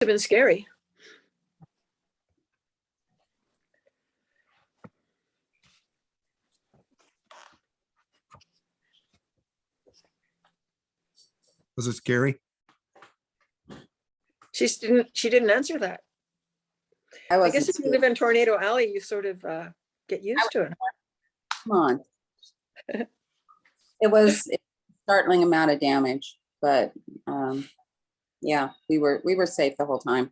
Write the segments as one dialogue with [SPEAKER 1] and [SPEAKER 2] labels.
[SPEAKER 1] have been scary.
[SPEAKER 2] Was it scary?
[SPEAKER 1] She didn't answer that. I guess if you live in Tornado Alley, you sort of get used to it.
[SPEAKER 3] Come on. It was a startling amount of damage, but yeah, we were safe the whole time.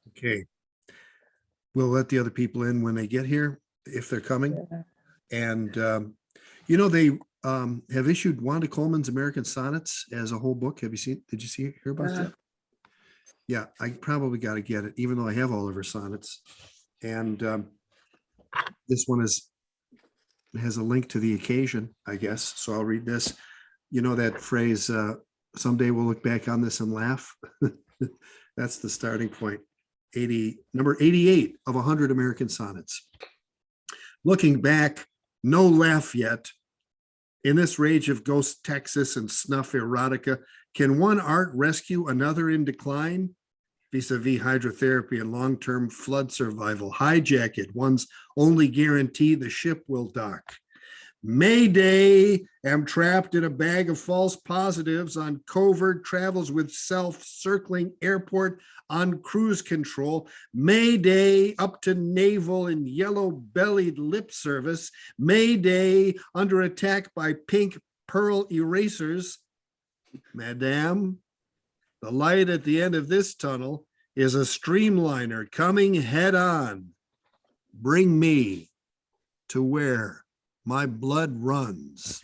[SPEAKER 2] Okay. We'll let the other people in when they get here, if they're coming.
[SPEAKER 1] Yeah.
[SPEAKER 2] And, you know, they have issued Wanda Coleman's American Sonnets as a whole book. Have you seen, did you hear about that? Yeah, I probably got to get it, even though I have all of her sonnets. And this one has a link to the occasion, I guess. So I'll read this. You know that phrase, someday we'll look back on this and laugh. That's the starting point. Number 88 of 100 American Sonnets. Looking back, no laugh yet. In this rage of ghost Texas and snuff erotica, can one art rescue another in decline? Vis-a-vis hydrotherapy and long-term flood survival. Hijack it, one's only guarantee the ship will dock. Mayday, am trapped in a bag of false positives on covert travels with self-circling airport on cruise control. Mayday, up to navel in yellow-bellied lip service. Mayday, under attack by pink pearl erasers. Madame, the light at the end of this tunnel is a streamliner coming head on. Bring me to where my blood runs.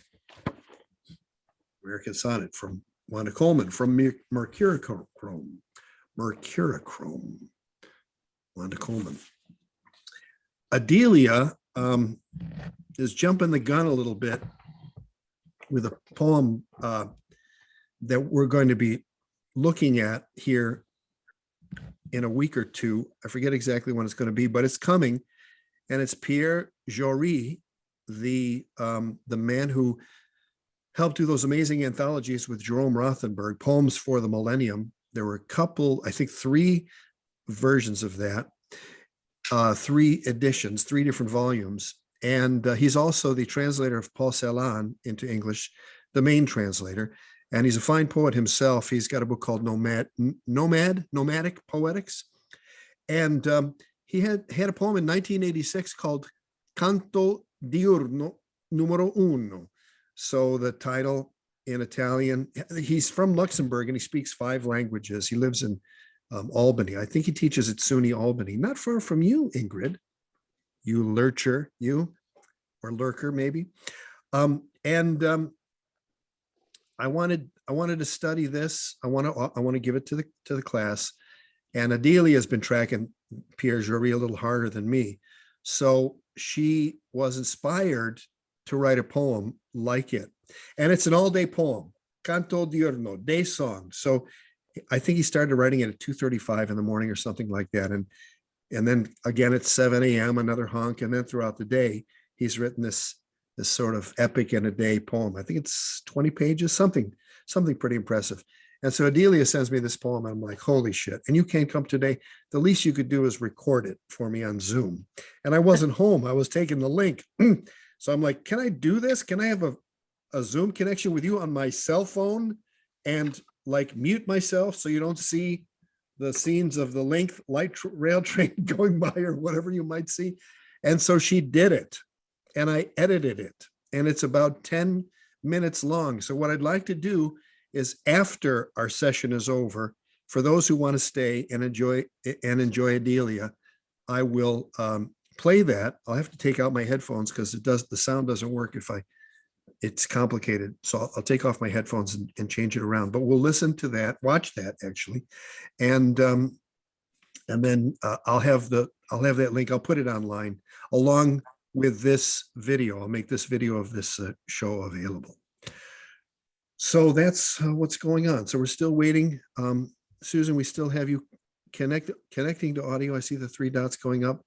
[SPEAKER 2] American Sonnet from Wanda Coleman, from Mercurochrome. Mercurochrome. Wanda Coleman. Adelia is jumping the gun a little bit with a poem that we're going to be looking at here in a week or two. I forget exactly when it's going to be, but it's coming. And it's Pierre Jory, the man who helped do those amazing anthologies with Jerome Rothenberg, Poems for the Millennium. There were a couple, I think 3 versions of that, 3 editions, 3 different volumes. And he's also the translator of Paul Celan into English, the main translator. And he's a fine poet himself. He's got a book called Nomadic Poetics. And he had a poem in 1986 called Canto Diurno Numero Uno. So the title in Italian, he's from Luxembourg and he speaks 5 languages. He lives in Albany. I think he teaches at SUNY Albany, not far from you, Ingrid. You lurcher, or lurker maybe. I wanted to study this. I want to give it to the class. And Adelia has been tracking Pierre Jory a little harder than me. So she was inspired to write a poem like it. And it's an all-day poem, Canto diurno, day song. So I think he started writing it at 2:35 in the morning or something like that. And then again at 7 a.m., another honk. And then throughout the day, he's written this sort of epic in a day poem. I think it's 20 pages, something pretty impressive. And so Adelia sends me this poem. And I'm like, holy shit. And you can't come today. The least you could do is record it for me on Zoom. And I wasn't home. I was taking the link. So I'm like, can I do this? Can I have a Zoom connection with you on my cell phone and like mute myself so you don't see the scenes of the light rail train going by or whatever you might see? And so she did it. And I edited it, and it's about 10 minutes long. So what I'd like to do is, after our session is over, for those who want to stay and enjoy Adelia, I will play that. I'll have to take out my headphones because the sound doesn't work if it's complicated. So I'll take off my headphones and change it around. But we'll listen to that, watch that actually, and then I'll have that link. I'll put it online along with this video. I'll make this video of this show available. So that's what's going on. So we're still waiting. Susan, we still have you connecting to audio. I see the 3 dots going up,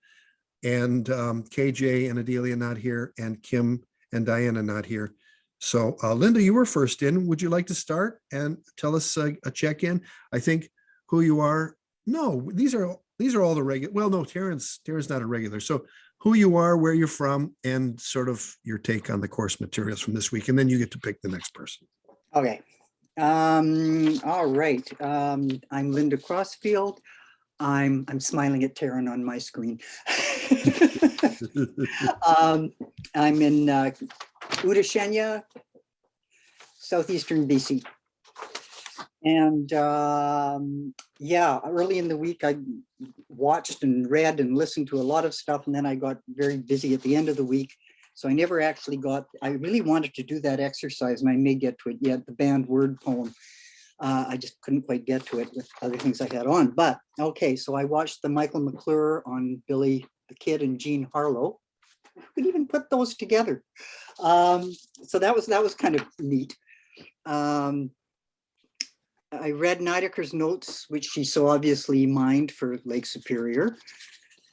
[SPEAKER 2] and KJ and Adelia not here, and Kim and Diana not here. So Linda, you were first in. Would you like to start and tell us a check-in? I think who you are. No, these are all the regular. Well, no, Terrence's not a regular. So who you are, where you're from, and sort of your take on the course materials from this week. And then you get to pick the next person.
[SPEAKER 4] Okay. All right. I'm Linda Crossfield. I'm smiling at Taryn on my screen. I'm in Udashenya, southeastern BC. And yeah, early in the week, I watched and read and listened to a lot of stuff. And then I got very busy at the end of the week. So I never actually I really wanted to do that exercise, and I may get to it yet, the banned word poem. I just couldn't quite get to it with other things I had on. But okay, so I watched the Michael McClure on Billy the Kid and Jean Harlow. I could even put those together. So that was kind of neat. I read Nideker's notes, which she so obviously mined for Lake Superior.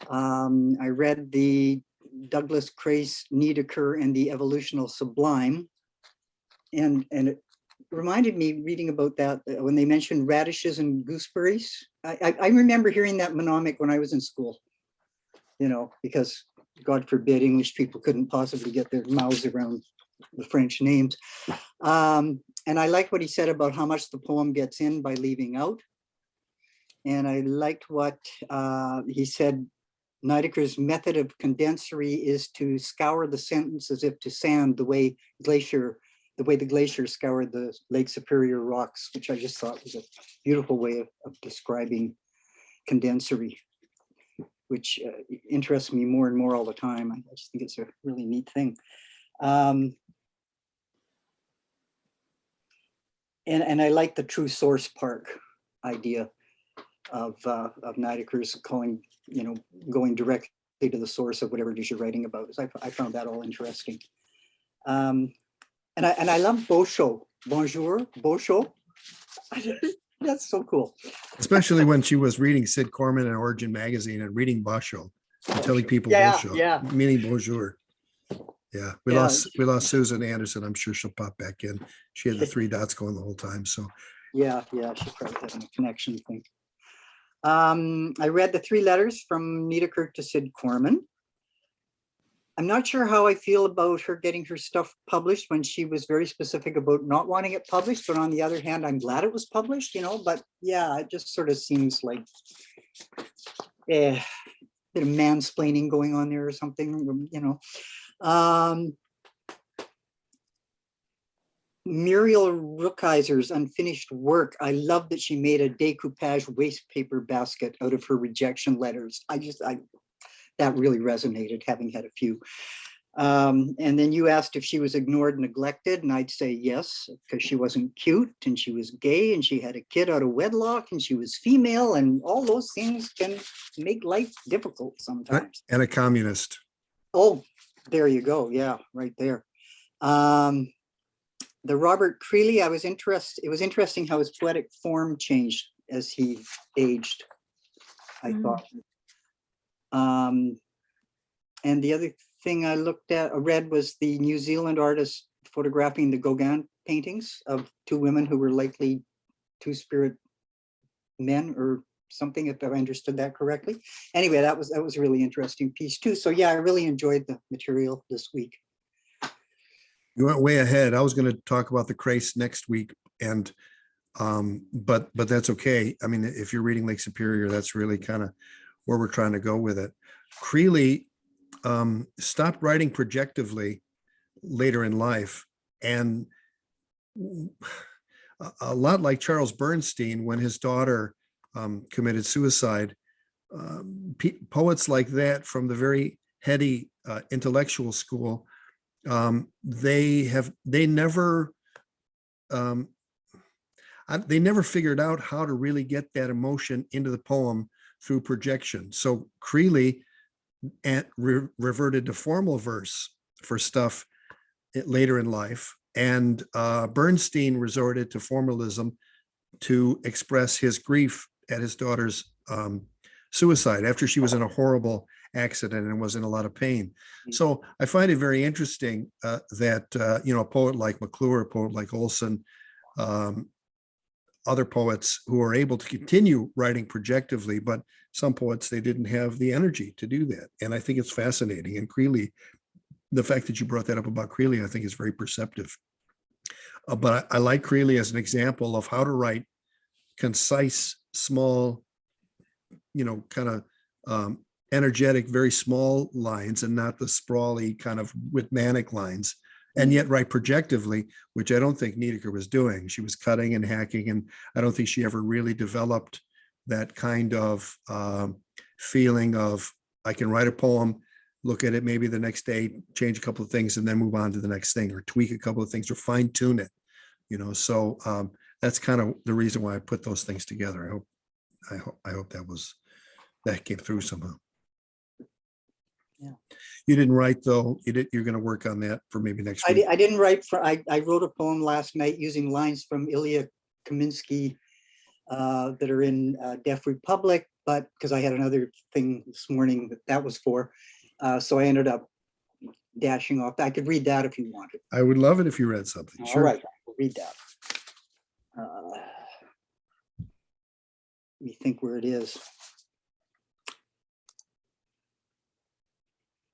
[SPEAKER 4] I read the Douglas Crace, Nideker, and the Evolutional Sublime. And it reminded me reading about that when they mentioned radishes and gooseberries. I remember hearing that mnemonic when I was in school, you know, because God forbid English people couldn't possibly get their mouths around the French names. And I liked what he said about how much the poem gets in by leaving out. And I liked what he said, Nideker's method of condensery is to scour the sentence as if to sand the way the glacier scoured the Lake Superior rocks, which I just thought was a beautiful way of describing condensery, which interests me more and more all the time. I just think it's a really neat thing. And I like the true source park idea of Nideker's going directly to the source of whatever it is you're writing about. So I found that all interesting. And I love Beauchot. Bonjour, Beauchot. That's so cool.
[SPEAKER 2] Especially when she was reading Sid Corman and Origin Magazine and reading Basho, and telling people Beauchot, meaning bonjour. Yeah, we lost Susan Anderson. I'm sure she'll pop back in. She had the 3 dots going the whole time. So
[SPEAKER 4] yeah, she's probably having a connection thing. I read the 3 letters from Nideker to Sid Corman. I'm not sure how I feel about her getting her stuff published when she was very specific about not wanting it published. But on the other hand, I'm glad it was published, you know, but yeah, it just sort of seems like a bit of mansplaining going on there or something, you know. Muriel Rookheiser's unfinished work. I love that she made a decoupage waste paper basket out of her rejection letters. That really resonated, having had a few. And then you asked if she was ignored and neglected, and I'd say yes, because she wasn't cute, and she was gay, and she had a kid out of wedlock, and she was female, and all those things can make life difficult sometimes.
[SPEAKER 2] And a communist.
[SPEAKER 4] Oh, there you go. Yeah, right there. The Robert Creeley, it was interesting how his poetic form changed as he aged, I thought. And the other thing I read was the New Zealand artist photographing the Gauguin paintings of 2 women who were likely 2-spirit men or something, if I understood that correctly. Anyway, that was a really interesting piece too. So yeah, I really enjoyed the material this week.
[SPEAKER 2] You went way ahead. I was going to talk about the Crace next week, and but that's okay. I mean, if you're reading Lake Superior, that's really kind of where we're trying to go with it. Creeley stopped writing projectively later in life, and a lot like Charles Bernstein, when his daughter committed suicide, poets like that from the very heady intellectual school, they never figured out how to really get that emotion into the poem through projection. So Creeley reverted to formal verse for stuff later in life, and Bernstein resorted to formalism to express his grief at his daughter's suicide after she was in a horrible accident and was in a lot of pain.
[SPEAKER 4] Mm.
[SPEAKER 2] So I find it very interesting that, you know, a poet like McClure, a poet like Olson, other poets who are able to continue writing projectively, but some poets, they didn't have the energy to do that. And I think it's fascinating. And Creeley, the fact that you brought that up about Creeley, I think is very perceptive. But I like Creeley as an example of how to write concise, small, you know, kind of energetic, very small lines and not the sprawly kind of Whitmanic lines, and yet write projectively, which I don't think Niedecker was doing. She was cutting and hacking, and I don't think she ever really developed that kind of feeling of, I can write a poem, look at it maybe the next day, change a couple of things, and then move on to the next thing, or tweak a couple of things, or fine tune it, you know. So that's kind of the reason why I put those things together. I hope that came through somehow.
[SPEAKER 4] Yeah.
[SPEAKER 2] You didn't write though. You're going to work on that for maybe next week.
[SPEAKER 4] I didn't write for, I wrote a poem last night using lines from Ilya Kaminsky that are in Deaf Republic, but because I had another thing this morning that was for, so I ended up dashing off. I could read that if you wanted.
[SPEAKER 2] I would love it if you read something.
[SPEAKER 4] All
[SPEAKER 2] Sure.
[SPEAKER 4] right, we'll read that. Let me think where it is.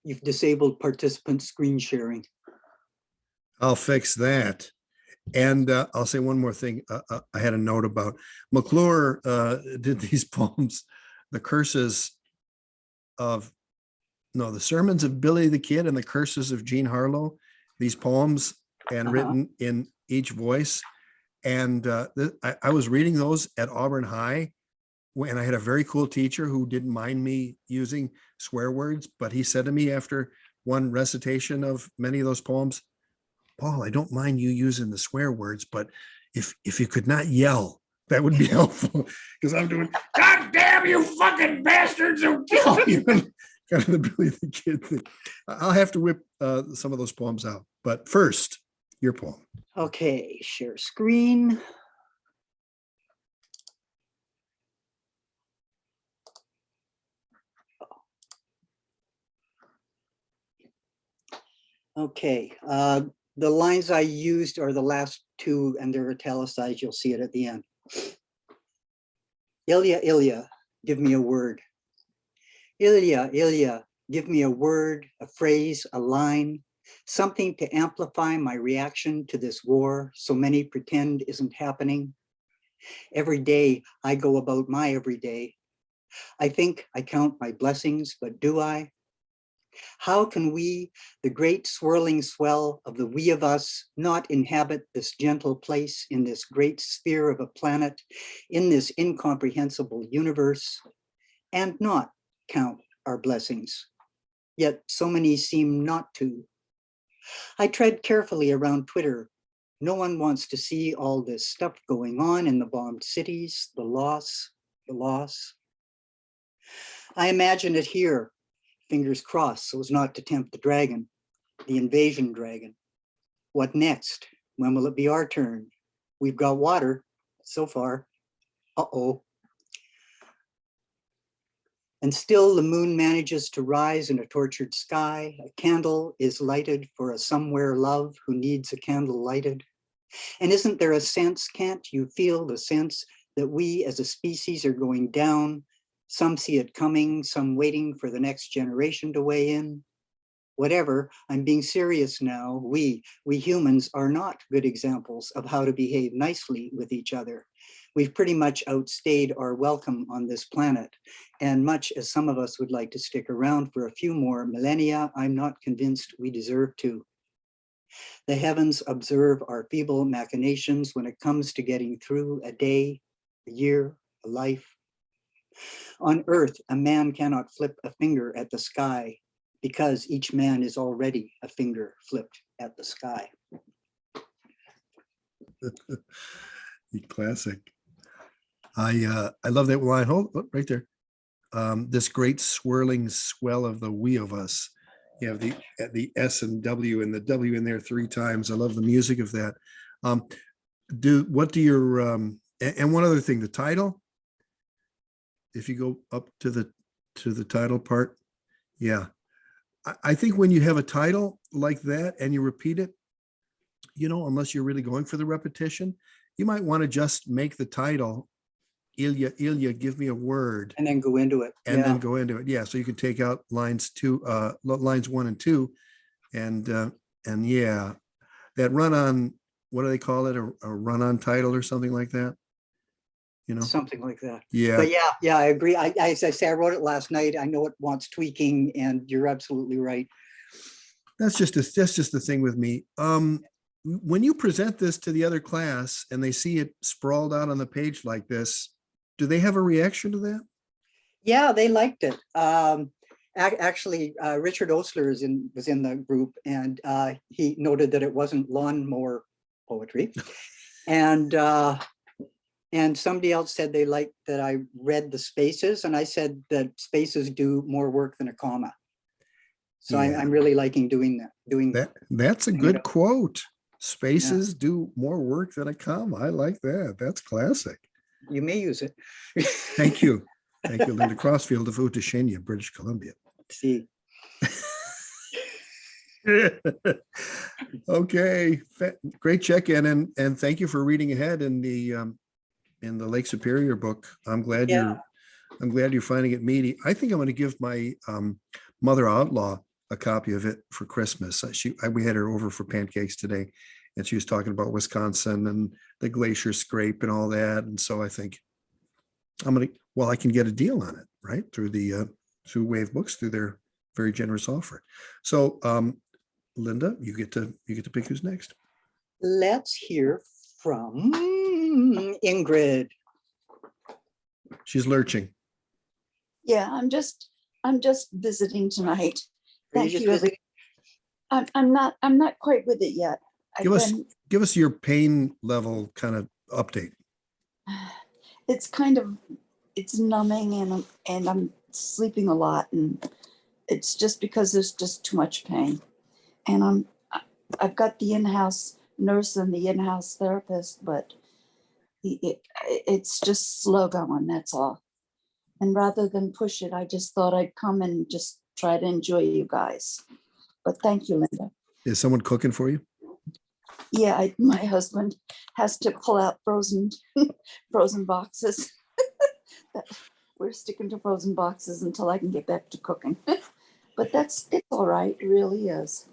[SPEAKER 4] You've disabled participant screen sharing.
[SPEAKER 2] I'll fix that. And I'll say one more thing. I had a note about McClure did these poems, the sermons of Billy the Kid and the curses of Jean Harlow, these poems, and written in each voice. And I was reading those at Auburn High, and I had a very cool teacher who didn't mind me using swear words, but he said to me after one recitation of many of those poems, Paul, I don't mind you using the swear words, but if you could not yell, that would be helpful, because I'm doing, God damn you fucking bastards, I'll kill you. Kind of the Billy the Kid thing. I'll have to whip some of those poems out. But first, your poem.
[SPEAKER 4] Okay, share screen. Okay, the lines I used are the last two, and they're italicized. You'll see it at the end. Ilya, Ilya, give me a word. Ilya, Ilya, give me a word, a phrase, a line, something to amplify my reaction to this war so many pretend isn't happening. Every day I go about my everyday. I think I count my blessings, but do I? How can we, the great swirling swell of the we of us, not inhabit this gentle place in this great sphere of a planet, in this incomprehensible universe, and not count our blessings? Yet so many seem not to. I tread carefully around Twitter. No one wants to see all this stuff going on in the bombed cities, the loss, the loss. I imagine it here, fingers crossed so as not to tempt the dragon, the invasion dragon. What next? When will it be our turn? We've got water so far. Uh-oh. And still the moon manages to rise in a tortured sky. A candle is lighted for a somewhere love who needs a candle lighted. And isn't there a sense, can't you feel the sense that we as a species are going down? Some see it coming, some waiting for the next generation to weigh in. Whatever, I'm being serious now. We humans are not good examples of how to behave nicely with each other. We've pretty much outstayed our welcome on this planet. And much as some of us would like to stick around for a few more millennia, I'm not convinced we deserve to. The heavens observe our feeble machinations when it comes to getting through a day, a year, a life. On Earth, a man cannot flip a finger at the sky because each man is already a finger flipped at the sky.
[SPEAKER 2] Classic. I love that line. Hold right there. This great swirling swell of the we of us. You have the S and W and the W in there 3 times. I love the music of that. What do your and one other thing, the title. If you go up to the title part, Yeah. I think when you have a title like that and you repeat it, unless you're really going for the repetition, you might want to just make the title Ilya, give me a word.
[SPEAKER 4] And then go into it.
[SPEAKER 2] And then go into it. Yeah. So you can take out lines 1 and 2. And yeah, that run on, what do they call it? A run on title or something like that.
[SPEAKER 4] Something like that.
[SPEAKER 2] Yeah.
[SPEAKER 4] But yeah, I agree. As I say, I wrote it last night. I know it wants tweaking, and you're absolutely right.
[SPEAKER 2] That's just the thing with me. When you present this to the other class and they see it sprawled out on the page like this, do they have a reaction to that?
[SPEAKER 4] Yeah, they liked it. Actually, Richard Osler was in the group, and he noted that it wasn't lawnmower poetry. And somebody else said they liked that I read the spaces, and I said that spaces do more work than a comma. So
[SPEAKER 2] Yeah.
[SPEAKER 4] I'm really liking doing that.
[SPEAKER 2] That's a good quote. Spaces do more work than a comma. I like that. That's classic.
[SPEAKER 4] You may use it.
[SPEAKER 2] Thank you. Thank you, Linda Crossfield of Utashenia, British Columbia.
[SPEAKER 4] See.
[SPEAKER 2] Okay, great check-in, and thank you for reading ahead in the Lake Superior book. I'm glad you're finding it meaty. I think I'm going to give my mother outlaw a copy of it for Christmas. We had her over for pancakes today, and she was talking about Wisconsin and the glacier scrape and all that. And so I think I can get a deal on it, right? Through Wave Books, through their very generous offer. So Linda, you get to pick who's next.
[SPEAKER 4] Let's hear from Ingrid.
[SPEAKER 2] She's lurching.
[SPEAKER 5] Yeah, I'm just visiting tonight.
[SPEAKER 4] Are you
[SPEAKER 5] Thank
[SPEAKER 4] just
[SPEAKER 5] you.
[SPEAKER 4] visiting?
[SPEAKER 5] I'm not quite with it yet.
[SPEAKER 2] Give us your pain level kind of update.
[SPEAKER 5] It's numbing, and I'm sleeping a lot, and it's just because there's just too much pain. And I've got the in-house nurse and the in-house therapist, but it's just slow going, that's all. And rather than push it, I just thought I'd come and just try to enjoy you guys. But thank you, Linda.
[SPEAKER 2] Is someone cooking for you?
[SPEAKER 5] Yeah, my husband has to pull out frozen boxes. We're sticking to frozen boxes until I can get back to cooking. But it's all right, it really is.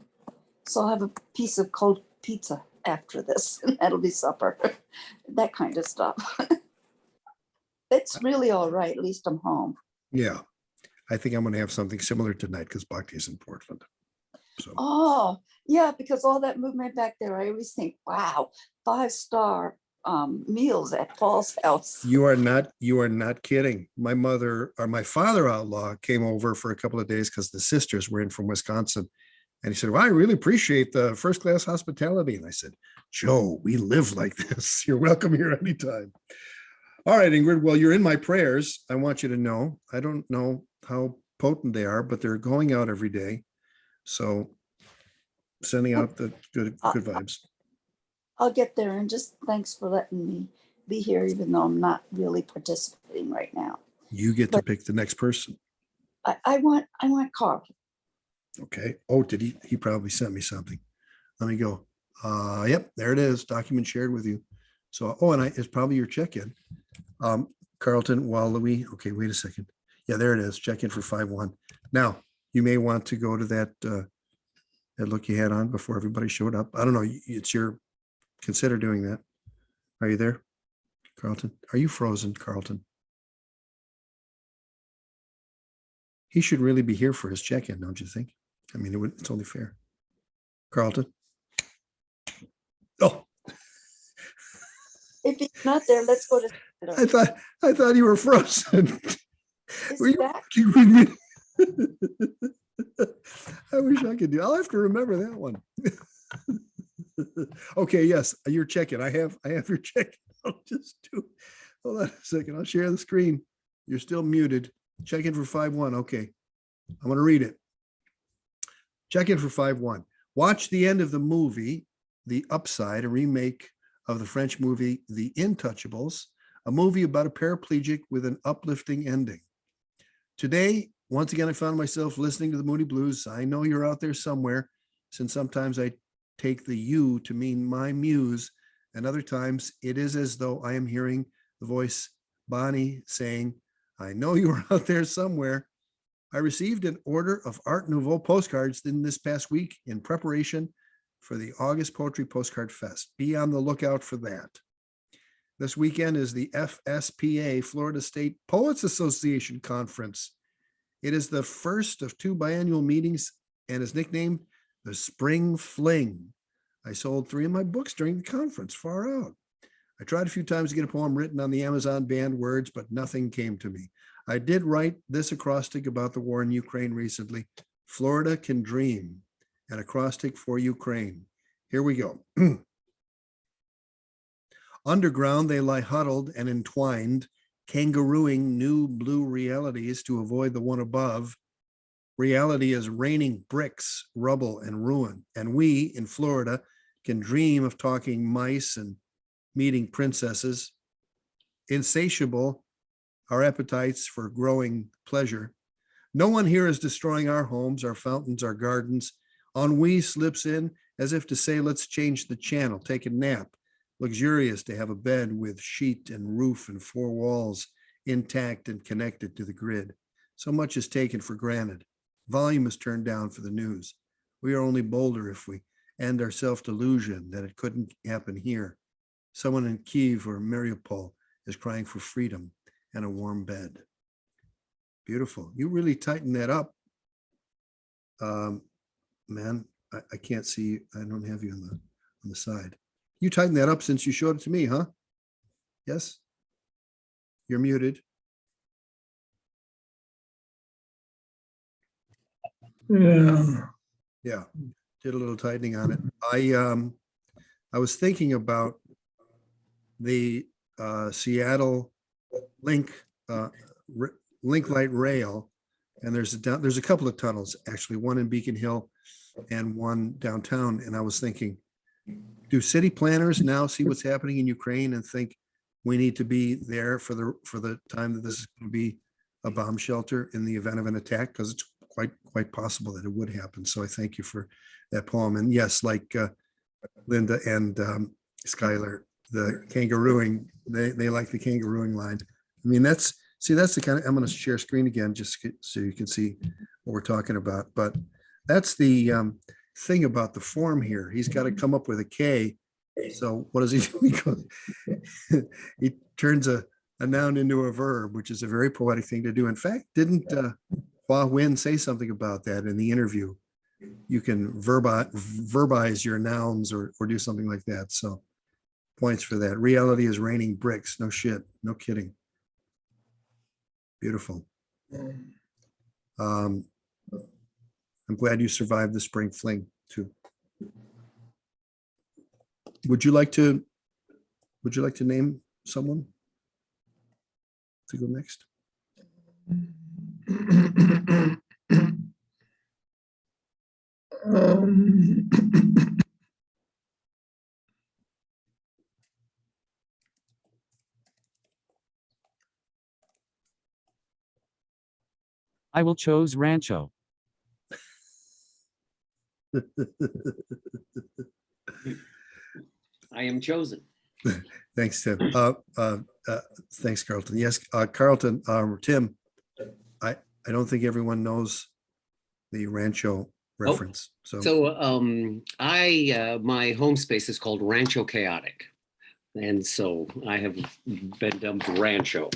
[SPEAKER 5] So I'll have a piece of cold pizza after this, and that'll be supper. That kind of stuff. It's really all right, at least I'm home.
[SPEAKER 2] Yeah. I think I'm going to have something similar tonight because Bhakti's in Portland. So.
[SPEAKER 5] Oh, yeah, because all that movement back there, I always think, wow, 5-star meals at Paul's house.
[SPEAKER 2] You are not kidding. My father-in-law came over for a couple of days because the sisters were in from Wisconsin. And he said, well, I really appreciate the first-class hospitality. And I said, Joe, we live like this. You're welcome here anytime. All right, Ingrid, well, you're in my prayers. I want you to know, I don't know how potent they are, but they're going out every day. So sending out the good vibes.
[SPEAKER 5] I'll get there, and just thanks for letting me be here, even though I'm not really participating right now.
[SPEAKER 2] You get to pick the next person.
[SPEAKER 5] I want Carl.
[SPEAKER 2] Okay. Oh, did he probably sent me something. Let me go. Yep, there it is. Document shared with you. So, and it's probably your check-in. Carlton, Louis. Okay, wait a second. Yeah, there it is. Check-in for 5-1. Now, you may want to go to that look you had on before everybody showed up. I don't know. Consider doing that. Are you there, Carlton? Are you frozen, Carlton? He should really be here for his check-in, don't you think? I mean, it's only fair. Carlton? Oh.
[SPEAKER 5] If he's not there, let's go to.
[SPEAKER 2] I thought you were frozen.
[SPEAKER 5] Is
[SPEAKER 2] Were
[SPEAKER 5] he
[SPEAKER 2] you
[SPEAKER 5] back?
[SPEAKER 2] working with me? I wish I could do. I'll have to remember that one. Okay, yes, your check-in. I have your check-in. I'll just do. Hold on a second. I'll share the screen. You're still muted. Check-in for 5-1. Okay, I'm going to read it. Check-in for 5-1. Watch the end of the movie, The Upside, a remake of the French movie The Intouchables, a movie about a paraplegic with an uplifting ending. Today, once again, I found myself listening to the Moody Blues. I know you're out there somewhere, since sometimes I take the you to mean my muse, and other times it is as though I am hearing the voice Bonnie saying, I know you are out there somewhere. I received an order of Art Nouveau postcards in this past week in preparation for the August Poetry Postcard Fest. Be on the lookout for that. This weekend is the FSPA, Florida State Poets Association Conference. It is the first of 2 biannual meetings and is nicknamed the Spring Fling. I sold 3 of my books during the conference, far out. I tried a few times to get a poem written on the Amazon banned words, but nothing came to me. I did write this acrostic about the war in Ukraine recently. Florida can dream, an acrostic for Ukraine. Here we go. Underground, they lie huddled and entwined, kangarooing new blue realities to avoid the one above. Reality is raining bricks, rubble, and ruin. And we in Florida can dream of talking mice and meeting princesses. Insatiable, our appetites for growing pleasure. No one here is destroying our homes, our fountains, our gardens. Ennui slips in as if to say, let's change the channel, take a nap. Luxurious to have a bed with sheet and roof and 4 walls intact and connected to the grid. So much is taken for granted. Volume is turned down for the news. We are only bolder if we end our self-delusion that it couldn't happen here. Someone in Kyiv or Mariupol is crying for freedom and a warm bed. Beautiful. You really tighten that up. Man, I can't see. I don't have you on the side. You tightened that up since you showed it to me, huh? Yes? You're muted. Yeah, did a little tightening on it. I was thinking about the Seattle Link Light Rail, and there's a couple of tunnels, actually, one in Beacon Hill and one downtown. And I was thinking, do city planners now see what's happening in Ukraine and think we need to be there for the time that this is going to be a bomb shelter in the event of an attack? Because it's quite possible that it would happen. So I thank you for that poem. And yes, like Linda and Skylar, the kangarooing, they like the kangarooing line. I mean, that's the kind of, I'm going to share screen again just so you can see what we're talking about. But that's the thing about the form here. He's got to come up with a K. So what does he do? He turns a noun into a verb, which is a very poetic thing to do. In fact, didn't Hua Win say something about that in the interview? You can verbize your nouns or do something like that. So points for that. Reality is raining bricks. No shit. No kidding. Beautiful. I'm glad you survived the spring fling too. Would you like to name someone to go next?
[SPEAKER 6] I will choose Rancho.
[SPEAKER 7] I am chosen.
[SPEAKER 2] Thanks, Tim. Thanks, Carlton. Yes, Carlton, Tim, I don't think everyone knows the Rancho reference.
[SPEAKER 7] My home space is called Rancho Chaotic. And so I have been dubbed Rancho.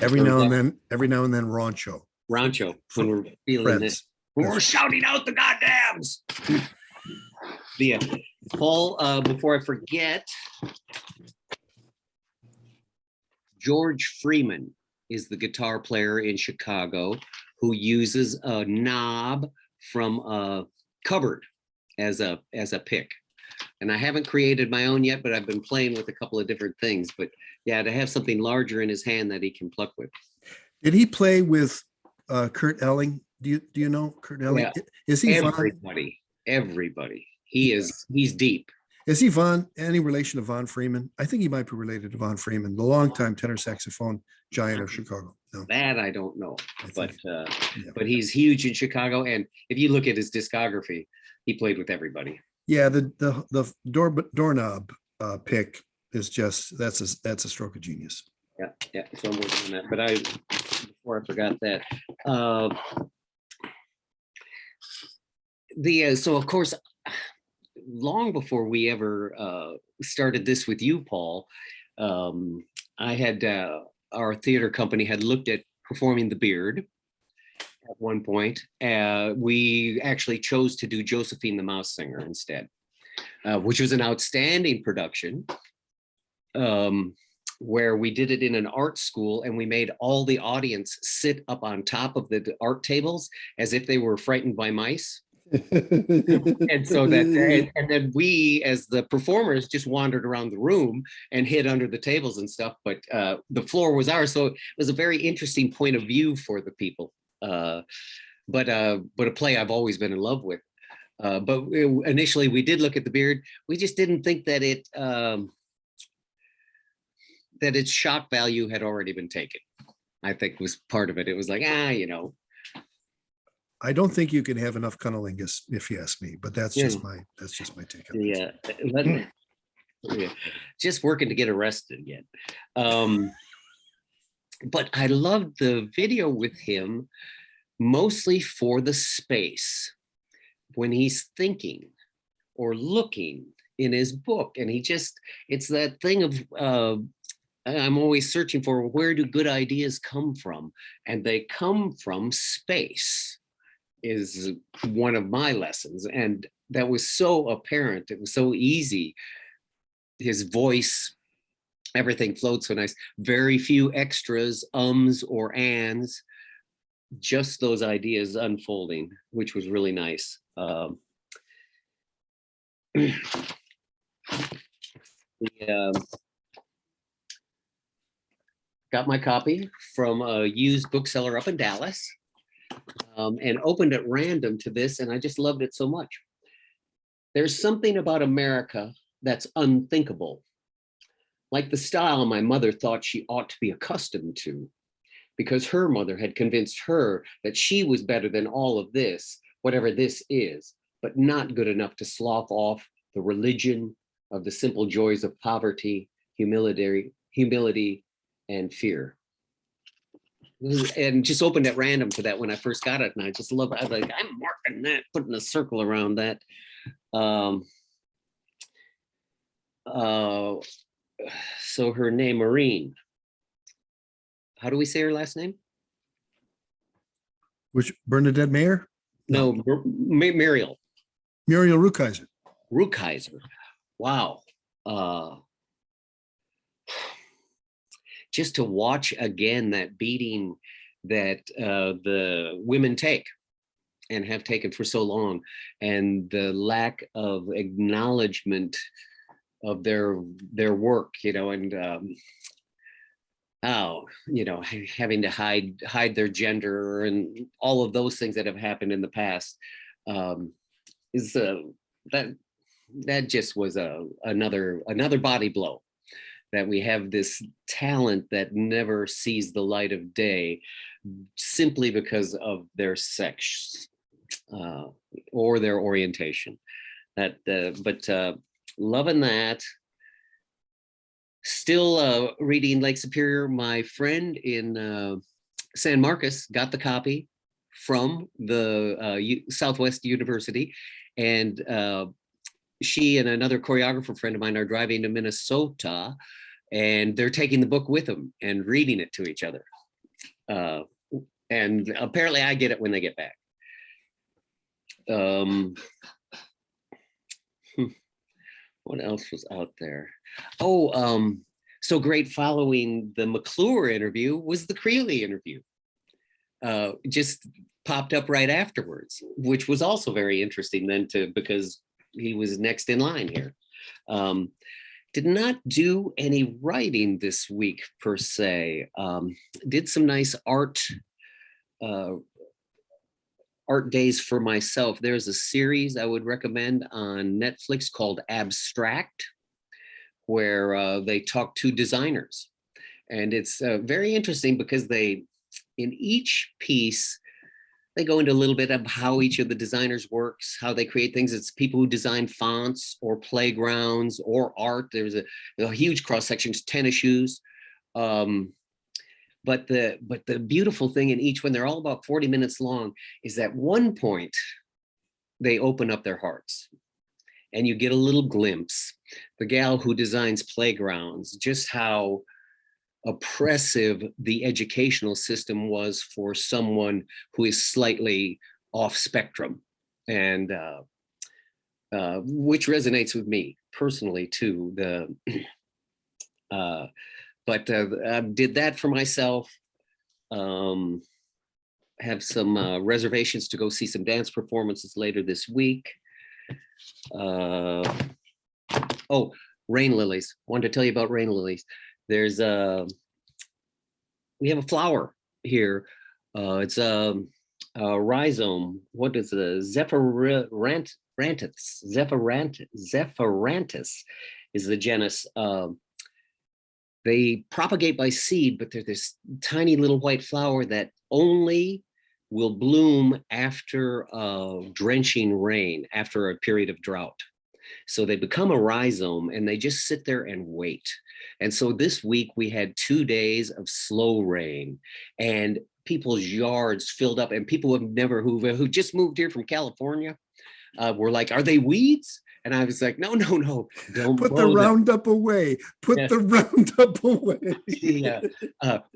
[SPEAKER 2] Every now and then Rancho.
[SPEAKER 7] Rancho, when we're feeling this. When we're shouting out the goddams. Yeah. Paul, before I forget, George Freeman is the guitar player in Chicago who uses a knob from a cupboard as a pick. And I haven't created my own yet, but I've been playing with a couple of different things. But yeah, to have something larger in his hand that he can pluck with.
[SPEAKER 2] Did he play with Kurt Elling? Do you know Kurt Elling?
[SPEAKER 7] Yeah.
[SPEAKER 2] Is he
[SPEAKER 7] everybody? He's deep.
[SPEAKER 2] Is he any relation to Von Freeman? I think he might be related to Von Freeman, the longtime tenor saxophone giant of Chicago. No.
[SPEAKER 7] That I don't know,
[SPEAKER 2] I
[SPEAKER 7] but
[SPEAKER 2] think- yeah.
[SPEAKER 7] but he's huge in Chicago. And if you look at his discography, he played with everybody.
[SPEAKER 2] Yeah, the doorknob pick is just, that's a stroke of genius.
[SPEAKER 7] Yeah. So I'm working on that. But before I forgot that, so of course, long before we ever started this with you, Paul, I had our theater company had looked at performing The Beard at one point. We actually chose to do Josephine the Mouse Singer instead, which was an outstanding production, where we did it in an art school, and we made all the audience sit up on top of the art tables as if they were frightened by mice. And so that, and then we as the performers just wandered around the room and hid under the tables and stuff, but the floor was ours, so it was a very interesting point of view for the people. But a play I've always been in love with. But initially we did look at The Beard. We just didn't think that that its shock value had already been taken. I think was part of it. It was like, you know.
[SPEAKER 2] I don't think you can have enough cunnilingus, if you ask me, but that's
[SPEAKER 7] Yeah.
[SPEAKER 2] just my take on it.
[SPEAKER 7] Yeah, just working to get arrested again. But I loved the video with him mostly for the space when he's thinking or looking in his book, and it's that thing of I'm always searching for, where do good ideas come from? And they come from space, is one of my lessons. And that was so apparent. It was so easy. His voice, everything flowed so nice. Very few extras, ums or ands, just those ideas unfolding, which was really nice. Got my copy from a used bookseller up in Dallas, and opened at random to this, and I just loved it so much. There's something about America that's unthinkable, like the style my mother thought she ought to be accustomed to, because her mother had convinced her that she was better than all of this, whatever this is, but not good enough to slough off the religion of the simple joys of poverty, humility, and fear. And just opened at random to that when I first got it, and I just love it. I was like, I'm marking that, putting a circle around that. So her name, Maureen. How do we say her last name?
[SPEAKER 2] Which, Bernadette Mayer?
[SPEAKER 7] No, Muriel
[SPEAKER 2] Muriel Rukeyser.
[SPEAKER 7] Rukeyser. Wow. Just to watch again that beating that the women take and have taken for so long, and the lack of acknowledgement of their work, you know, and having to hide their gender and all of those things that have happened in the past, is that just was another body blow, that we have this talent that never sees the light of day simply because of their sex or their orientation. But loving that. Still reading Lake Superior. My friend in San Marcos got the copy from the Southwest University, and she and another choreographer friend of mine are driving to Minnesota, and they're taking the book with them and reading it to each other. And apparently I get it when they get back. What else was out there? Oh, so great following the McClure interview was the Creeley interview. Just popped up right afterwards, which was also very interesting then because he was next in line here. Did not do any writing this week per se. Did some nice art days for myself. There's a series I would recommend on Netflix called Abstract, where they talk to designers. And it's very interesting because they in each piece, they go into a little bit of how each of the designers works, how they create things. It's people who design fonts or playgrounds or art. There's a huge cross section, tennis shoes. But the beautiful thing in each one, they're all about 40 minutes long, is at one point they open up their hearts and you get a little glimpse. The gal who designs playgrounds, just how oppressive the educational system was for someone who is slightly off spectrum, and which resonates with me personally too. But I did that for myself. Have some reservations to go see some dance performances later this week. Oh, rain lilies. Wanted to tell you about rain lilies. There's we have a flower here. It's a rhizome. What is the Zephyranthus is the genus. They propagate by seed, but they're this tiny little white flower that only will bloom after drenching rain, after a period of drought. So they become a rhizome and they just sit there and wait. And so this week we had 2 days of slow rain and people's yards filled up, and people who just moved here from California were like, are they weeds? And I was like, no, don't
[SPEAKER 2] Put the Roundup away. Put the Roundup away.
[SPEAKER 7] Yeah,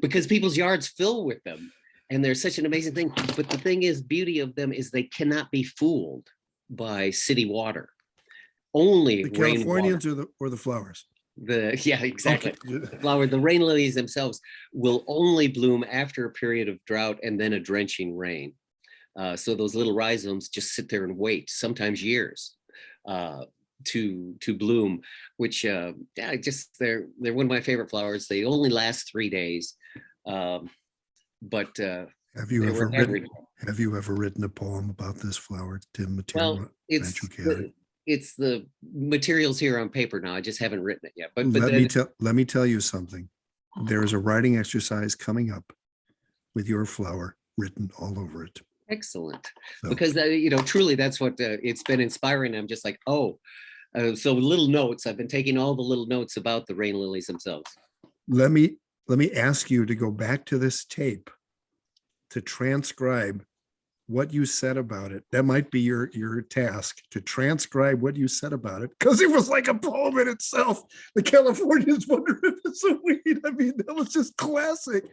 [SPEAKER 7] because people's yards fill with them. And they're such an amazing thing. But the thing is, beauty of them is they cannot be fooled by city water. Only
[SPEAKER 2] The
[SPEAKER 7] rainwater.
[SPEAKER 2] Californians or the flowers?
[SPEAKER 7] Yeah, exactly.
[SPEAKER 2] Okay.
[SPEAKER 7] The rain lilies themselves will only bloom after a period of drought and then a drenching rain. So those little rhizomes just sit there and wait, sometimes years, to bloom, which yeah, they're one of my favorite flowers. They only last 3 days. But
[SPEAKER 2] Have you ever written a poem about this flower, Tim?
[SPEAKER 7] Well, it's the materials here on paper now. I just haven't written it yet. But
[SPEAKER 2] let me tell you something. There is a writing exercise coming up with your flower written all over it.
[SPEAKER 7] Excellent.
[SPEAKER 2] So,
[SPEAKER 7] because truly that's what it's been inspiring. I'm just like, so little notes. I've been taking all the little notes about the rain lilies themselves.
[SPEAKER 2] let me ask you to go back to this tape to transcribe what you said about it. That might be your task, to transcribe what you said about it, because it was like a poem in itself. The Californians wonder if it's a weed. I mean, that was just classic.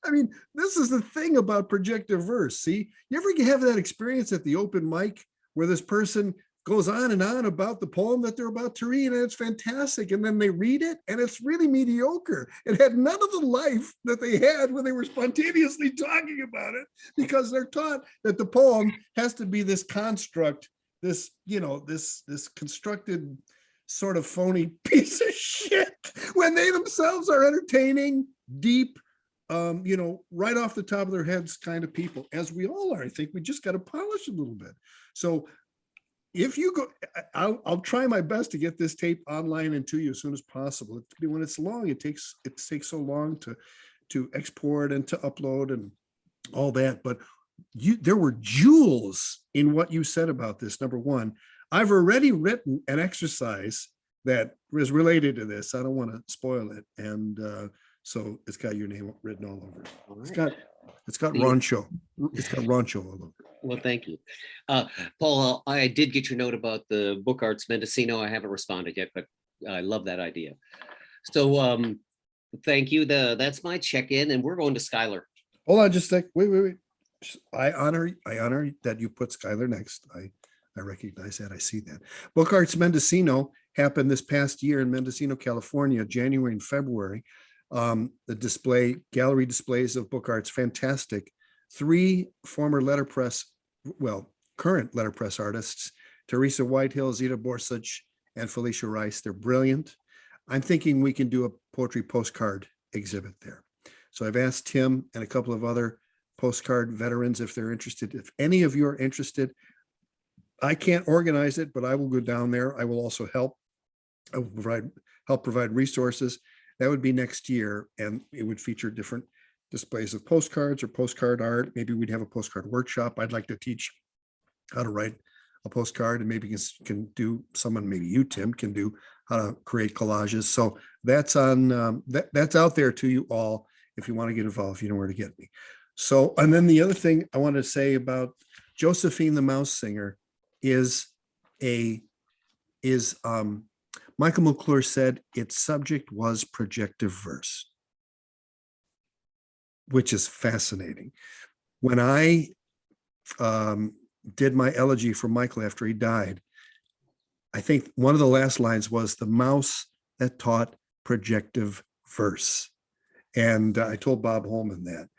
[SPEAKER 2] I mean, this is the thing about projective verse. See, you ever have that experience at the open mic where this person goes on and on about the poem that they're about to read, and it's fantastic, and then they read it and it's really mediocre. It had none of the life that they had when they were spontaneously talking about it, because they're taught that the poem has to be this construct, this constructed sort of phony piece of shit, when they themselves are entertaining, deep, right off the top of their heads kind of people, as we all are. I think we just got to polish a little bit. So if you go, I'll try my best to get this tape online and to you as soon as possible. When it's long, it takes so long to export and to upload and all that. But there were jewels in what you said about this. Number one, I've already written an exercise that is related to this. I don't want to spoil it, and so it's got your name written all over it. It's got Rancho. It's got Rancho all over it.
[SPEAKER 7] Well, thank you. Paul, I did get your note about the Book Arts Mendocino. I haven't responded yet, but I love that idea. So thank you. That's my check-in, and we're going to Skylar.
[SPEAKER 2] Hold on just a sec. Wait. I honor that you put Skylar next. I recognize that. I see that. Book Arts Mendocino happened this past year in Mendocino, California, January and February. The gallery displays of book arts, fantastic. 3 former current letterpress artists, Teresa Whitehill, Zita Borsach, and Felicia Rice. They're brilliant. I'm thinking we can do a poetry postcard exhibit there. So I've asked Tim and a couple of other postcard veterans if they're interested. If any of you are interested, I can't organize it, but I will go down there. I will also help. I will help provide resources. That would be next year, and it would feature different displays of postcards or postcard art. Maybe we'd have a postcard workshop. I'd like to teach how to write a postcard, and maybe can do someone, maybe you, Tim, can do how to create collages. So that's on that's out there to you all. If you want to get involved, you know where to get me. So, and then the other thing I wanted to say about Josephine the Mouse Singer is Michael McClure said its subject was projective verse, which is fascinating. When I did my elegy for Michael after he died, I think one of the last lines was the mouse that taught projective verse. And I told Bob Holman that.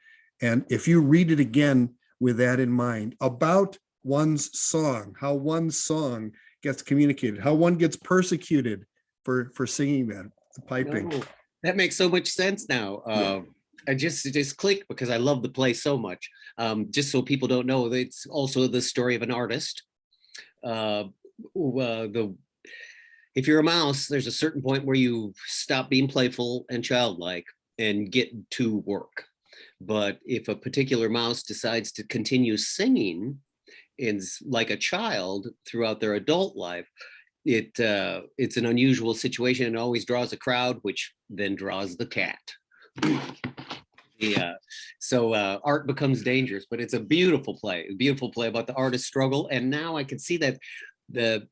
[SPEAKER 2] And if you read it again with that in mind, about one's song, how one song gets communicated, how one gets persecuted for singing that, the piping.
[SPEAKER 7] Oh, that makes so much sense now.
[SPEAKER 2] Yeah.
[SPEAKER 7] I just clicked because I love the play so much. Just so people don't know, it's also the story of an artist. If you're a mouse, there's a certain point where you stop being playful and childlike and get to work. But if a particular mouse decides to continue singing like a child throughout their adult life, it's an unusual situation and always draws a crowd, which then draws the cat. So art becomes dangerous, but it's a beautiful play about the artist's struggle. And now I can see that the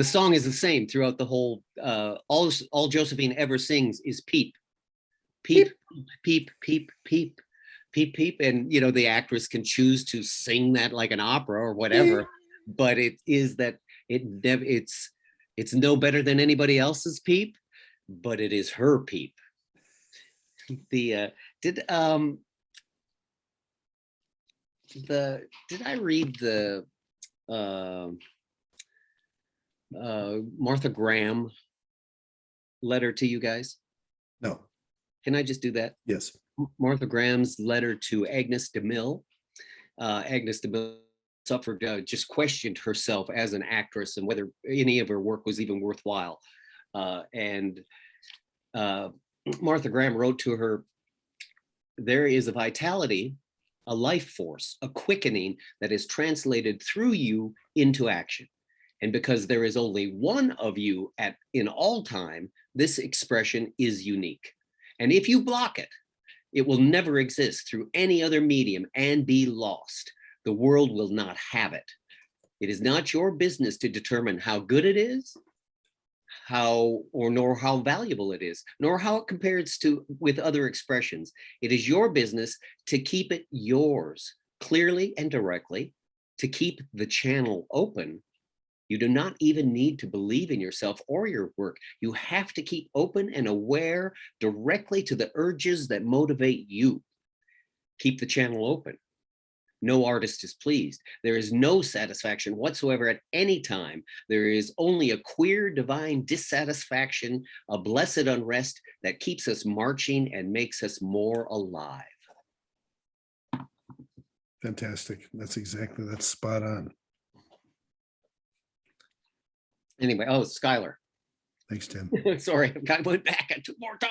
[SPEAKER 7] song is the same throughout the whole. All Josephine ever sings is peep, peep, peep, peep, peep, peep, peep, and you know the actress can choose to sing that like an opera or whatever, but it is that it's no better than anybody else's peep, but it is her peep. Did I read the Martha Graham letter to you guys?
[SPEAKER 2] No.
[SPEAKER 7] Can I just do that?
[SPEAKER 2] Yes.
[SPEAKER 7] Martha Graham's letter to Agnes Demille. Agnes Demille suffered, just questioned herself as an actress and whether any of her work was even worthwhile. Martha Graham wrote to her, "There is a vitality, a life force, a quickening that is translated through you into action. And because there is only one of you in all time, this expression is unique. And if you block it, it will never exist through any other medium and be lost. The world will not have it. It is not your business to determine how good it is, nor how valuable it is, nor how it compares with other expressions. It is your business to keep it yours, clearly and directly, to keep the channel open. You do not even need to believe in yourself or your work. You have to keep open and aware directly to the urges that motivate you. Keep the channel open. No artist is pleased. There is no satisfaction whatsoever at any time. There is only a queer divine dissatisfaction, a blessed unrest that keeps us marching and makes us more alive."
[SPEAKER 2] Fantastic. That's spot on.
[SPEAKER 7] Anyway, Skylar.
[SPEAKER 2] Thanks, Tim.
[SPEAKER 7] Sorry, I went back and took more time.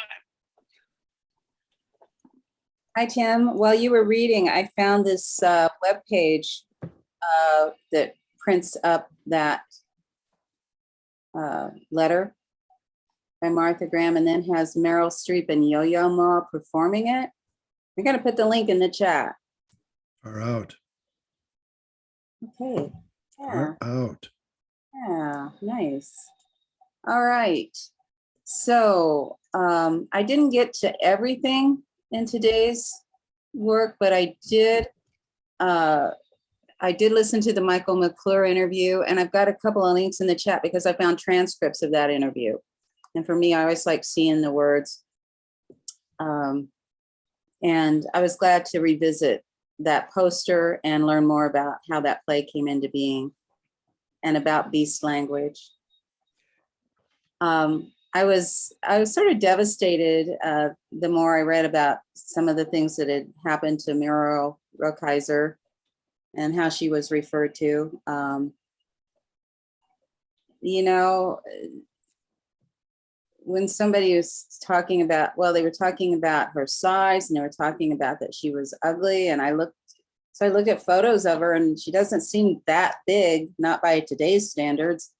[SPEAKER 3] Hi, Tim. While you were reading, I found this webpage that prints up that letter by Martha Graham and then has Meryl Streep and Yo-Yo Ma performing it. I'm going to put the link in the chat.
[SPEAKER 2] Far out.
[SPEAKER 3] Okay.
[SPEAKER 2] Far out.
[SPEAKER 3] Yeah, nice. All right. So I didn't get to everything in today's work, but I did listen to the Michael McClure interview, and I've got a couple of links in the chat because I found transcripts of that interview. And for me, I always like seeing the words. And I was glad to revisit that poster and learn more about how that play came into being and about beast language. I was sort of devastated the more I read about some of the things that had happened to Muriel Rukeyser and how she was referred to. You know, when somebody was talking about, well, they were talking about her size and they were talking about that she was ugly. And I looked at photos of her and she doesn't seem that big, not by today's standards.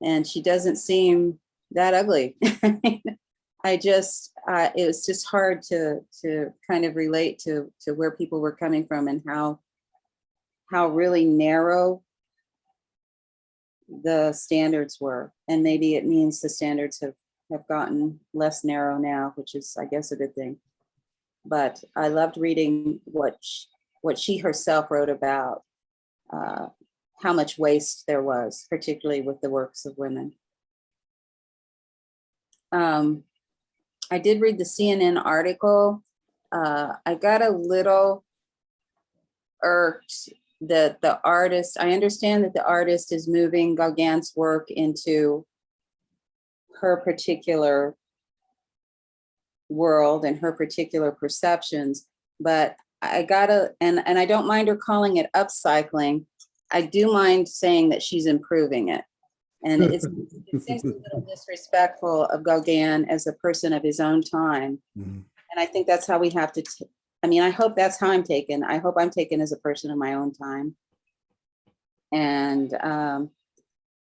[SPEAKER 3] And she doesn't seem that ugly. it was just hard to kind of relate to where people were coming from and how really narrow the standards were. And maybe it means the standards have gotten less narrow now, which is, I guess, a good thing. But I loved reading what she herself wrote about how much waste there was, particularly with the works of women. I did read the CNN article. I got a little irked that the artist, I understand that the artist is moving Gauguin's work into her particular world and her particular perceptions, but I gotta, and I don't mind her calling it upcycling. I do mind saying that she's improving it. And it seems a little disrespectful of Gauguin as a person of his own time.
[SPEAKER 2] Mhm.
[SPEAKER 3] And I think that's how we have to, I mean, I hope that's how I'm taken. I hope I'm taken as a person of my own time. And,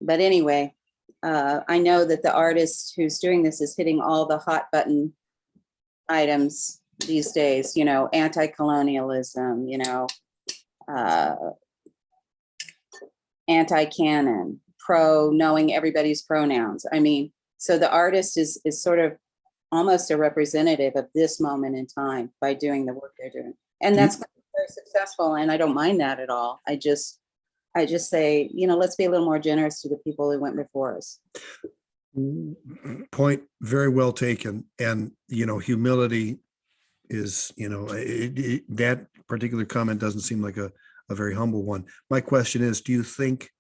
[SPEAKER 3] but anyway, I know that the artist who's doing this is hitting all the hot button items these days, you know, anti-colonialism, you know, anti-canon, pro knowing everybody's pronouns. I mean, so the artist is sort of almost a representative of this moment in time by doing the work they're doing. And that's very successful. And I don't mind that at all. I just say, you know, let's be a little more generous to the people who went before us.
[SPEAKER 2] Point very well taken. And, you know, humility is, you know, that particular comment doesn't seem like a very humble one. My question is, do you think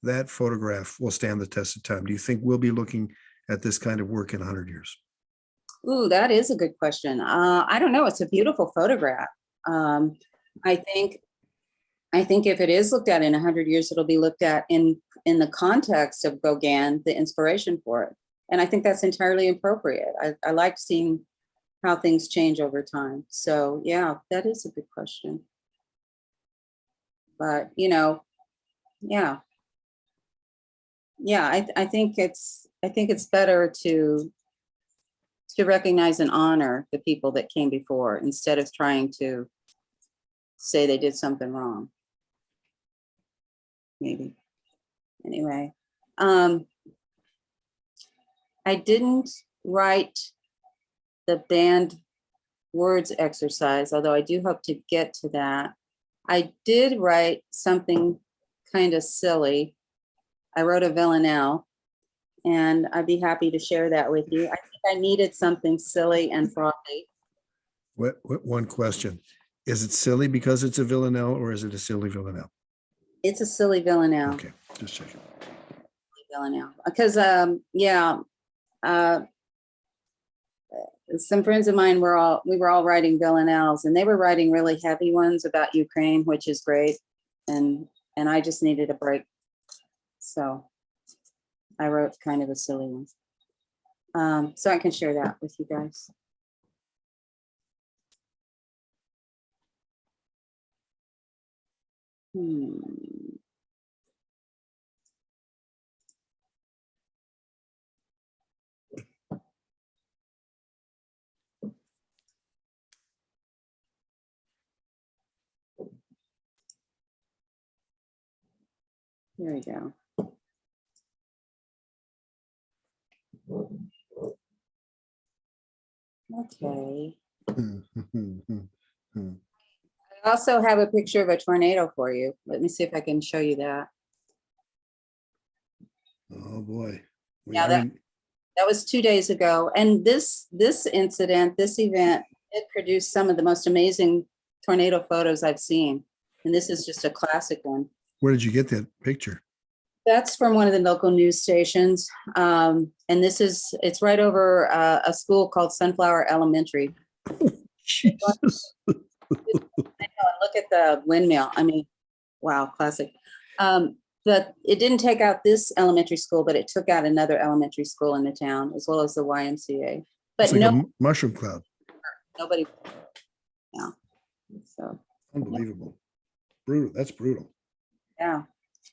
[SPEAKER 2] that photograph will stand the test of time? Do you think we'll be looking at this kind of work in 100 years?
[SPEAKER 3] Ooh, that is a good question. I don't know. It's a beautiful photograph. I think if it is looked at in 100 years, it'll be looked at in the context of Gauguin, the inspiration for it. And I think that's entirely appropriate. I like seeing how things change over time. So yeah, that is a good question. But, you know, yeah. Yeah, I think it's better to recognize and honor the people that came before instead of trying to say they did something wrong. Maybe. Anyway, I didn't write the banned words exercise, although I do hope to get to that. I did write something kind of silly. I wrote a villanelle, and I'd be happy to share that with you. I think I needed something silly and frothy.
[SPEAKER 2] One question. Is it silly because it's a villanelle, or is it a silly villanelle?
[SPEAKER 3] It's a silly villanelle.
[SPEAKER 2] Okay, just checking.
[SPEAKER 3] Villanelle. Because, some friends of mine we were all writing villanelles, and they were writing really heavy ones about Ukraine, which is great. And I just needed a break. So I wrote kind of a silly one. So I can share that with you guys. Here we go. Okay. I also have a picture of a tornado for you. Let me see if I can show you that.
[SPEAKER 2] Oh boy.
[SPEAKER 3] Yeah, that was 2 days ago. And this event, it produced some of the most amazing tornado photos I've seen. And this is just a classic one.
[SPEAKER 2] Where did you get that picture?
[SPEAKER 3] That's from one of the local news stations. And it's right over a school called Sunflower Elementary.
[SPEAKER 2] Jesus.
[SPEAKER 3] I know, look at the windmill. I mean, wow, classic. it didn't take out this elementary school, but it took out another elementary school in the town, as well as the YMCA. But
[SPEAKER 2] It's like
[SPEAKER 3] no,
[SPEAKER 2] a mushroom cloud.
[SPEAKER 3] nobody. Yeah. So,
[SPEAKER 2] Unbelievable. Brutal. That's brutal.
[SPEAKER 3] yeah.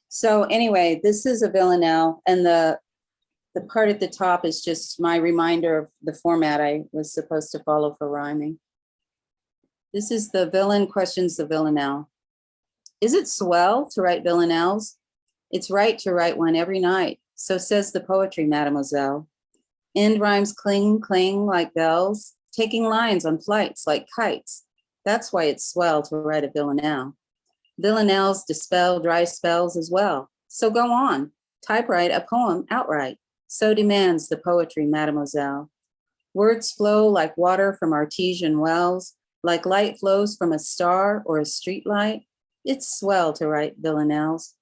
[SPEAKER 3] So anyway, this is a villanelle, and the part at the top is just my reminder of the format I was supposed to follow for rhyming. This is the villain questions the villanelle. Is it swell to write villanelles? It's right to write one every night. So says the poetry, mademoiselle. End rhymes cling, cling like bells, taking lines on flights like kites. That's why it's swell to write a villanelle. Villanelles dispel dry spells as well. So go on, typewrite a poem outright. So demands the poetry, mademoiselle. Words flow like water from artesian wells, like light flows from a star or a street light. It's swell to write villanelles.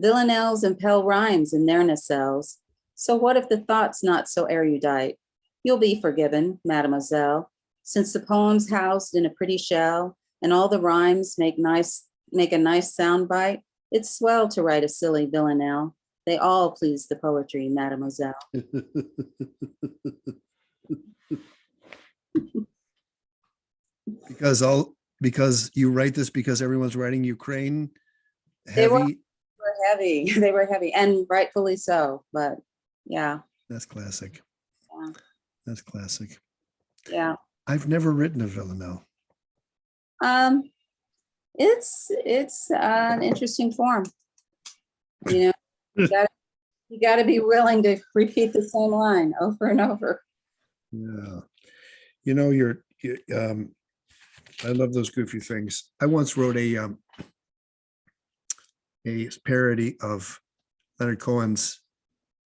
[SPEAKER 3] Villanelles impel rhymes in their nacelles. So what if the thought's not so erudite? You'll be forgiven, mademoiselle, since the poem's housed in a pretty shell and all the rhymes make a nice sound bite. It's swell to write a silly villanelle. They all please the poetry, mademoiselle.
[SPEAKER 2] Because you write this because everyone's writing Ukraine
[SPEAKER 3] They were
[SPEAKER 2] heavy.
[SPEAKER 3] heavy. They were heavy, and rightfully so. But yeah,
[SPEAKER 2] That's classic.
[SPEAKER 3] yeah,
[SPEAKER 2] That's classic.
[SPEAKER 3] yeah.
[SPEAKER 2] I've never written a villanelle.
[SPEAKER 3] It's an interesting form. You know, you got to be willing to repeat the same line over and over.
[SPEAKER 2] Yeah. You know, I love those goofy things. I once wrote a parody of Leonard Cohen's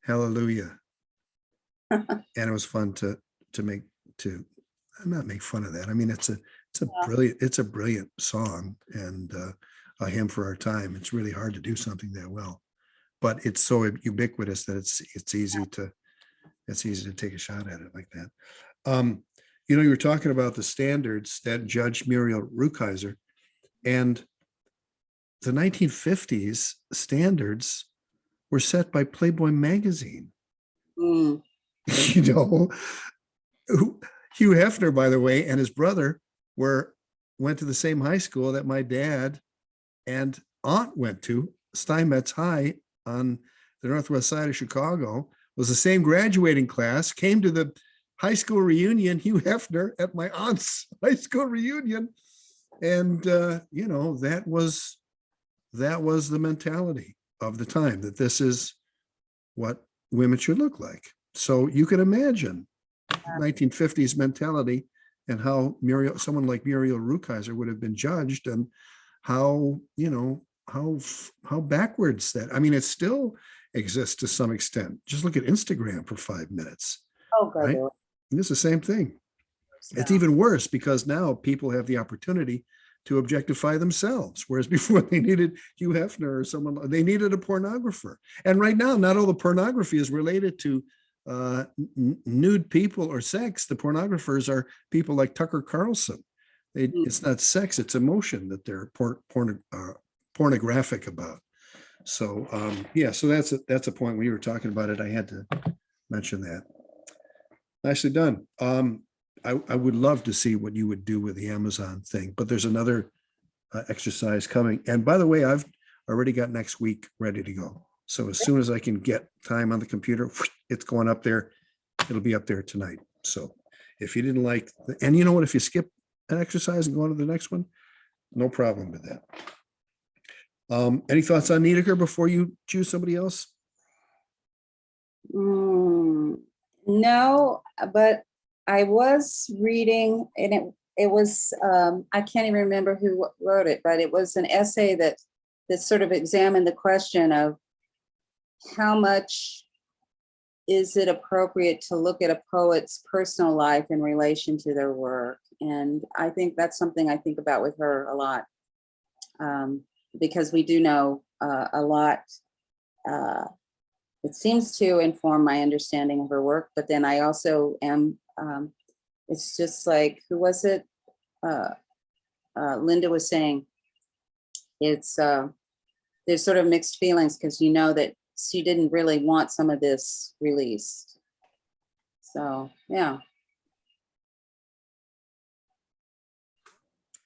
[SPEAKER 2] Hallelujah. And it was fun to not make fun of that. I mean, it's a brilliant song and a hymn for our time. It's really hard to do something that well, but it's so ubiquitous that it's easy to take a shot at it like that. You know, you were talking about the standards that Judge Muriel Rukeyser, and the 1950s standards were set by Playboy magazine.
[SPEAKER 3] Mm.
[SPEAKER 2] You know, Hugh Hefner, by the way, and his brother went to the same high school that my dad and aunt went to, Steinmetz High on the northwest side of Chicago. Was the same graduating class, came to the high school reunion, Hugh Hefner at my aunt's high school reunion. And, you know, that was the mentality of the time, that this is what women should look like. So you can imagine 1950s mentality and how someone like Muriel Rukeyser would have been judged, and how, you know, how backwards that, I mean, it still exists to some extent. Just look at Instagram for 5 minutes.
[SPEAKER 3] Oh, God.
[SPEAKER 2] Right? And it's the same thing. It's even worse because now people have the opportunity to objectify themselves, whereas before they needed Hugh Hefner or someone, they needed a pornographer. And right now, not all the pornography is related to nude people or sex. The pornographers are people like Tucker Carlson. It's not sex, it's emotion that they're pornographic about. So yeah, so that's a point when you were talking about it. I had to mention that. Nicely done. I would love to see what you would do with the Amazon thing, but there's another exercise coming. And by the way, I've already got next week ready to go. So as soon as I can get time on the computer, it's going up there. It'll be up there tonight. So if you didn't like, and you know what, if you skip an exercise and go on to the next one, no problem with that. Any thoughts on Niedecker before you choose somebody else?
[SPEAKER 3] No, but I was reading, and it was, I can't even remember who wrote it, but it was an essay that sort of examined the question of how much is it appropriate to look at a poet's personal life in relation to their work. And I think that's something I think about with her a lot, because we do know a lot. It seems to inform my understanding of her work, but then I also am, it's just like, who was it? Linda was saying, it's there's sort of mixed feelings because you know that she didn't really want some of this released. So, yeah.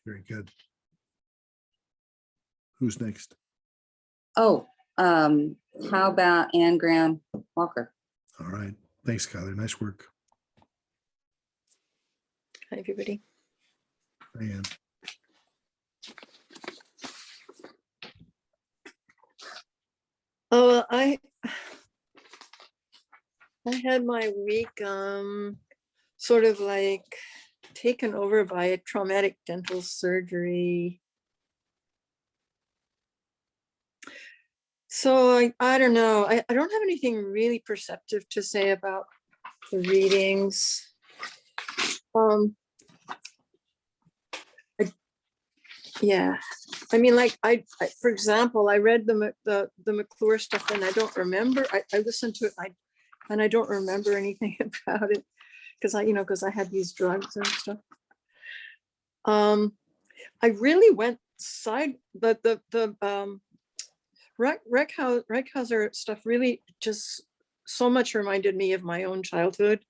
[SPEAKER 2] Very good. Who's next?
[SPEAKER 3] Oh, how about Anne Graham Walker?
[SPEAKER 2] All right. Thanks, Kyler. Nice work.
[SPEAKER 1] Hi, everybody.
[SPEAKER 2] Diane.
[SPEAKER 1] Oh, I had my week sort of like taken over by a traumatic dental surgery. So I don't know. I don't have anything really perceptive to say about the readings. Yeah, I mean, like I for example, I read the McClure stuff and I don't remember. I listened to it and I don't remember anything about it because I had these drugs and stuff. I really went side the Reichhauser stuff really just so much reminded me of my own childhood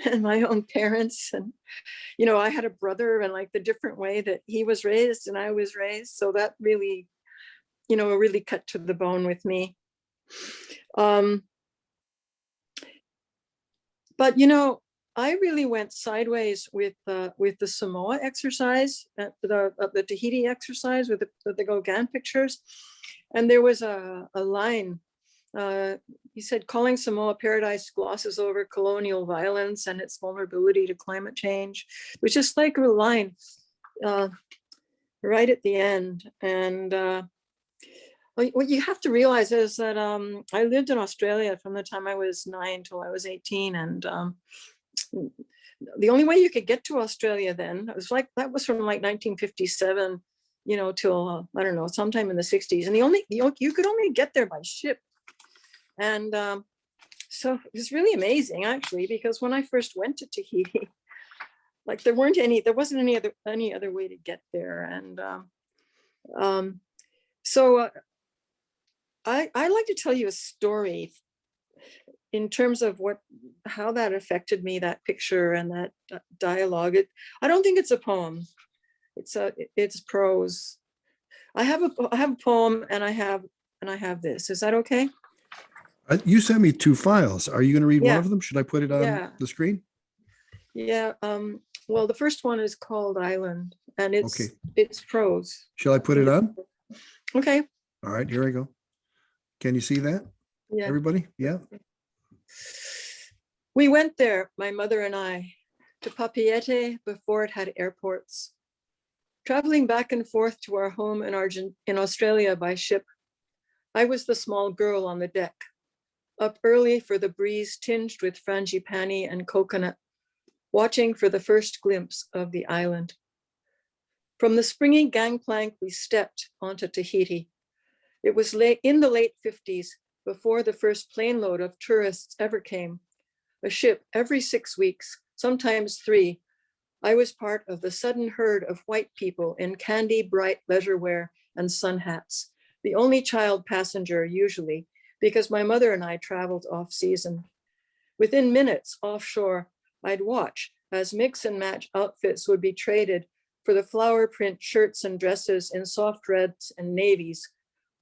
[SPEAKER 1] and my own parents. And, I had a brother and like the different way that he was raised and I was raised. So that really, really cut to the bone with me. But, I really went sideways with the Samoa exercise, the Tahiti exercise with the Gauguin pictures. And there was a line, he said, calling Samoa paradise glosses over colonial violence and its vulnerability to climate change, which is like a line right at the end. And what you have to realize is that I lived in Australia from the time I was 9 till I was 18. And the only way you could get to Australia then, it was like, that was from like 1957, till, I don't know, sometime in the 60s. And you could only get there by ship. And so it was really amazing actually, because when I first went to Tahiti, like there wasn't any other way to get there. And so I like to tell you a story in terms of how that affected me, that picture and that dialogue. I don't think it's a poem. It's prose. I have a poem and I have this. Is that okay?
[SPEAKER 2] You sent me 2 files. Are you going to read one
[SPEAKER 1] Yeah.
[SPEAKER 2] of them? Should I put it on the screen?
[SPEAKER 1] Yeah. Well, the first one is called Island, and
[SPEAKER 2] Okay.
[SPEAKER 1] it's prose.
[SPEAKER 2] Shall I put it on?
[SPEAKER 1] Okay.
[SPEAKER 2] All right, here I go. Can you see that?
[SPEAKER 1] Yeah.
[SPEAKER 2] Everybody? Yeah.
[SPEAKER 1] We went there, my mother and I, to Papeete before it had airports. Traveling back and forth to our home in Australia by ship, I was the small girl on the deck, up early for the breeze tinged with frangipani and coconut, watching for the first glimpse of the island. From the springy gangplank, we stepped onto Tahiti. It was in the late 50s, before the first plane load of tourists ever came. A ship every 6 weeks, sometimes 3. I was part of the sudden herd of white people in candy bright leisure wear and sun hats, the only child passenger usually, because my mother and I traveled off season. Within minutes offshore, I'd watch as mix and match outfits would be traded for the flower print shirts and dresses in soft reds and navies.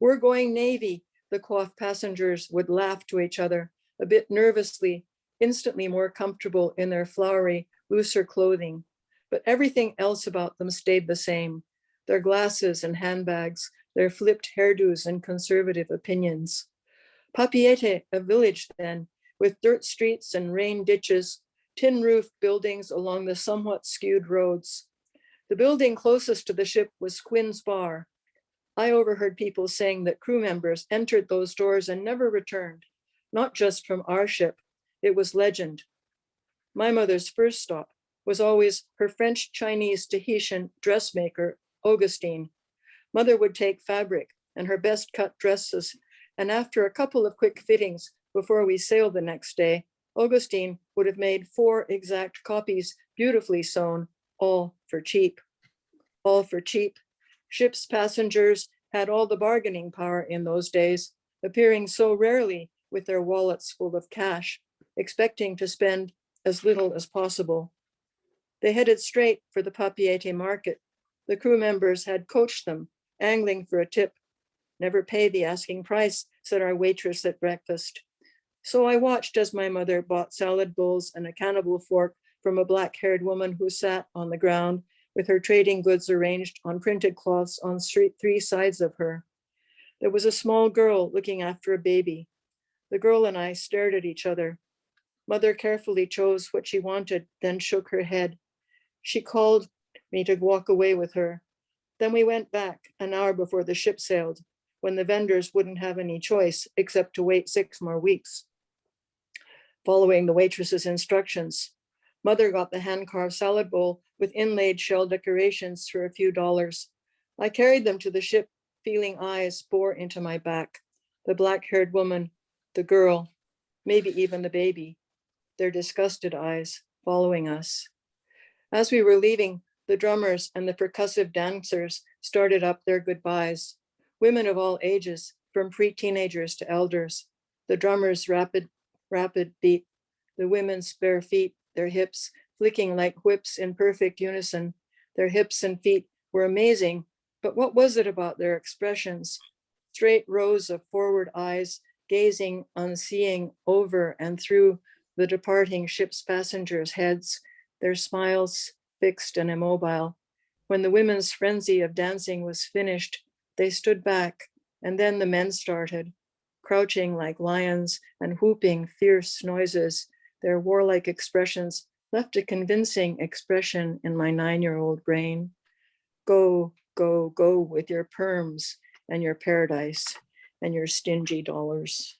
[SPEAKER 1] We're going Navy, the coiffed passengers would laugh to each other, a bit nervously, instantly more comfortable in their flowery, looser clothing. But everything else about them stayed the same. Their glasses and handbags, their flipped hairdos and conservative opinions. Papeete, a village then, with dirt streets and rain ditches, tin-roofed buildings along the somewhat skewed roads. The building closest to the ship was Quinn's Bar. I overheard people saying that crew members entered those doors and never returned, not just from our ship. It was legend. My mother's first stop was always her French-Chinese Tahitian dressmaker, Augustine. Mother would take fabric and her best cut dresses, and after a couple of quick fittings before we sailed the next day, Augustine would have made 4 exact copies, beautifully sewn, all for cheap. All for cheap. Ship's passengers had all the bargaining power in those days, appearing so rarely with their wallets full of cash, expecting to spend as little as possible. They headed straight for the Papiete market. The crew members had coached them, angling for a tip. Never pay the asking price, said our waitress at breakfast. So I watched as my mother bought salad bowls and a cannibal fork from a black-haired woman who sat on the ground with her trading goods arranged on printed cloths on three sides of her. There was a small girl looking after a baby. The girl and I stared at each other. Mother carefully chose what she wanted, then shook her head. She called me to walk away with her. Then we went back an hour before the ship sailed, when the vendors wouldn't have any choice except to wait 6 more weeks. Following the waitress's instructions, Mother got the hand-carved salad bowl with inlaid shell decorations for a few dollars. I carried them to the ship, feeling eyes bore into my back. The black-haired woman, the girl, maybe even the baby, their disgusted eyes following us. As we were leaving, the drummers and the percussive dancers started up their goodbyes. Women of all ages, from pre-teenagers to elders. The drummers' rapid beat, the women's bare feet, their hips flicking like whips in perfect unison. Their hips and feet were amazing, but what was it about their expressions? Straight rows of forward eyes, gazing unseeing over and through the departing ship's passengers' heads, their smiles fixed and immobile. When the women's frenzy of dancing was finished, they stood back, and then the men started, crouching like lions and whooping fierce noises. Their warlike expressions left a convincing expression in my 9-year-old brain. Go, go, go with your perms and your paradise and your stingy dollars.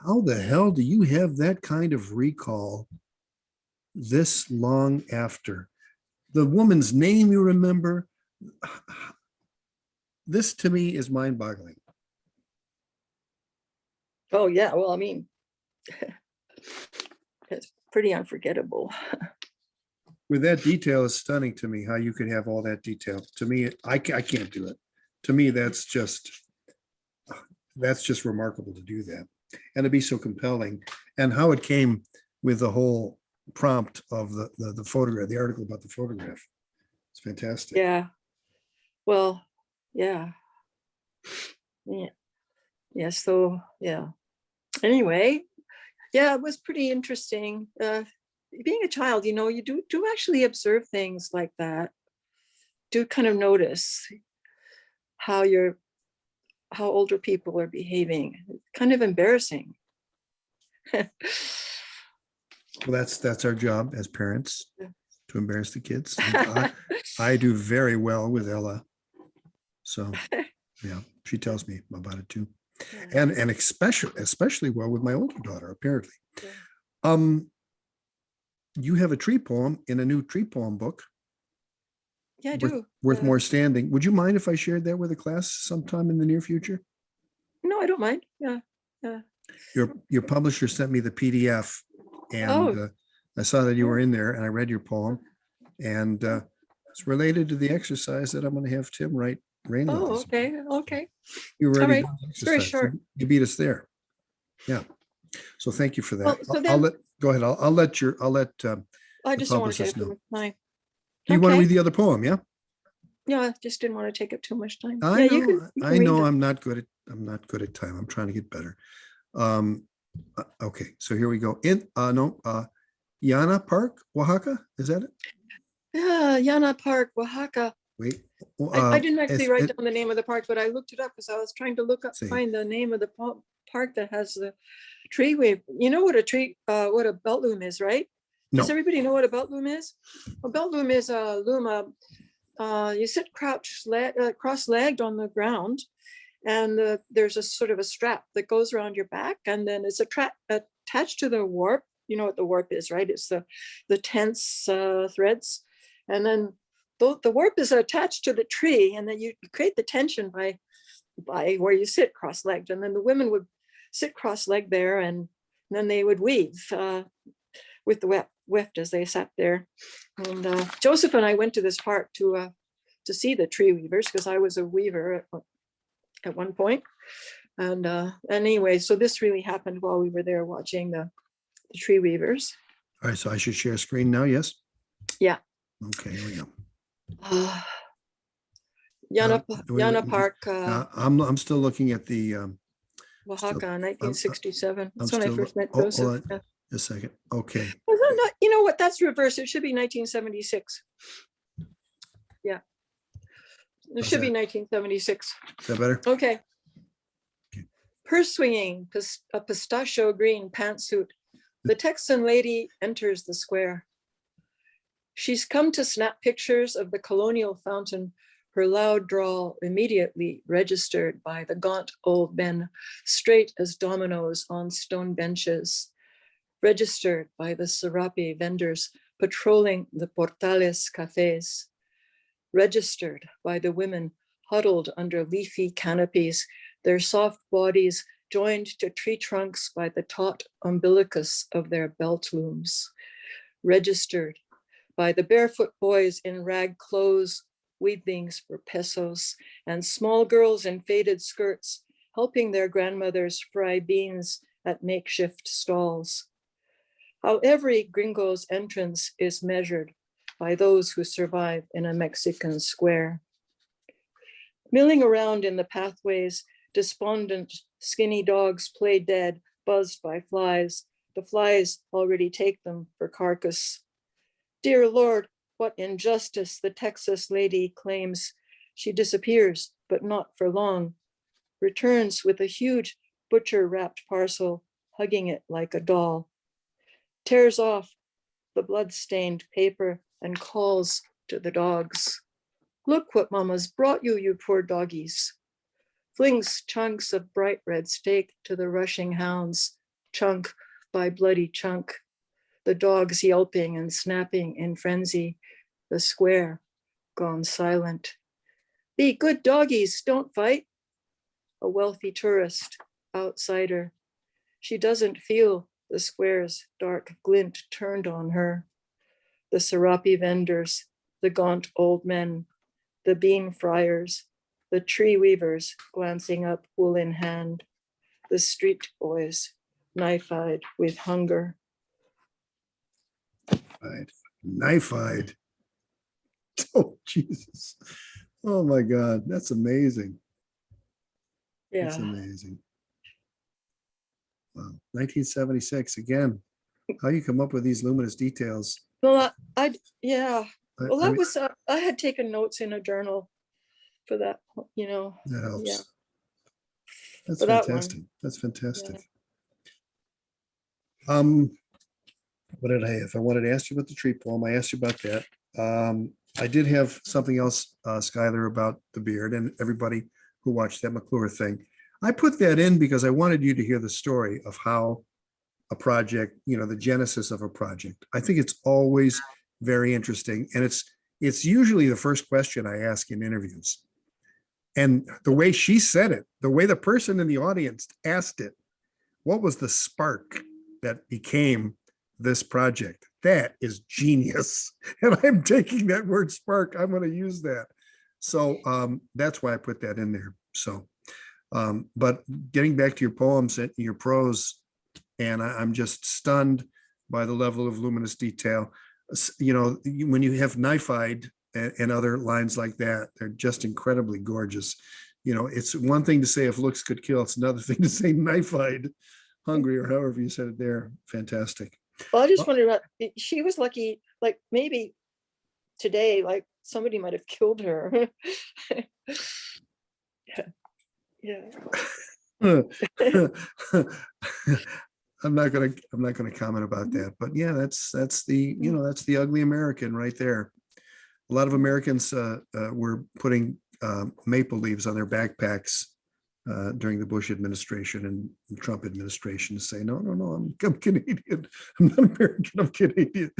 [SPEAKER 2] How the hell do you have that kind of recall this long after? The woman's name you remember? This to me is mind-boggling.
[SPEAKER 1] Oh yeah, well, I mean, it's pretty unforgettable.
[SPEAKER 2] With that detail, it's stunning to me how you could have all that detail. To me, I can't do it. To me, that's just remarkable to do that and to be so compelling, and how it came with the whole prompt of the photograph, the article about the photograph. It's fantastic.
[SPEAKER 1] Yeah. Well, yeah. Yeah. So yeah. Anyway, yeah, it was pretty interesting. Being a child, you know, you do actually observe things like that. Do kind of notice how older people are behaving. Kind of embarrassing.
[SPEAKER 2] Well, that's our job as parents,
[SPEAKER 1] Yeah.
[SPEAKER 2] to embarrass the kids. I do very well with Ella. So yeah, she tells me about it too.
[SPEAKER 1] Yeah.
[SPEAKER 2] And especially well with my older daughter, apparently.
[SPEAKER 1] Yeah.
[SPEAKER 2] You have a tree poem in a new tree poem book.
[SPEAKER 1] Yeah, I do.
[SPEAKER 2] Worth more standing. Would you mind if I shared that with the class sometime in the near future?
[SPEAKER 1] No, I don't mind. Yeah.
[SPEAKER 2] Your publisher sent me the PDF, and
[SPEAKER 1] Oh.
[SPEAKER 2] I saw that you were in there, and I read your poem, and it's related to the exercise that I'm going to have Tim write rain
[SPEAKER 1] Oh,
[SPEAKER 2] lilies.
[SPEAKER 1] okay. Okay.
[SPEAKER 2] You were
[SPEAKER 1] All
[SPEAKER 2] ready.
[SPEAKER 1] right. It's very short.
[SPEAKER 2] You beat us there. Yeah. So thank you for that.
[SPEAKER 1] Well, so
[SPEAKER 2] I'll
[SPEAKER 1] then-
[SPEAKER 2] let go ahead. I'll let
[SPEAKER 1] I
[SPEAKER 2] the
[SPEAKER 1] just don't want to take
[SPEAKER 2] publicist
[SPEAKER 1] up too
[SPEAKER 2] know.
[SPEAKER 1] much time.
[SPEAKER 2] You want to
[SPEAKER 1] Okay.
[SPEAKER 2] read the other poem? Yeah.
[SPEAKER 1] Yeah, I just didn't want to take up too much time.
[SPEAKER 2] I
[SPEAKER 1] Yeah,
[SPEAKER 2] know.
[SPEAKER 1] you can
[SPEAKER 2] I
[SPEAKER 1] read
[SPEAKER 2] know.
[SPEAKER 1] them.
[SPEAKER 2] I'm not good at time. I'm trying to get better. Okay. So here we go. Yana Park, Oaxaca. Is that it?
[SPEAKER 1] Yeah, Yana Park, Oaxaca.
[SPEAKER 2] Wait.
[SPEAKER 1] I didn't actually write
[SPEAKER 2] it-
[SPEAKER 1] down the name of the park, but I looked it up because I was trying to
[SPEAKER 2] See.
[SPEAKER 1] find the name of the park that has the tree wave. You know what what a belt loom is, right?
[SPEAKER 2] No.
[SPEAKER 1] Does everybody know what a belt loom is? A belt loom is a loom. You sit cross-legged on the ground, and there's a sort of a strap that goes around your back, and then it's attached to the warp. You know what the warp is, right? It's the tense threads, and then the warp is attached to the tree, and then you create the tension by where you sit cross-legged, and then the women would sit cross-legged there, and then they would weave with the weft as they sat there. And Joseph and I went to this park to to see the tree weavers because I was a weaver at one point. And anyway, so this really happened while we were there watching the tree weavers.
[SPEAKER 2] All right, so I should share screen now, yes?
[SPEAKER 1] Yeah.
[SPEAKER 2] Okay, here we go.
[SPEAKER 1] Yana,
[SPEAKER 2] wait,
[SPEAKER 1] Yana Park,
[SPEAKER 2] I'm still looking at the,
[SPEAKER 1] Oaxaca, 1967.
[SPEAKER 2] I'm
[SPEAKER 1] That's when I
[SPEAKER 2] still,
[SPEAKER 1] first met
[SPEAKER 2] hold
[SPEAKER 1] Joseph.
[SPEAKER 2] on
[SPEAKER 1] Yeah.
[SPEAKER 2] a second. Okay,
[SPEAKER 1] Well, you know what? That's reverse. It should be 1976. Yeah. It
[SPEAKER 2] How's
[SPEAKER 1] should be
[SPEAKER 2] that?
[SPEAKER 1] 1976.
[SPEAKER 2] is that better?
[SPEAKER 1] Okay.
[SPEAKER 2] Okay.
[SPEAKER 1] Purse swinging, a pistachio green pantsuit, the Texan lady enters the square. She's come to snap pictures of the colonial fountain, her loud drawl immediately registered by the gaunt old men, straight as dominoes on stone benches, registered by the serape vendors patrolling the Portales cafes, registered by the women huddled under leafy canopies, their soft bodies joined to tree trunks by the taut umbilicus of their belt looms, registered by the barefoot boys in rag clothes, weedlings for pesos, and small girls in faded skirts, helping their grandmothers fry beans at makeshift stalls. How every gringo's entrance is measured by those who survive in a Mexican square. Milling around in the pathways, despondent, skinny dogs play dead, buzzed by flies. The flies already take them for carcass. Dear Lord, what injustice, the Texas lady claims. She disappears, but not for long. Returns with a huge butcher-wrapped parcel, hugging it like a doll. Tears off the blood-stained paper and calls to the dogs. Look what mama's brought you, you poor doggies. Flings chunks of bright red steak to the rushing hounds, chunk by bloody chunk. The dogs yelping and snapping in frenzy, the square gone silent. Be good doggies, don't fight. A wealthy tourist, outsider. She doesn't feel the square's dark glint turned on her. The serape vendors, the gaunt old men, the bean friars, the tree weavers glancing up wool in hand, the street boys knife-eyed with hunger.
[SPEAKER 2] Right. Knife-eyed. Oh, Jesus. Oh, my God. That's amazing. That's
[SPEAKER 1] Yeah.
[SPEAKER 2] amazing. Wow. 1976, again. How you come up with these luminous details?
[SPEAKER 1] Well, yeah.
[SPEAKER 2] I-
[SPEAKER 1] Well,
[SPEAKER 2] I
[SPEAKER 1] that
[SPEAKER 2] mean,
[SPEAKER 1] was, I had taken notes in a journal for that, you know,
[SPEAKER 2] that helps.
[SPEAKER 1] yeah.
[SPEAKER 2] That's
[SPEAKER 1] For that one.
[SPEAKER 2] fantastic. That's fantastic.
[SPEAKER 1] Yeah.
[SPEAKER 2] What did I have? I wanted to ask you about the tree poem. I asked you about that. I did have something else, Skylar, about the beard and everybody who watched that McClure thing. I put that in because I wanted you to hear the story of how a project, you know, the genesis of a project. I think it's always very interesting. And it's usually the first question I ask in interviews. And the way she said it, the way the person in the audience asked it, what was the spark that became this project? That is genius. And I'm taking that word spark. I'm going to use that. So that's why I put that in there. So, but getting back to your poems and your prose, and I'm just stunned by the level of luminous detail. You know, when you have knife-eyed and other lines like that, they're just incredibly gorgeous. You know, it's one thing to say if looks could kill, it's another thing to say knife-eyed, hungry, or however you said it there. Fantastic.
[SPEAKER 1] Well, I just wondered about, she was lucky, like maybe today, like somebody might have killed her. Yeah.
[SPEAKER 2] I'm not gonna comment about that, but yeah, that's the, you know, that's the ugly American right there. A lot of Americans were putting maple leaves on their backpacks during the Bush administration and the Trump administration to say, no, I'm Canadian. I'm not American, I'm Canadian.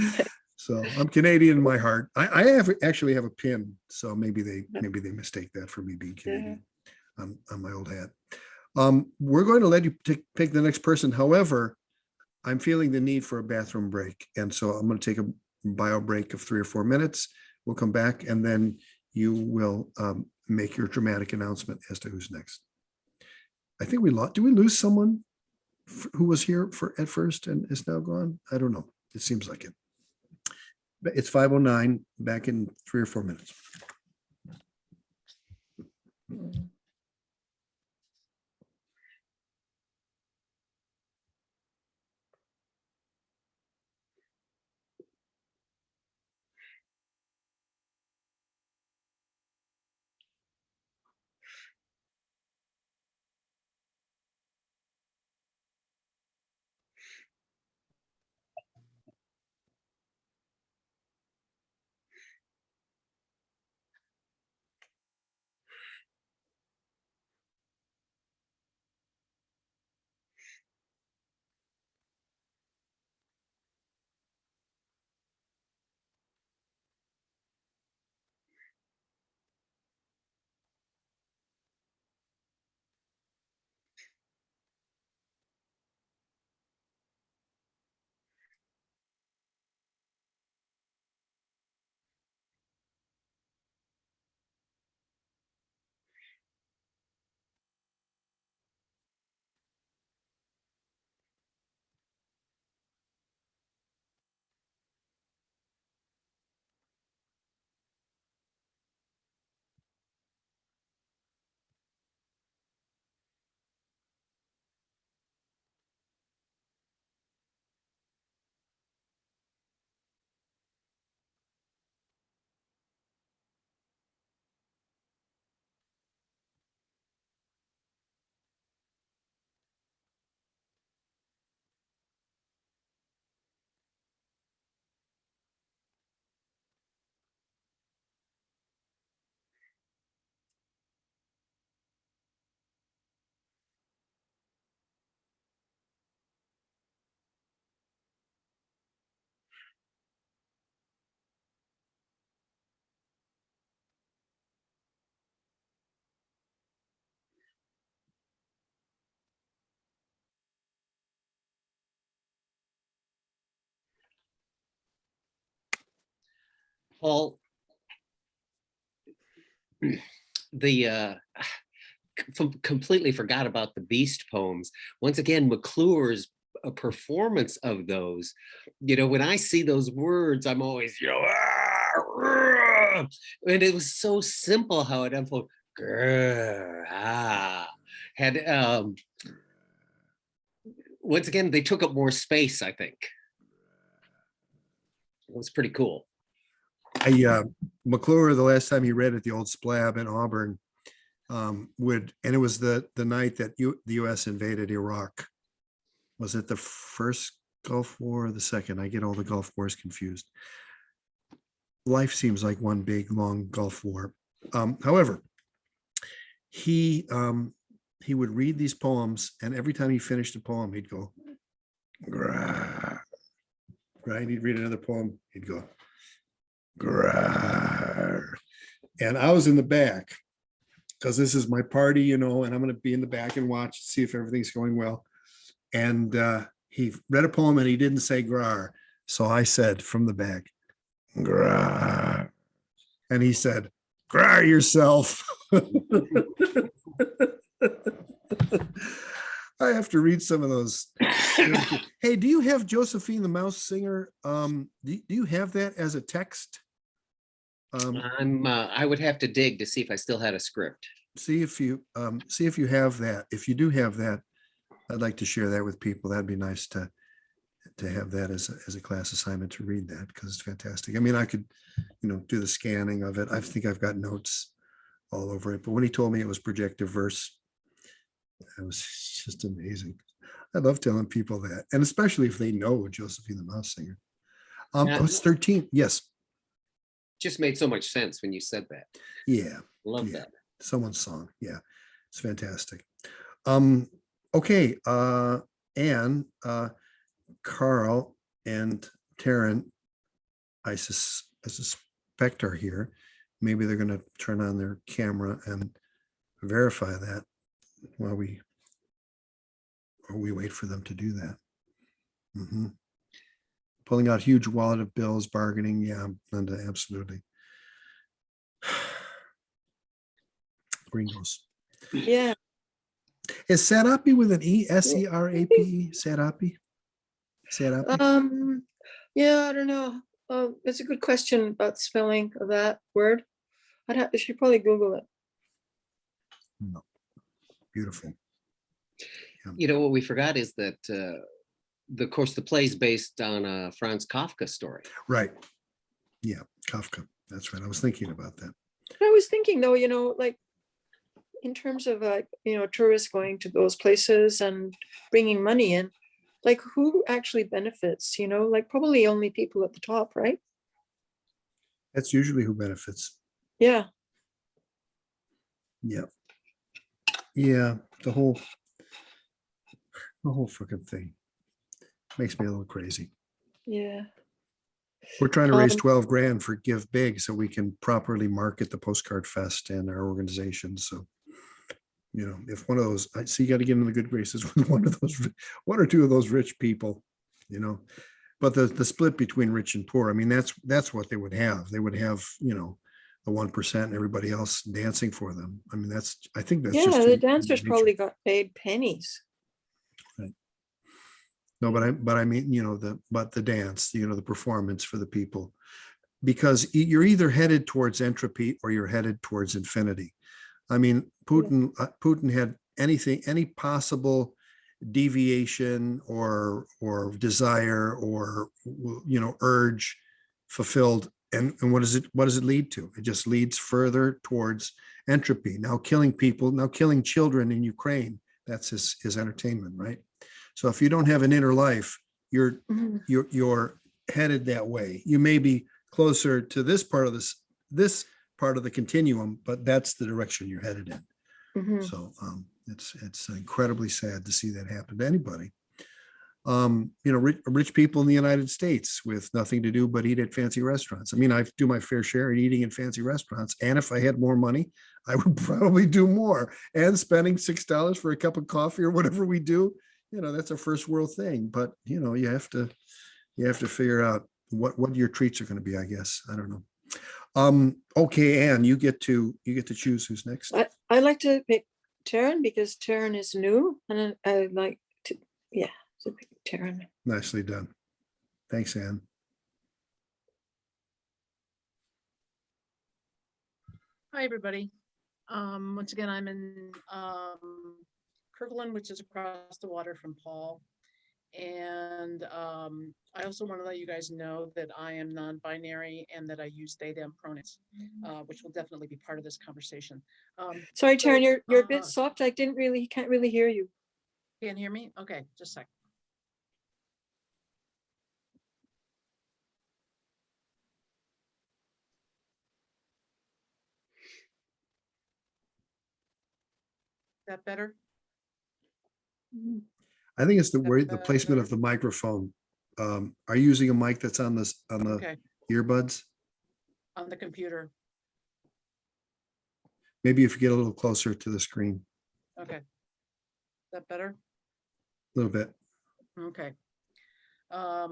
[SPEAKER 2] So I'm Canadian in my heart. I actually have a pin, so maybe they mistake that for me being Canadian on my old hat. We're going to let you pick the next person. However, I'm feeling the need for a bathroom break. And so I'm going to take a bio break of 3 or 4 minutes. We'll come back and then you will make your dramatic announcement as to who's next. I think we lost. Do we lose someone who was here at first and is now gone? I don't know. It seems like it. But it's 5:09. Back in 3 or 4 minutes.
[SPEAKER 7] Paul, the completely forgot about the Beast poems. Once again, McClure's performance of those, when I see those words, I'm always, "Ah, and it was so simple how it unfolded. Had once again, they took up more space, I think. It was pretty cool.
[SPEAKER 2] McClure, the last time he read at the old Splab in Auburn, and it was the night that the U.S. invaded Iraq. Was it the first Gulf War or the second? I get all the Gulf Wars confused. Life seems like one big, long Gulf War. However, he would read these poems, and every time he finished a poem, he'd go, "Grah." Right? He'd read another poem, he'd go, "Grah." And I was in the back because this is my party, and I'm going to be in the back and watch to see if everything's going well. And he read a poem and he didn't say "grah." So I said from the back, "Grah." And he said, "Grah yourself." I have to read some of those. Hey, do you have Josephine the Mouse Singer? Do you have that as a text?
[SPEAKER 7] I would have to dig to see if I still had a script.
[SPEAKER 2] See if you have that. If you do have that, I'd like to share that with people. That'd be nice to have that as a class assignment, to read that, because it's fantastic. I mean, I could, do the scanning of it. I think I've got notes all over it. But when he told me it was Projective Verse, it was just amazing. I love telling people that, and especially if they know Josephine the Mouse Singer. It's 13. Yes.
[SPEAKER 7] Just made so much sense when you said that.
[SPEAKER 2] Yeah.
[SPEAKER 7] Love that.
[SPEAKER 2] Someone's song. Yeah. It's fantastic. Okay. Anne, Carl, and Taryn, I suspect are here. Maybe they're going to turn on their camera and verify that while we wait for them to do that. Pulling out huge wallet of bills, bargaining. Yeah, Linda, absolutely. Gringos.
[SPEAKER 1] Yeah.
[SPEAKER 2] Is Serapi with an E? S-E-R-A-P-E? Serapi? Serapi?
[SPEAKER 1] Yeah, I don't know. It's a good question about spelling of that word. I should probably Google it.
[SPEAKER 2] No. Beautiful.
[SPEAKER 7] You know, what we forgot is that, of course, the play is based on a Franz Kafka story.
[SPEAKER 2] Right. Yeah, Kafka. That's right. I was thinking about that.
[SPEAKER 1] I was thinking though, like in terms of tourists going to those places and bringing money in, like who actually benefits, like probably only people at the top, right?
[SPEAKER 2] That's usually who benefits.
[SPEAKER 1] Yeah.
[SPEAKER 2] Yeah. Yeah. The whole freaking thing makes me a little crazy.
[SPEAKER 1] Yeah.
[SPEAKER 2] We're trying to raise
[SPEAKER 1] Um,
[SPEAKER 2] 12 grand for Give Big so we can properly market the Postcard Fest and our organization. So, if one of those, I see, you got to get in the good graces with one or two of those rich people, but the split between rich and poor, I mean, that's what they would have. They would have, the 1% and everybody else dancing for them. I mean, I think that's just
[SPEAKER 1] yeah, the
[SPEAKER 2] human
[SPEAKER 1] dancers
[SPEAKER 2] nature.
[SPEAKER 1] probably got paid pennies.
[SPEAKER 2] No, but I mean, the dance, the performance for the people, because you're either headed towards entropy or you're headed towards infinity. I mean, Putin had any possible deviation or desire or urge fulfilled, and what does it lead to? It just leads further towards entropy. Now killing people, now killing children in Ukraine, that's his entertainment, right? So if you don't have an inner life, you're headed that way. You may be closer to this part of the continuum, but that's the direction you're headed in.
[SPEAKER 1] Mhm.
[SPEAKER 2] So it's incredibly sad to see that happen to anybody. Rich people in the United States with nothing to do but eat at fancy restaurants. I mean, I do my fair share at eating in fancy restaurants, and if I had more money, I would probably do more. And spending $6 for a cup of coffee or whatever we do, that's a first world thing. But you have to figure out what your treats are going to be, I guess. I don't know. Okay, Anne, you get to choose who's next.
[SPEAKER 1] I like to pick Taryn because Taryn is new, and I like to pick Taryn.
[SPEAKER 2] Nicely done. Thanks, Anne.
[SPEAKER 8] Hi, everybody. Once again, I'm in Kirkland, which is across the water from Paul. And I also want to let you guys know that I am non-binary and that I use they, them pronouns, which will definitely be part of this conversation.
[SPEAKER 1] Sorry,
[SPEAKER 8] so,
[SPEAKER 1] Taryn, you're a bit soft. I can't really hear you.
[SPEAKER 8] Can't hear me? Okay, just a sec. That better?
[SPEAKER 2] I think it's the placement of the microphone. Are you using a mic that's on the
[SPEAKER 8] Okay,
[SPEAKER 2] earbuds?
[SPEAKER 8] on the computer.
[SPEAKER 2] Maybe if you get a little closer to the screen,
[SPEAKER 8] Okay. That better?
[SPEAKER 2] a little bit.
[SPEAKER 8] Okay. All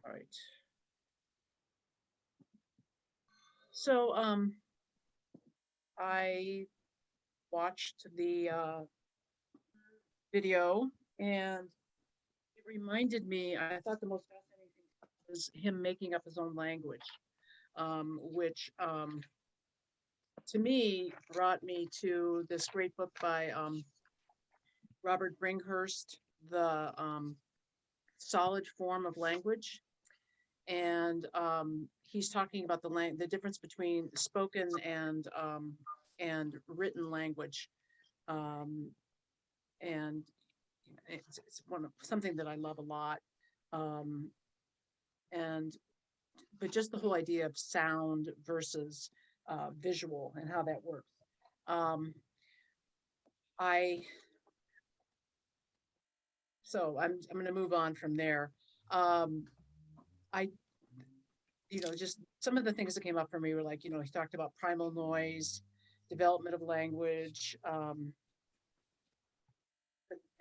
[SPEAKER 8] right. So, I watched the video and it reminded me, I thought the most fascinating thing was him making up his own language, which to me brought me to this great book by Robert Bringhurst, The Solid Form of Language. And he's talking about the difference between spoken and written language. And it's something that I love a lot. But just the whole idea of sound versus visual and how that works. So I'm going to move on from there. Just some of the things that came up for me were like, he talked about primal noise, development of language.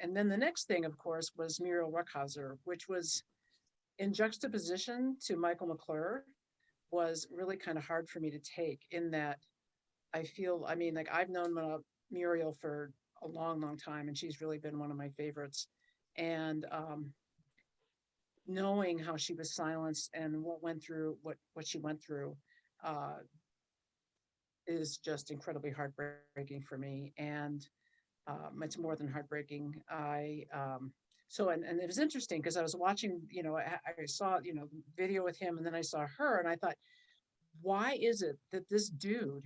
[SPEAKER 8] And then the next thing, of course, was Muriel Rukeyser, which was in juxtaposition to Michael McClure, was really kind of hard for me to take, in that I feel, I mean, like I've known Muriel for a long, long time, and she's really been one of my favorites. And knowing how she was silenced and what she went through uh, is just incredibly heartbreaking for me. And it's more than heartbreaking. And it was interesting because I was watching, I saw, video with him, and then I saw her, and I thought, why is it that this dude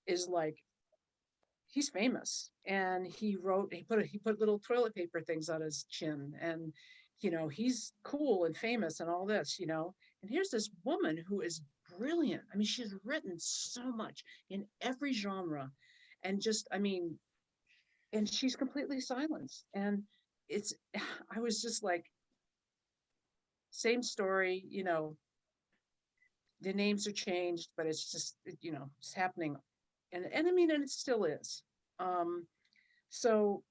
[SPEAKER 8] is like, he's famous, and he put little toilet paper things on his chin, and he's cool and famous and all this, and here's this woman who is brilliant. I mean, she's written so much in every genre, and just, I mean, and she's completely silenced. And it's, I was just like, same story, the names are changed, but it's just, it's happening. And I mean, and it still is. So,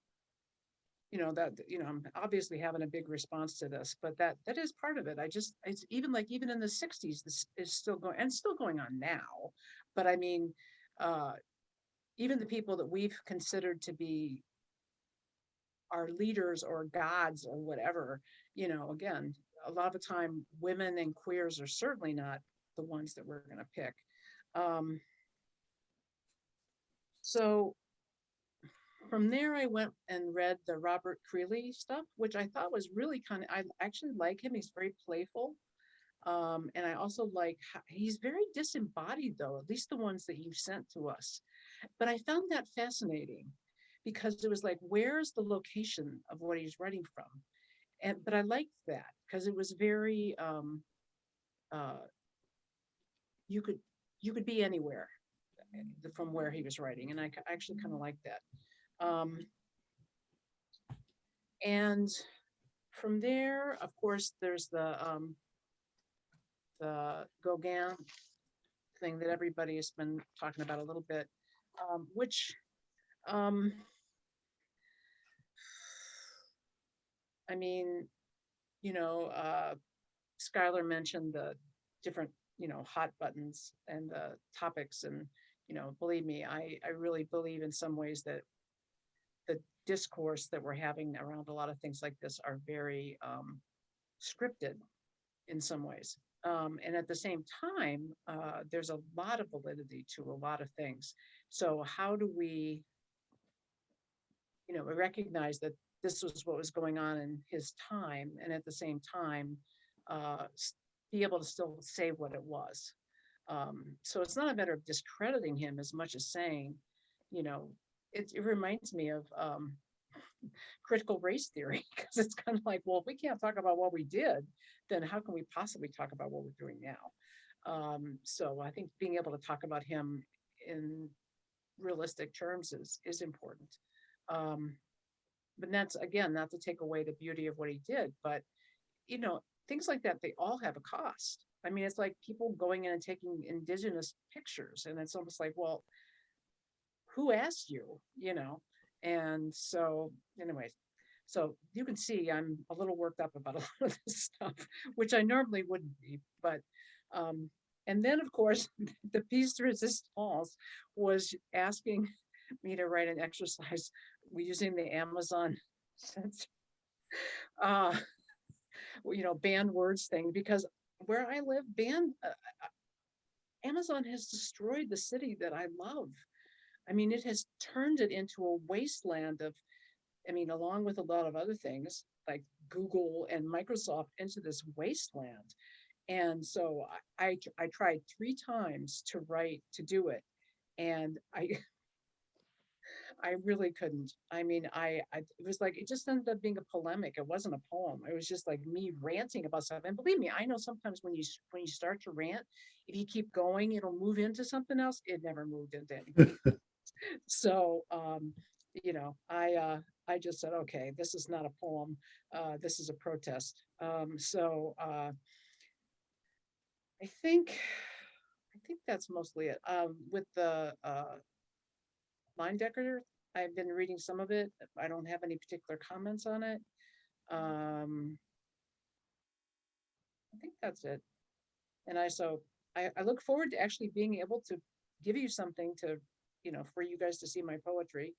[SPEAKER 8] I'm obviously having a big response to this, but that is part of it. It's even in the 60s, this is still going, and still going on now. But I mean, even the people that we've considered to be our leaders or gods or whatever, again, a lot of the time women and queers are certainly not the ones that we're going to pick. So from there, I went and read the Robert Creeley stuff, which I thought was really I actually like him. He's very playful. And I also like, he's very disembodied though, at least the ones that you've sent to us. But I found that fascinating because it was like, where's the location of what he's writing from? But I liked that because it was very, you could be anywhere from where he was writing. And I actually kind of liked that. And from there, of course, there's the Gauguin thing that everybody has been talking about a little bit, which I mean, Skylar mentioned the different, hot buttons and the topics. And, believe me, I really believe in some ways that the discourse that we're having around a lot of things like this are very scripted in some ways. And at the same time, there's a lot of validity to a lot of things. So how do we, recognize that this was what was going on in his time, and at the same time, be able to still say what it was. So it's not a matter of discrediting him as much as saying, it reminds me of critical race theory, because it's kind of like, well, if we can't talk about what we did, then how can we possibly talk about what we're doing now? So I think being able to talk about him in realistic terms is important. But that's, again, not to take away the beauty of what he did, but things like that, they all have a cost. I mean, it's like people going in and taking indigenous pictures, and it's almost like, well, who asked you, And so anyways, so you can see I'm a little worked up about a lot of this stuff, which I normally wouldn't be, but and then of course the piece de resistance was asking me to write an exercise using the Amazon banned words thing, because where I live, Amazon has destroyed the city that I love. I mean, it has turned it into a wasteland of, along with a lot of other things like Google and Microsoft, into this wasteland. And so I tried 3 times to do it. And I really couldn't. It was like, it just ended up being a polemic. It wasn't a poem. It was just like me ranting about stuff. And believe me, I know sometimes when you start to rant, if you keep going, it'll move into something else. It never moved into anything. So, I just said, okay, this is not a poem. This is a protest. I think that's mostly it. With the line decorator, I've been reading some of it. I don't have any particular comments on it. I think that's it. And I look forward to actually being able to give you something to, for you guys to see my poetry.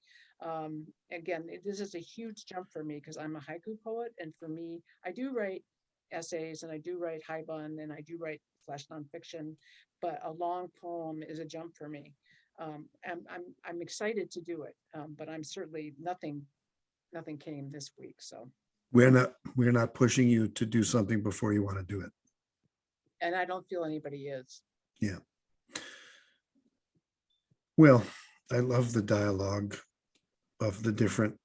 [SPEAKER 8] Again, this is a huge jump for me because I'm a haiku poet. And for me, I do write essays and I do write haibun and I do write flash nonfiction, but a long poem is a jump for me. I'm excited to do it, but I'm certainly nothing came this week. So,
[SPEAKER 2] We're not pushing you to do something before you want to do it.
[SPEAKER 8] and I don't feel anybody is.
[SPEAKER 2] Yeah. Well, I love the dialogue of the different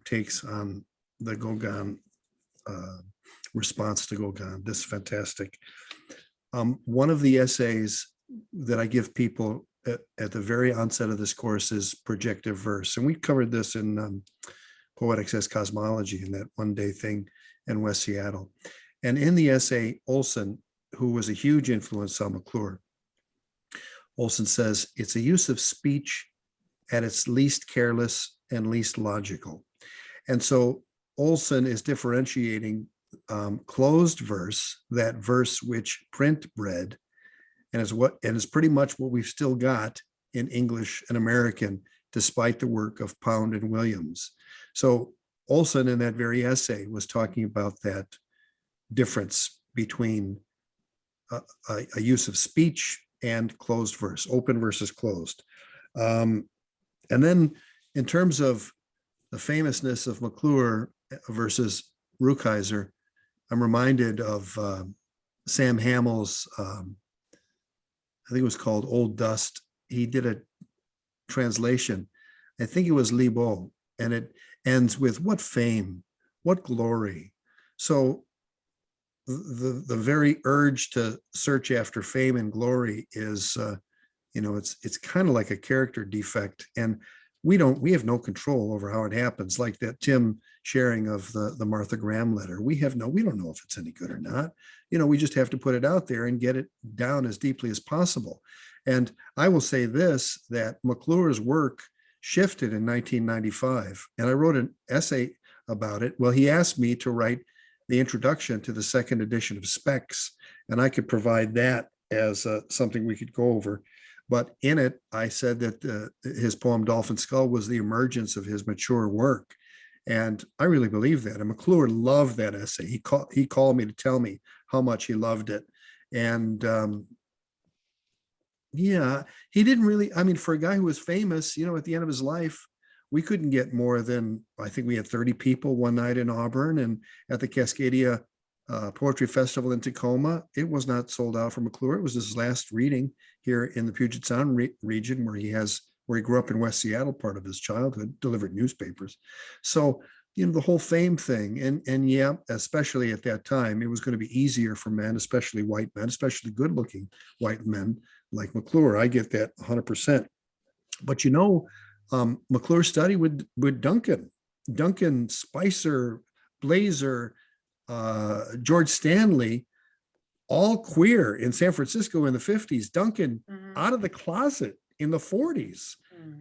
[SPEAKER 2] takes on the Gauguin response to Gauguin. This is fantastic. One of the essays that I give people at the very onset of this course is Projective Verse. And we covered this in Poetics as Cosmology in that one-day thing in West Seattle. And in the essay, Olson, who was a huge influence on McClure, Olson says, it's a use of speech at its least careless and least logical. And so Olson is differentiating closed verse, that verse which print bred, and is pretty much what we've still got in English and American, despite the work of Pound and Williams. So Olson in that very essay was talking about that difference between a use of speech and closed verse, open versus closed. And then in terms of the famousness of McClure versus Rukeyser, I'm reminded of Sam Hamill's, I think it was called Old Dust. He did a translation. I think it was Libo, and it ends with what fame, what glory. So the very urge to search after fame and glory is, it's kind of like a character defect, and we have no control over how it happens. Like that Tim sharing of the Martha Graham letter, we don't know if it's any good or not. We just have to put it out there and get it down as deeply as possible. And I will say this, that McClure's work shifted in 1995, and I wrote an essay about it. Well, he asked me to write the introduction to the second edition of Specs, and I could provide that as something we could go over. But in it, I said that his poem Dolphin Skull was the emergence of his mature work. And I really believe that. And McClure loved that essay. He called me to tell me how much he loved it. And yeah, he didn't really, for a guy who was famous, at the end of his life, we couldn't get more than, I think we had 30 people one night in Auburn, and at the Cascadia Poetry Festival in Tacoma. It was not sold out for McClure. It was his last reading here in the Puget Sound region, where he grew up in West Seattle, part of his childhood, delivered newspapers. So, the whole fame thing, and yeah, especially at that time, it was going to be easier for men, especially white men, especially good-looking white men like McClure. I get that 100%. But McClure studied with Duncan, Spicer, Blazer, George Stanley, all queer in San Francisco in the 50s. Duncan out of the closet in the 40s.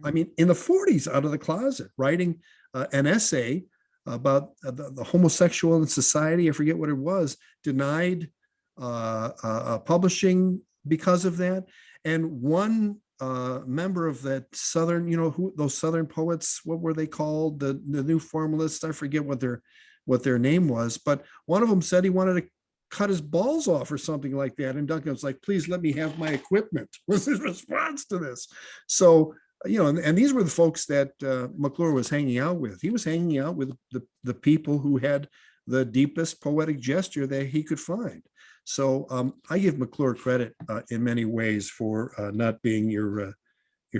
[SPEAKER 2] In the 40s, out of the closet, writing an essay about the homosexual in society. I forget what it was, denied publishing because of that. And one member of that Southern, those Southern poets, what were they called? The new formalists, I forget what their name was, but one of them said he wanted to cut his balls off or something like that. And Duncan was like, please let me have my equipment, was his response to this. So, and these were the folks that McClure was hanging out with. He was hanging out with the people who had the deepest poetic gesture that he could find. So I give McClure credit in many ways for not being your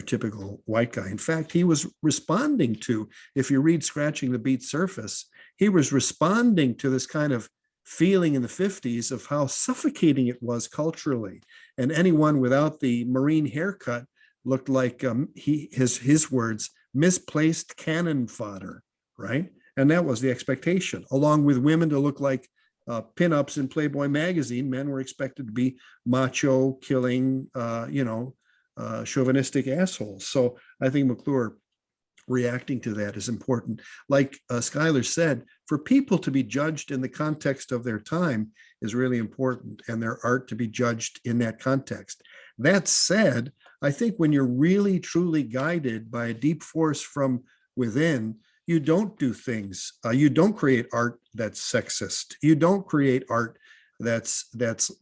[SPEAKER 2] typical white guy. In fact, he was responding to, if you read Scratching the Beat Surface, he was responding to this kind of feeling in the 50s of how suffocating it was culturally. And anyone without the marine haircut looked like his words, misplaced cannon fodder, right? And that was the expectation, along with women to look like pinups in Playboy magazine. Men were expected to be macho, killing, chauvinistic assholes. So I think McClure reacting to that is important. Like Schuyler said, for people to be judged in the context of their time is really important, and their art to be judged in that context. That said, I think when you're really truly guided by a deep force from within, you don't do things. You don't create art that's sexist. You don't create art that's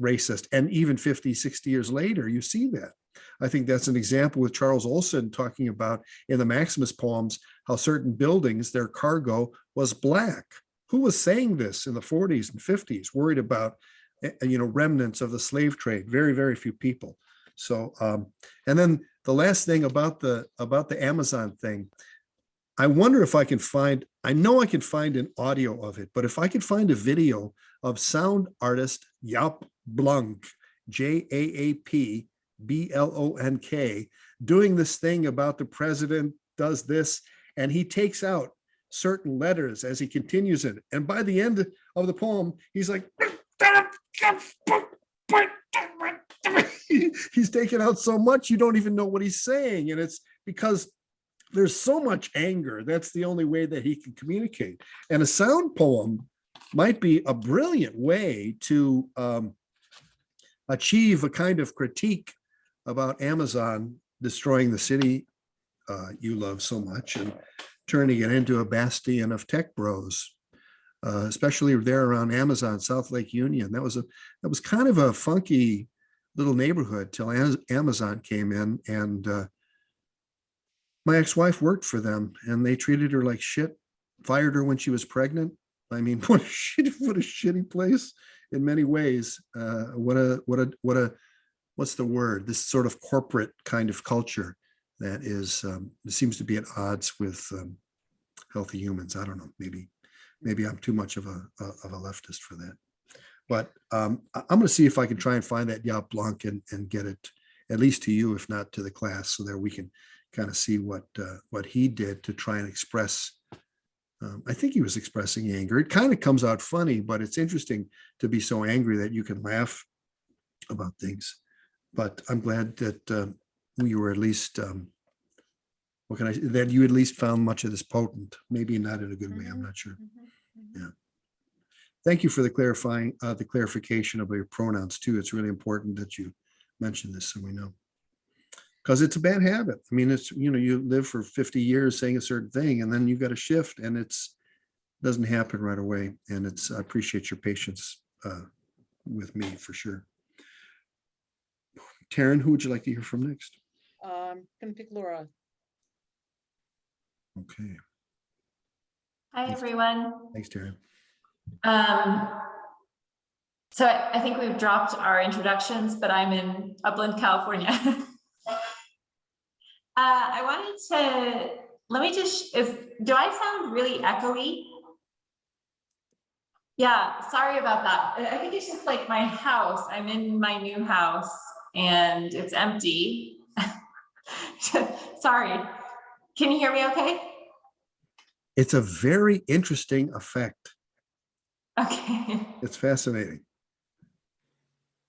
[SPEAKER 2] racist. And even 50, 60 years later, you see that. I think that's an example with Charles Olson talking about in the Maximus poems, how certain buildings, their cargo was Black. Who was saying this in the 40s and 50s, worried about, remnants of the slave trade? Very, very few people. So, and then the last thing about the Amazon thing, I wonder if I can find, I know I can find an audio of it, but if I could find a video of sound artist Jaap Blonk, Jaap Blonk, doing this thing about the president does this, and he takes out certain letters as he continues it. And by the end of the poem, he's like, he's taken out so much, you don't even know what he's saying. And it's because there's so much anger. That's the only way that he can communicate. And a sound poem might be a brilliant way to achieve a kind of critique about Amazon destroying the city you love so much and turning it into a bastion of tech bros, especially there around Amazon, South Lake Union. That was kind of a funky little neighborhood till Amazon came in, and my ex-wife worked for them, and they treated her like shit, fired her when she was pregnant. I mean, what a shitty place in many ways. What's the word? This sort of corporate kind of culture that is, it seems to be at odds with healthy humans. I don't know, maybe I'm too much of a leftist for that. But I'm going to see if I can try and find that Jaap Blonk and get it at least to you, if not to the class, so that we can kind of see what he did to try and express. I think he was expressing anger. It kind of comes out funny, but it's interesting to be so angry that you can laugh about things. But I'm glad that we were at least, that you at least found much of this potent, maybe not in a good way, I'm not sure. Yeah. Thank you for the clarification of your pronouns too. It's really important that you mention this so we know. Because it's a bad habit. I mean, it's, you live for 50 years saying a certain thing, and then you've got to shift, and doesn't happen right away. And I appreciate your patience with me for sure. Taryn, who would you like to hear from next?
[SPEAKER 8] I'm gonna pick Laura.
[SPEAKER 2] Okay.
[SPEAKER 9] Hi, everyone.
[SPEAKER 2] Thanks, Taryn.
[SPEAKER 9] So I think we've dropped our introductions, but I'm in Upland, California. I wanted to, do I sound really echoey? Yeah, sorry about that. I think it's just like my house. I'm in my new house and it's empty. Sorry. Can you hear me okay?
[SPEAKER 2] It's a very interesting effect.
[SPEAKER 9] Okay.
[SPEAKER 2] It's fascinating.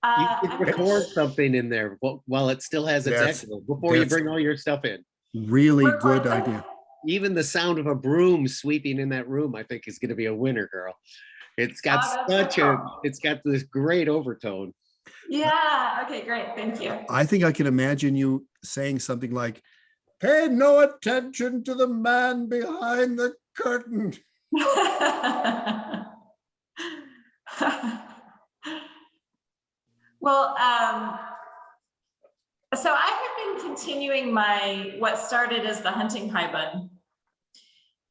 [SPEAKER 7] You can record something in there while it still has its echo before you bring all your stuff in.
[SPEAKER 2] Really good idea.
[SPEAKER 7] Even the sound of a broom sweeping in that room, I think, is going to be a winner, girl. It's got it's got this great overtone.
[SPEAKER 9] Yeah. Okay, great. Thank you.
[SPEAKER 2] I think I can imagine you saying something like, "Pay no attention to the man behind the curtain."
[SPEAKER 9] Well, so I have been continuing what started as the hunting haibun,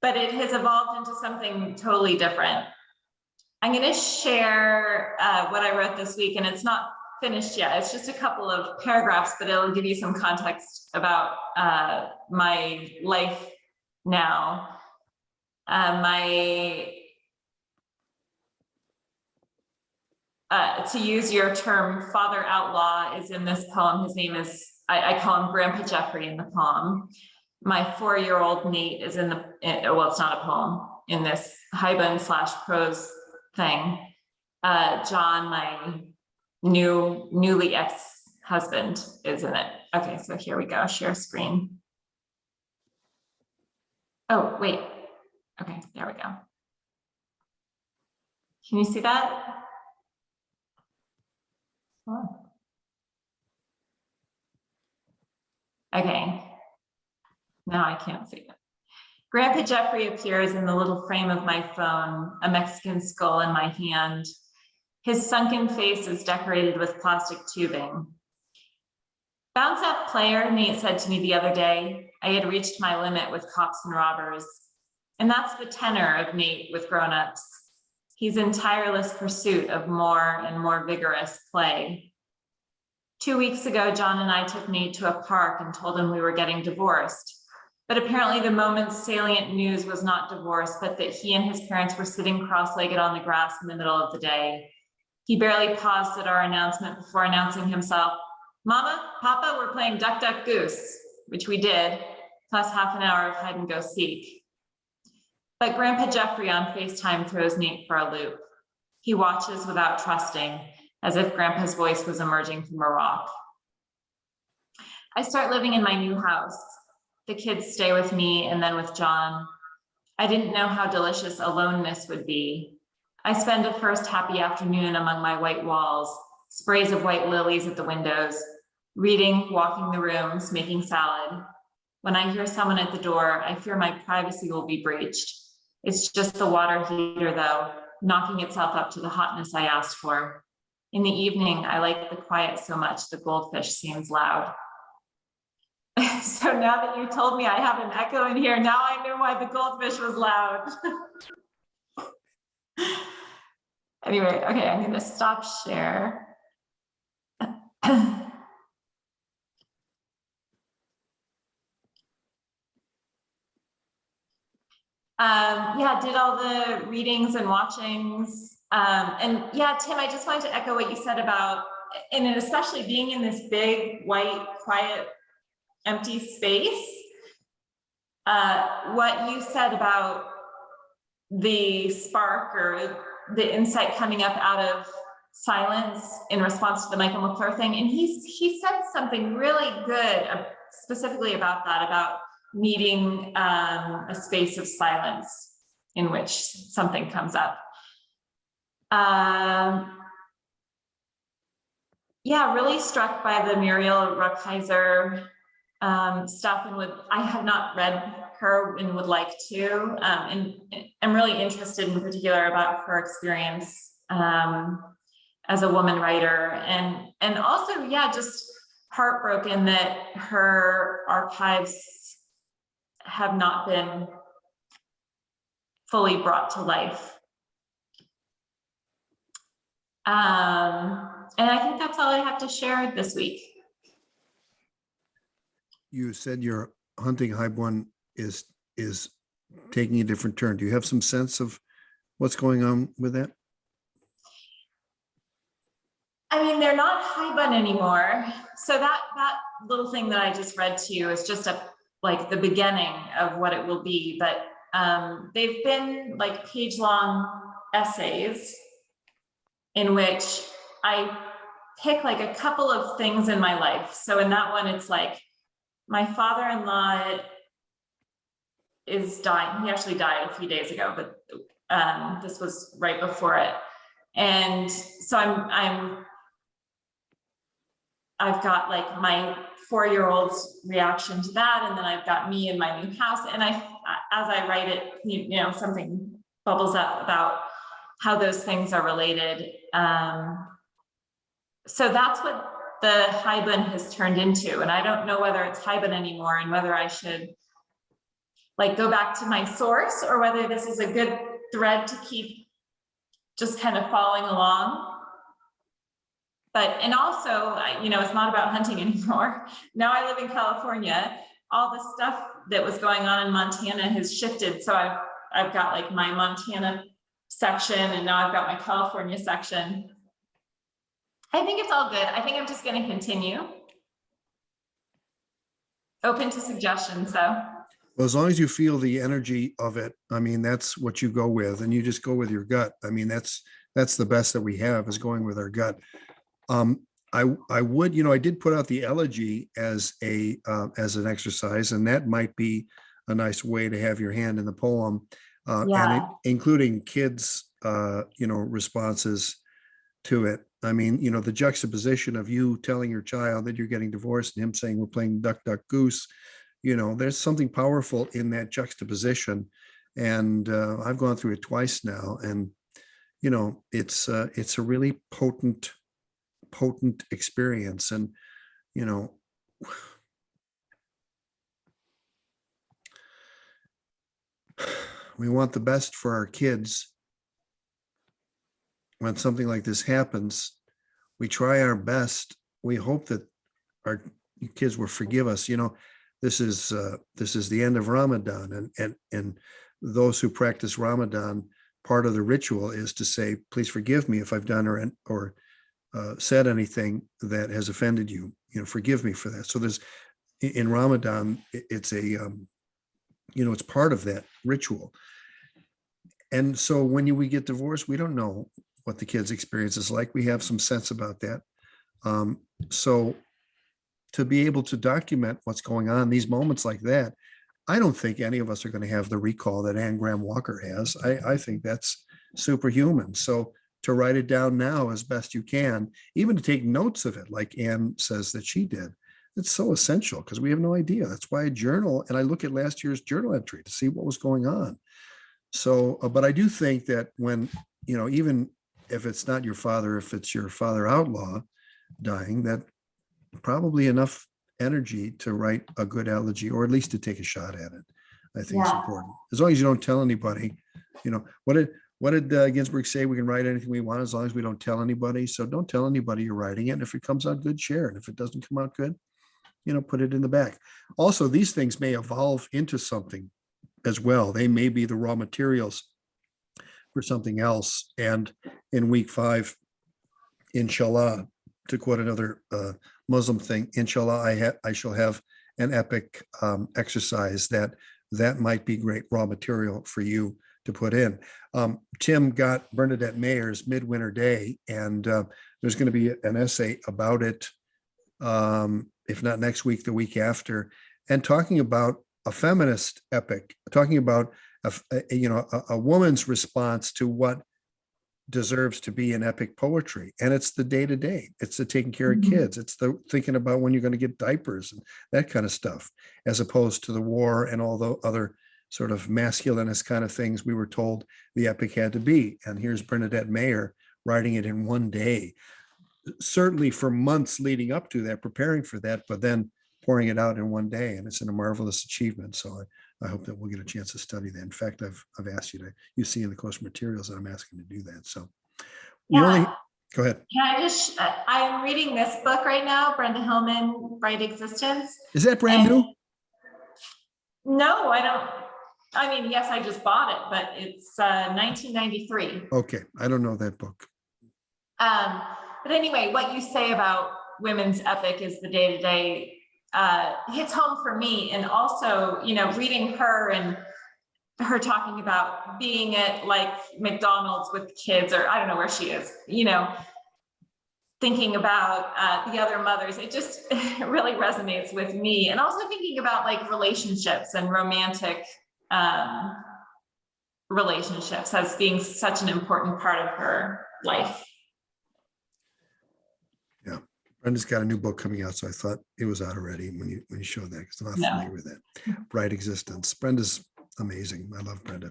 [SPEAKER 9] but it has evolved into something totally different. I'm going to share what I wrote this week, and it's not finished yet. It's just a couple of paragraphs, but it'll give you some context about my life now. To use your term, father outlaw is in this poem. His name is, I call him Grandpa Jeffrey in the poem. My 4-year-old Nate is in well, it's not a poem, in this haibun / prose thing. John, my newly ex-husband, is in it. Okay, so here we go, share screen. Oh, wait. Okay, there we go. Can you see that? Oh. Okay. Now I can't see it. Grandpa Jeffrey appears in the little frame of my phone, a Mexican skull in my hand. His sunken face is decorated with plastic tubing. Bounce up, player, Nate said to me the other day. I had reached my limit with cops and robbers. And that's the tenor of Nate with grown-ups. He's in tireless pursuit of more and more vigorous play. 2 weeks ago, John and I took Nate to a park and told him we were getting divorced. But apparently the moment's salient news was not divorce, but that he and his parents were sitting cross-legged on the grass in the middle of the day. He barely paused at our announcement before announcing himself, Mama, Papa, we're playing Duck, Duck, Goose, which we did, plus half an hour of hide and go seek. But Grandpa Jeffrey on FaceTime throws Nate for a loop. He watches without trusting, as if Grandpa's voice was emerging from a rock. I start living in my new house. The kids stay with me and then with John. I didn't know how delicious aloneness would be. I spend a first happy afternoon among my white walls, sprays of white lilies at the windows, reading, walking the rooms, making salad. When I hear someone at the door, I fear my privacy will be breached. It's just the water heater though, knocking itself up to the hotness I asked for. In the evening, I like the quiet so much the goldfish seems loud. So now that you told me I have an echo in here, now I know why the goldfish was loud. Anyway, okay, I'm gonna stop share. Yeah, did all the readings and watchings. And yeah, Tim, I just wanted to echo what you said about, and especially being in this big, white, quiet, empty space. What you said about the spark or the insight coming up out of silence in response to the Michael McClure thing. And he said something really good specifically about that, about needing a space of silence in which something comes up. Yeah, really struck by the Muriel Rukeyser stuff, and I have not read her and would like to, and I'm really interested in particular about her experience as a woman writer, and also, yeah, just heartbroken that her archives have not been fully brought to life. And I think that's all I have to share this week.
[SPEAKER 2] You said your hunting hive one is taking a different turn. Do you have some sense of what's going on with that?
[SPEAKER 9] I mean, they're not Haibun anymore. So that little thing that I just read to you is just like the beginning of what it will be. But they've been like page-long essays in which I pick like a couple of things in my life. So in that one, it's like my father-in-law is dying. He actually died a few days ago, but this was right before it. And so I've got like my 4-year-old's reaction to that, and then I've got me in my new house. And as I write it, you know, something bubbles up about how those things are related. So that's what the Haibun has turned into. And I don't know whether it's Haibun anymore and whether I should like go back to my source or whether this is a good thread to keep just kind of following along. But, and also, you know, it's not about hunting anymore. Now I live in California. All the stuff that was going on in Montana has shifted. So I've got like my Montana section, and now I've got my California section. I think it's all good. I think I'm just going to continue. Open to suggestions though.
[SPEAKER 2] Well, as long as you feel the energy of it, I mean, that's what you go with, and you just go with your gut. I mean, that's the best that we have, is going with our gut. I would, you know, I did put out the elegy as an exercise, and that might be a nice way to have your hand in the poem,
[SPEAKER 9] Yeah.
[SPEAKER 2] and including kids, you know, responses to it. I mean, you know, the juxtaposition of you telling your child that you're getting divorced and him saying we're playing duck, duck, goose, you know, there's something powerful in that juxtaposition. And I've gone through it twice now. And, you know, it's a really potent experience. And, you know, we want the best for our kids. When something like this happens, we try our best. We hope that our kids will forgive us. You know, this is the end of Ramadan, and those who practice Ramadan, part of the ritual is to say, please forgive me if I've done or said anything that has offended you. You know, forgive me for that. So there's in Ramadan, it's a you know, it's part of that ritual. And so when we get divorced, we don't know what the kid's experience is like. We have some sense about that. So to be able to document what's going on, these moments like that, I don't think any of us are going to have the recall that Anne Graham Walker has. I think that's superhuman. So to write it down now as best you can, even to take notes of it, like Anne says that she did, it's so essential because we have no idea. That's why I journal and I look at last year's journal entry to see what was going on. So, but I do think that when, you know, even if it's not your father, if it's your father outlaw dying, that probably enough energy to write a good elegy, or at least to take a shot at it, I think is important. As long as you don't tell anybody, you know, what did Ginsberg say? We can write anything we want as long as we don't tell anybody. So don't tell anybody you're writing it. And if it comes out good, share it. If it doesn't come out good, you know, put it in the back. Also, these things may evolve into something as well. They may be the raw materials for something else. And in week 5, inshallah, to quote another Muslim thing, inshallah, I shall have an epic exercise that might be great raw material for you to put in. Tim got Bernadette Mayer's Midwinter Day, and there's going to be an essay about it, if not next week, the week after, and talking about a feminist epic, talking about a woman's response to what deserves to be an epic poetry. And it's the day-to-day. It's the taking care of kids. It's the thinking about when you're going to get diapers and that kind of stuff, as opposed to the war and all the other sort of masculinist kind of things we were told the epic had to be. And here's Bernadette Mayer writing it in one day, certainly for months leading up to that, preparing for that, but then pouring it out in one day. And it's a marvelous achievement. So I hope that we'll get a chance to study that. In fact, I've asked you see in the course materials that I'm asking to do that. So go ahead.
[SPEAKER 9] I'm reading this book right now, Brenda Hillman, Bright Existence.
[SPEAKER 2] Is that brand new?
[SPEAKER 9] No, I don't. I mean, yes, I just bought it, but it's 1993.
[SPEAKER 2] Okay, I don't know that book.
[SPEAKER 9] But anyway, what you say about women's epic is the day-to-day hits home for me. And also, you know, reading her and her talking about being at like McDonald's with kids, or I don't know where she is, you know, thinking about the other mothers, it just really resonates with me. And also thinking about like relationships and romantic relationships as being such an important part of her life.
[SPEAKER 2] Yeah, Brenda's got a new book coming out, so I thought it was out already when you showed that, because I'm not familiar with that. Bright Existence. Brenda's amazing. I love Brenda.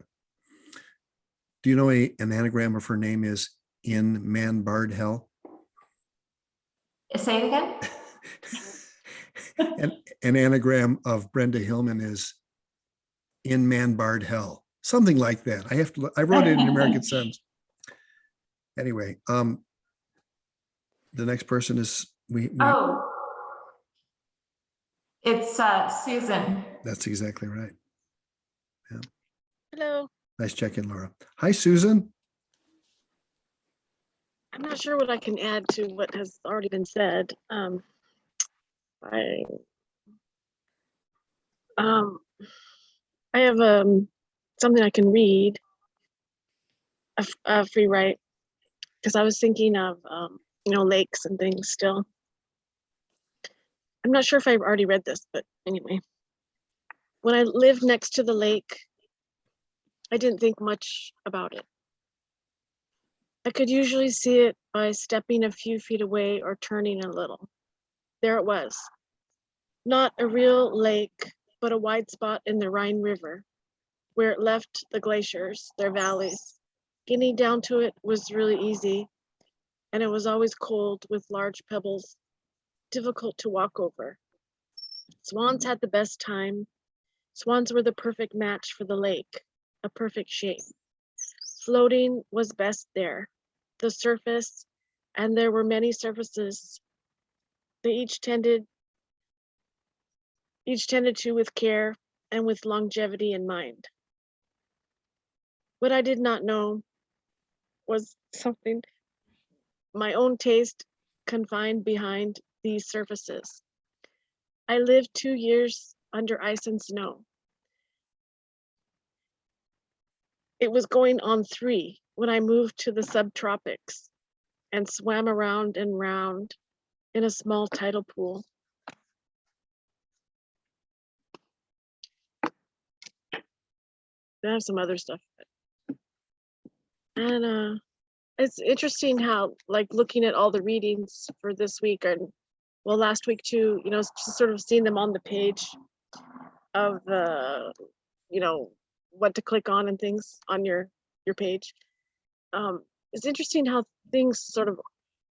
[SPEAKER 2] Do you know an anagram of her name is In Man Barred Hell?
[SPEAKER 9] Say it again.
[SPEAKER 2] An anagram of Brenda Hillman is In Man Barred Hell, something like that. I wrote it in American Sons. Anyway, the next person is
[SPEAKER 9] it's Susan.
[SPEAKER 2] That's exactly right. Yeah.
[SPEAKER 10] Hello.
[SPEAKER 2] Nice check-in, Laura. Hi, Susan.
[SPEAKER 10] I'm not sure what I can add to what has already been said. I have something I can read, a free write, because I was thinking of lakes and things still. I'm not sure if I've already read this, but anyway. When I lived next to the lake, I didn't think much about it. I could usually see it by stepping a few feet away or turning a little. There it was. Not a real lake, but a wide spot in the Rhine River, where it left the glaciers, their valleys. Getting down to it was really easy, and it was always cold with large pebbles, difficult to walk over. Swans had the best time. Swans were the perfect match for the lake, a perfect shape. Floating was best there. The surface, and there were many surfaces. They each tended to with care and with longevity in mind. What I did not know was something my own taste confined behind these surfaces. I lived 2 years under ice and snow. It was going on 3 when I moved to the subtropics and swam around and round in a small tidal pool. I have some other stuff. And it's interesting how, like, looking at all the readings for this week, and well, last week too, you know, just sort of seeing them on the page of the, you know, what to click on and things on your page. It's interesting how things sort of,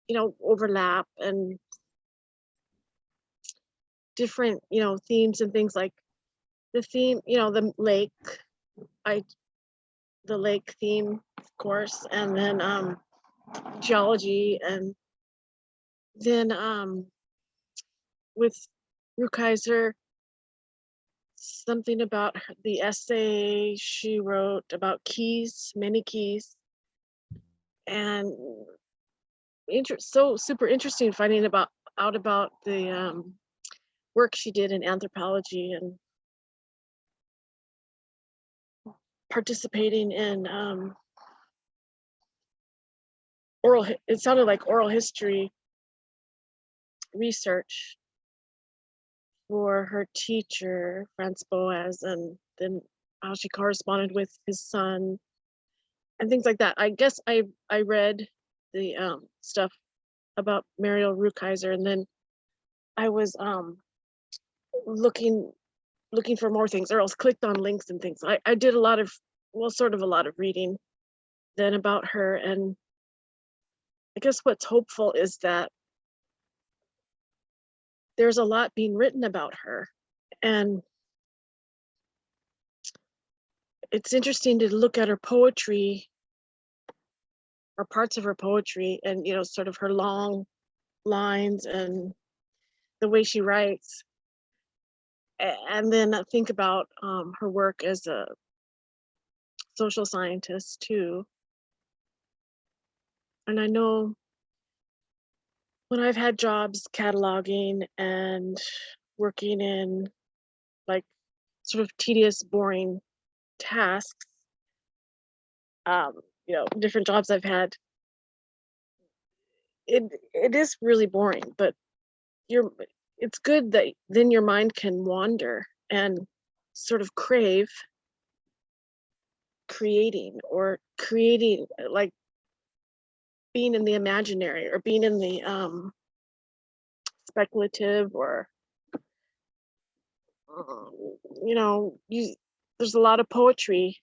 [SPEAKER 10] you know, overlap, and different, you know, themes and things. Like the theme, you know, the lake, the lake theme, of course, and then geology, and then with Rukeyser, something about the essay she wrote about keys, many keys, and so super interesting finding out about the work she did in anthropology, and participating in it sounded like oral history research for her teacher, Franz Boas, and then how she corresponded with his son and things like that. I guess I read the stuff about Mariel Rukeyser, and then I was looking for more things, or else clicked on links and things. I did a lot of, well, sort of a lot of reading then about her, and I guess what's hopeful is that there's a lot being written about her, and it's interesting to look at her poetry, or parts of her poetry, and, you know, sort of her long lines and the way she writes, and then think about her work as a social scientist too. And I know when I've had jobs cataloging and working in, like, sort of tedious, boring tasks, you know, different jobs I've had, it is really boring, but it's good that then your mind can wander and sort of crave creating, like being in the imaginary, or being in the speculative, or you know, there's a lot of poetry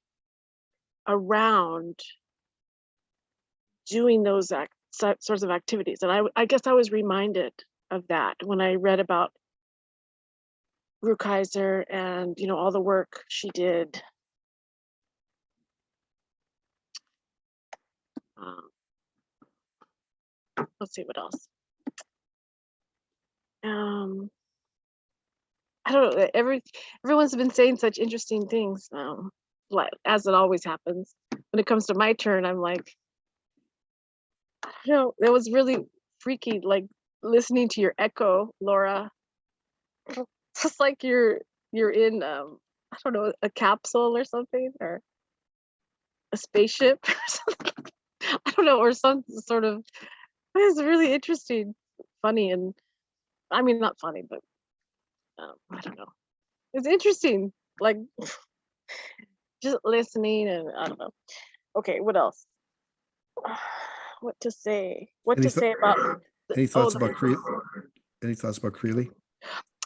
[SPEAKER 10] around doing those sorts of activities, and I guess I was reminded of that when I read about Rukeyser and, you know, all the work she did. Let's see what else. I don't know. Everyone's been saying such interesting things, like, as it always happens. When it comes to my turn, I'm like, I don't know. It was really freaky, like listening to your echo, Laura. Just like you're in I don't know, a capsule or something, or a spaceship or something. I don't know, or some sort of. It was really interesting, funny, and I mean, not funny, but I don't know. It's interesting, like just listening, and I don't know. Okay, what else? what to say. What
[SPEAKER 2] Any
[SPEAKER 10] to say about
[SPEAKER 2] Any thoughts
[SPEAKER 10] the-
[SPEAKER 2] about Any thoughts about Creeley?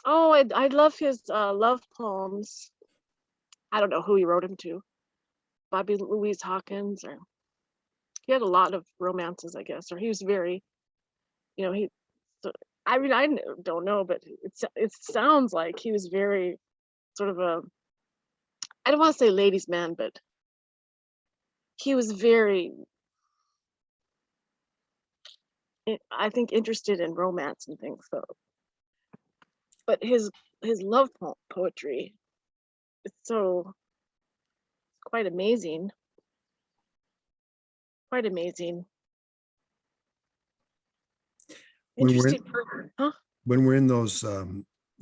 [SPEAKER 10] oh, I love his love poems. I don't know who he wrote them to. Bobby Louise Hawkins, or he had a lot of romances, I guess, or he was very, he. So, I mean, don't know, but it sounds like he was very sort of a. I don't want to say ladies' man, but he was very, I think, interested in romance and things. So, but his love poetry, it's so quite amazing. Quite amazing.
[SPEAKER 2] When we're
[SPEAKER 10] Interesting. Huh?
[SPEAKER 2] when we're in those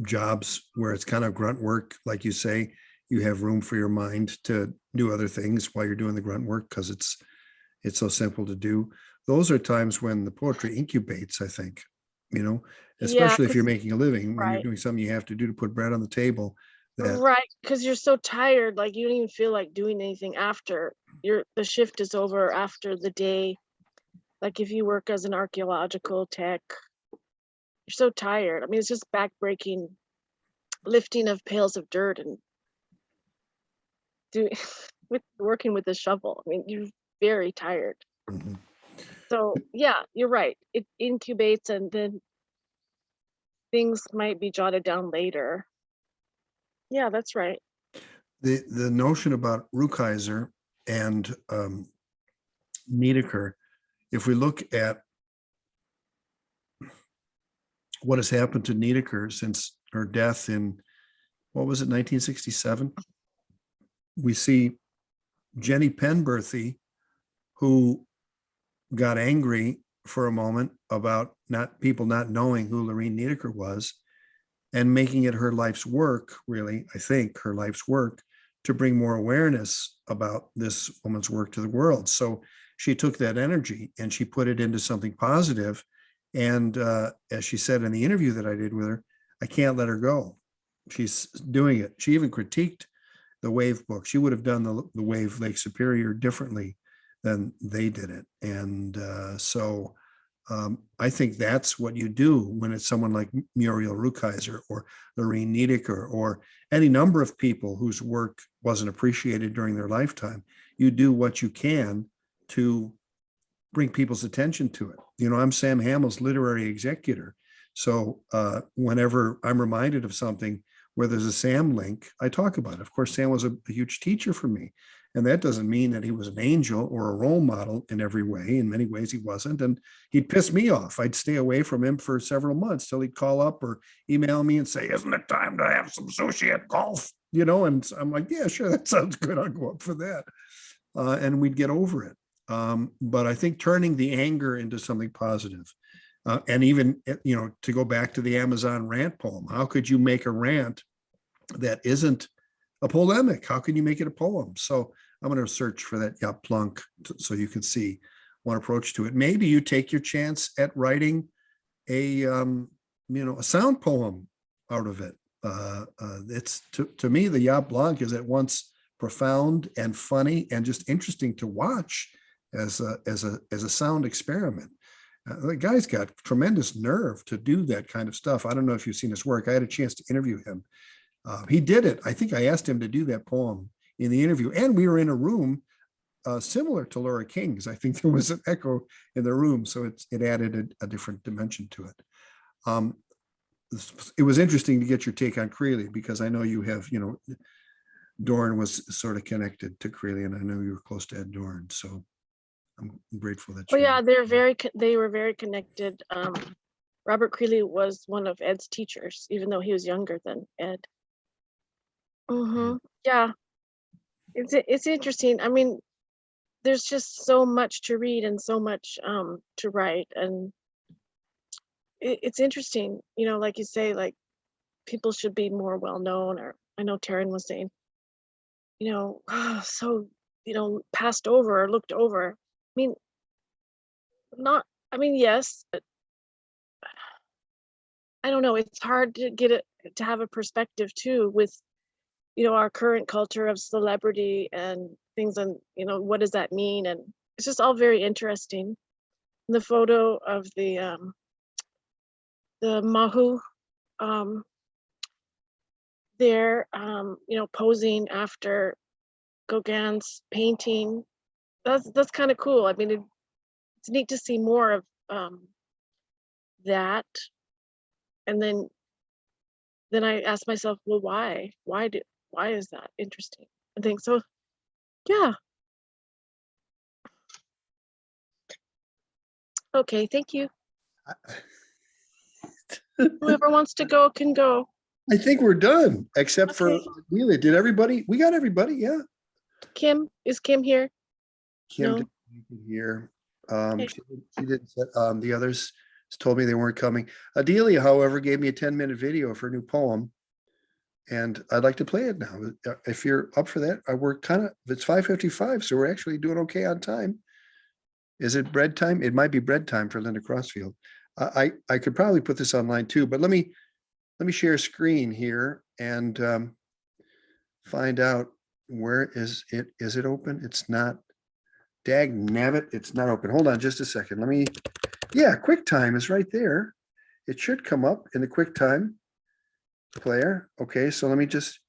[SPEAKER 2] jobs where it's kind of grunt work, like you say, you have room for your mind to do other things while you're doing the grunt work because it's so simple to do. Those are times when the poetry incubates, I think,
[SPEAKER 10] Yeah,
[SPEAKER 2] especially if you're
[SPEAKER 10] 'cause-
[SPEAKER 2] making a living, when you're
[SPEAKER 10] right.
[SPEAKER 2] doing something you have to do to put bread on the table. That
[SPEAKER 10] Right, because you're so tired, like you don't even feel like doing anything after the shift is over, after the day. Like if you work as an archaeological tech, you're so tired. I mean, it's just backbreaking, lifting of pails of dirt and doing working with a shovel. I mean, you're very tired.
[SPEAKER 2] Mhm.
[SPEAKER 10] So yeah, you're right. It incubates and then things might be jotted down later. Yeah, that's right.
[SPEAKER 2] The notion about Rukeyser and Niedeker, if we look at what has happened to Niedeker since her death in, what was it, 1967? We see Jenny Penberthy, who got angry for a moment about people not knowing who Lorene Niedeker was, and making it her life's work, really, I think her life's work, to bring more awareness about this woman's work to the world. So she took that energy and she put it into something positive. And as she said in the interview that I did with her, I can't let her go. She's doing it. She even critiqued the Wave book. She would have done the Wave Lake Superior differently than they did it. And so I think that's what you do when it's someone like Muriel Rukeyser or Lorene Niedeker or any number of people whose work wasn't appreciated during their lifetime. You do what you can to bring people's attention to it. I'm Sam Hamill's literary executor. So whenever I'm reminded of something where there's a Sam link, I talk about it. Of course, Sam was a huge teacher for me. And that doesn't mean that he was an angel or a role model in every way. In many ways, he wasn't. And he'd piss me off. I'd stay away from him for several months till he'd call up or email me and say, "Isn't it time to have some sushi at golf?" And I'm like, "Yeah, sure. That sounds good. I'll go up for that." And we'd get over it. But I think turning the anger into something positive, and even, to go back to the Amazon rant poem, how could you make a rant that isn't a polemic? How can you make it a poem? So I'm going to search for that plunk so you can see one approach to it. Maybe you take your chance at writing a sound poem out of it. It's to me, the Yacht Blanc is at once profound and funny and just interesting to watch as a sound experiment. The guy's got tremendous nerve to do that kind of stuff. I don't know if you've seen his work. I had a chance to interview him. He did it. I think I asked him to do that poem in the interview, and we were in a room similar to Laura King's. I think there was an echo in the room, so it added a different dimension to it. It was interesting to get your take on Creeley, because I know you have, Dorn was sort of connected to Creeley, and I know you were close to Ed Dorn, so I'm grateful that
[SPEAKER 10] Well,
[SPEAKER 2] you.
[SPEAKER 10] yeah, they were very connected. Robert Creeley was one of Ed's teachers, even though he was younger than Ed. Yeah, it's interesting. I mean, there's just so much to read and so much to write, and it's interesting. Like you say, like people should be more well known. Or I know Taryn was saying, so passed over or looked over. I mean, not. I mean, yes, but I don't know. It's hard to get it to have a perspective too with our current culture of celebrity and things, and what does that mean? And it's just all very interesting. The photo of the Mahu there, you know, posing after Gauguin's painting. That's kind of cool. I mean, it's neat to see more of that. And then I asked myself, well, why is that interesting? I think so. Yeah. Okay, thank you. Whoever wants to go can go.
[SPEAKER 2] I think we're done, except for
[SPEAKER 10] Okay.
[SPEAKER 2] Adelia. Did everybody? We got everybody, yeah.
[SPEAKER 10] Kim, is Kim here?
[SPEAKER 2] Kim
[SPEAKER 10] No.
[SPEAKER 2] didn't make it here.
[SPEAKER 10] Okay.
[SPEAKER 2] She didn't. The others told me they weren't coming. Adelia, however, gave me a 10-minute video of her new poem, and I'd like to play it now. If you're up for that, we're kind of. It's 5:55, so we're actually doing okay on time. Is it bread time? It might be bread time for Linda Crossfield. I could probably put this online too, but let me share screen here and find out where is it. Is it open? It's not. Dag nabbit, it's not open. Hold on just a second. Let me, yeah, QuickTime is right there. It should come up in the QuickTime player. Okay, so let me just,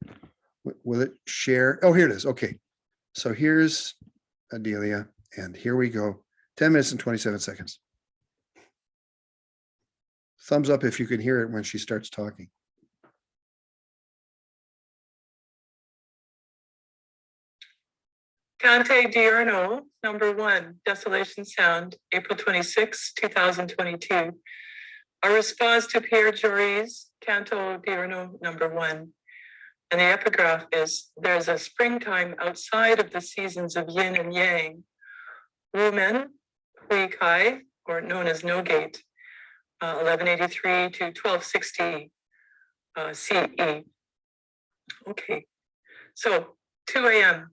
[SPEAKER 2] will it share? Oh, here it is. Okay, so here's Adelia, and here we go. 10 minutes and 27 seconds. Thumbs up if you can hear it when she starts talking.
[SPEAKER 11] Cante Diurno, number 1, Desolation Sound, April 26, 2022. A response to Pierre Jory's Canto Diurno, number 1. And the epigraph is, there's a springtime outside of the seasons of yin and yang. Wumen, Hui Kai, or known as No Gate, 1183 to 1260 CE. Okay, so 2 a.m.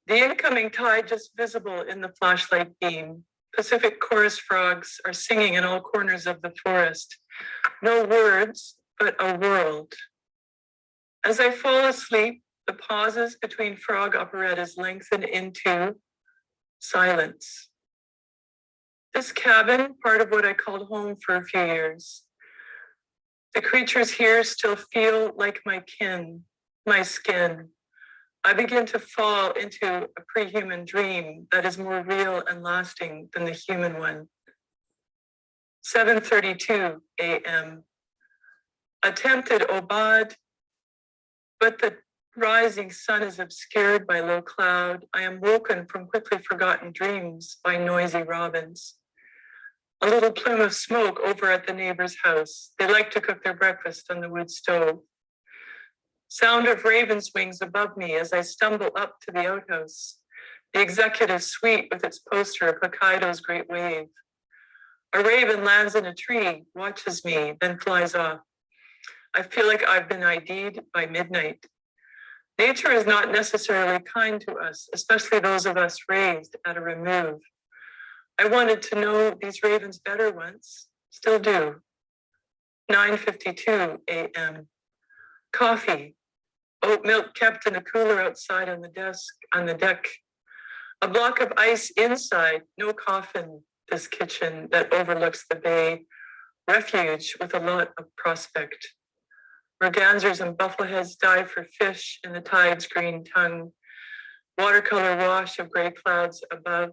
[SPEAKER 11] The incoming tide just visible in the flashlight beam. Pacific chorus frogs are singing in all corners of the forest. No words, but a world. As I fall asleep, the pauses between frog operettas lengthen into silence. This cabin, part of what I called home for a few years. The creatures here still feel like my kin, my skin. I begin to fall into a pre-human dream that is more real and lasting than the human one. 7:32 a.m. Attempted obad, but the rising sun is obscured by low cloud. I am woken from quickly forgotten dreams by noisy robins. A little plume of smoke over at the neighbor's house. They like to cook their breakfast on the wood stove. Sound of ravens' wings above me as I stumble up to the outhouse. The executive suite with its poster of Hokkaido's Great Wave. A raven lands in a tree, watches me, then flies off. I feel like I've been ID'd by midnight. Nature is not necessarily kind to us, especially those of us raised at a remove. I wanted to know these ravens better once, still do. 9:52 a.m. Coffee, oat milk kept in a cooler outside on the deck. A block of ice inside, no coffin, this kitchen that overlooks the bay. Refuge with a lot of prospect. Mergansers and buffleheads dive for fish in the tide's green tongue. Watercolor wash of gray clouds above.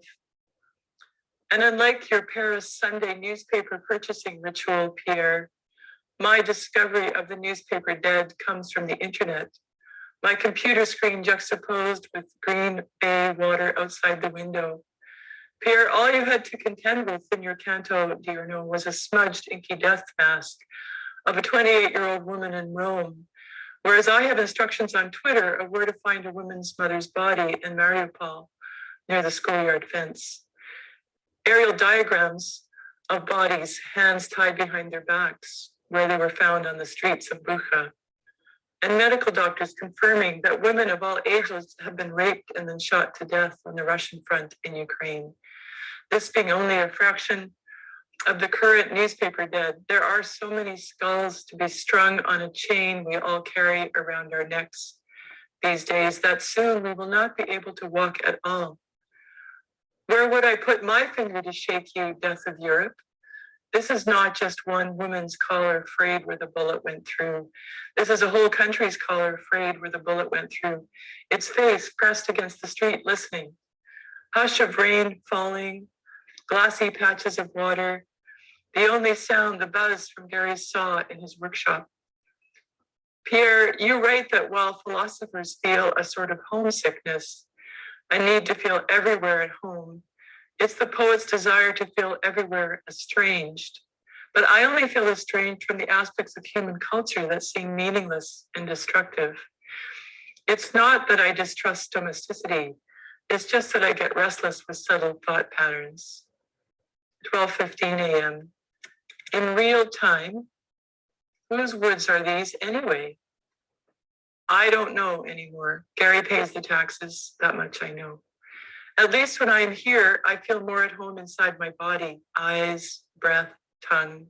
[SPEAKER 11] And unlike your Paris Sunday newspaper purchasing ritual, Pierre, my discovery of the newspaper dead comes from the internet. My computer screen juxtaposed with green bay water outside the window. Pierre, all you had to contend with in your Canto Diurno was a smudged inky death mask of a 28-year-old woman in Rome, whereas I have instructions on Twitter of where to find a woman's mother's body in Mariupol, near the schoolyard fence. Aerial diagrams of bodies, hands tied behind their backs, where they were found on the streets of Bucha. And medical doctors confirming that women of all ages have been raped and then shot to death on the Russian front in Ukraine. This being only a fraction of the current newspaper dead. There are so many skulls to be strung on a chain we all carry around our necks these days that soon we will not be able to walk at all. Where would I put my finger to shake you, death of Europe? This is not just one woman's collar frayed where the bullet went through. This is a whole country's collar frayed where the bullet went through. Its face pressed against the street, listening. Hush of rain falling, glassy patches of water. The only sound, the buzz from Gary's saw in his workshop. Pierre, you write that while philosophers feel a sort of homesickness, a need to feel everywhere at home, it's the poet's desire to feel everywhere estranged. But I only feel estranged from the aspects of human culture that seem meaningless and destructive. It's not that I distrust domesticity. It's just that I get restless with subtle thought patterns. 12:15 a.m. In real time, whose words are these anyway? I don't know anymore. Gary pays the taxes, that much I know. At least when I'm here, I feel more at home inside my body, eyes, breath, tongue.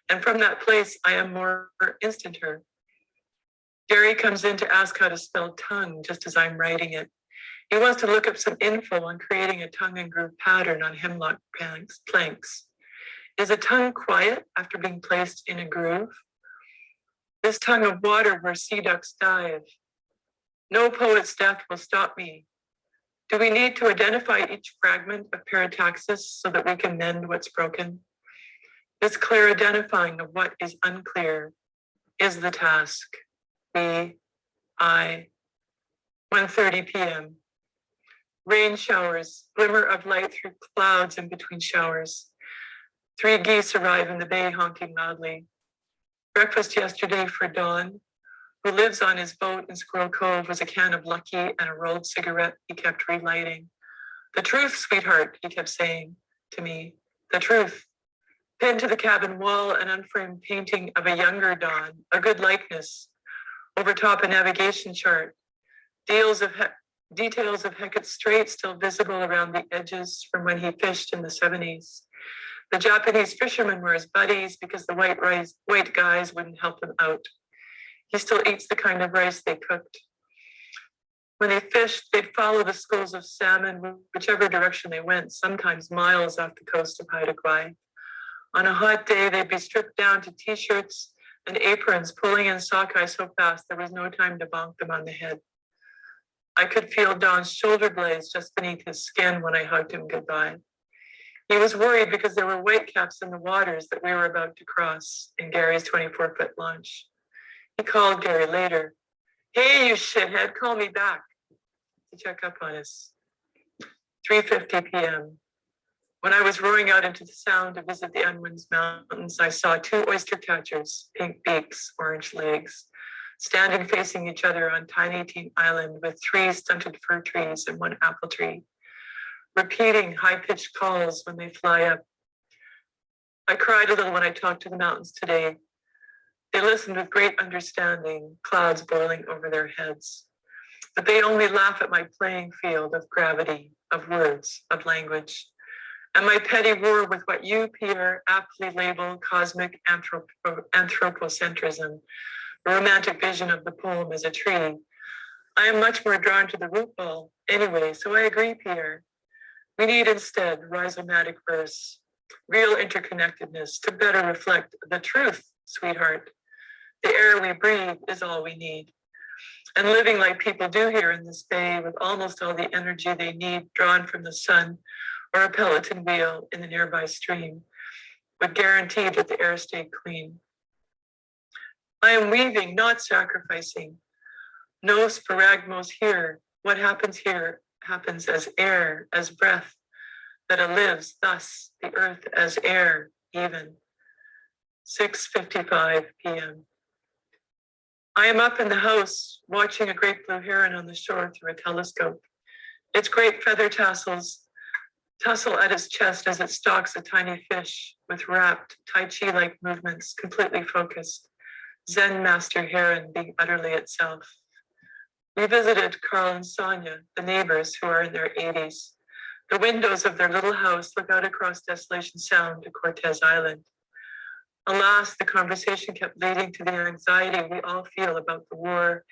[SPEAKER 11] And from that place, I am more instanter. Gary comes in to ask how to spell tongue, just as I'm writing it. He wants to look up some info on creating a tongue and groove pattern on hemlock planks. Is a tongue quiet after being placed in a groove? This tongue of water where sea ducks dive. No poet's death will stop me. Do we need to identify each fragment of parataxis so that we can mend what's broken? This clear identifying of what is unclear is the task. We, I, 1:30 p.m. Rain showers, glimmer of light through clouds in between showers. 3 geese arrive in the bay honking loudly. Breakfast yesterday for Don, who lives on his boat in Squirrel Cove, was a can of Lucky and a rolled cigarette he kept relighting. The truth, sweetheart, he kept saying to me, the truth. Pinned to the cabin wall, an unframed painting of a younger Don, a good likeness. Overtop a navigation chart. Details of Hecate Strait still visible around the edges from when he fished in the 70s. The Japanese fishermen were his buddies because the white guys wouldn't help him out. He still eats the kind of rice they cooked. When they fished, they'd follow the schools of salmon, whichever direction they went, sometimes miles off the coast of Haida Gwaii. On a hot day, they'd be stripped down to t-shirts and aprons, pulling in sockeye so fast there was no time to bonk them on the head. I could feel Don's shoulder blades just beneath his skin when I hugged him goodbye. He was worried because there were whitecaps in the waters that we were about to cross in Gary's 24-foot launch. He called Gary later. Hey, you shithead, call me back to check up on us. 3:50 p.m. When I was rowing out into the Sound to visit the Unwinds Mountains, I saw 2 oyster catchers, pink beaks, orange legs, standing facing each other on Tiny Teen Island with 3 stunted fir trees and 1 apple tree, repeating high-pitched calls when they fly up. I cried a little when I talked to the mountains today. They listened with great understanding, clouds boiling over their heads. But they only laugh at my playing field of gravity, of words, of language, and my petty war with what you, Pierre, aptly label cosmic anthropocentrism, a romantic vision of the poem as a tree. I am much more drawn to the root ball anyway, so I agree, Pierre. We need instead rhizomatic verse, real interconnectedness to better reflect the truth, sweetheart. The air we breathe is all we need. And living like people do here in this bay with almost all the energy they need drawn from the sun or a peloton wheel in the nearby stream would guarantee that the air stayed clean. I am weaving, not sacrificing. No sparagmos here. What happens here happens as air, as breath, that it lives, thus the earth as air, even. 6:55 p.m. I am up in the house watching a great blue heron on the shore through a telescope. Its great feather tassels tussle at its chest as it stalks a tiny fish with rapt, Tai Chi-like movements, completely focused. Zen master heron being utterly itself. We visited Carl and Sonia, the neighbors who are in their 80s. The windows of their little house look out across Desolation Sound to Cortez Island. Alas, the conversation kept leading to the anxiety we all feel about the war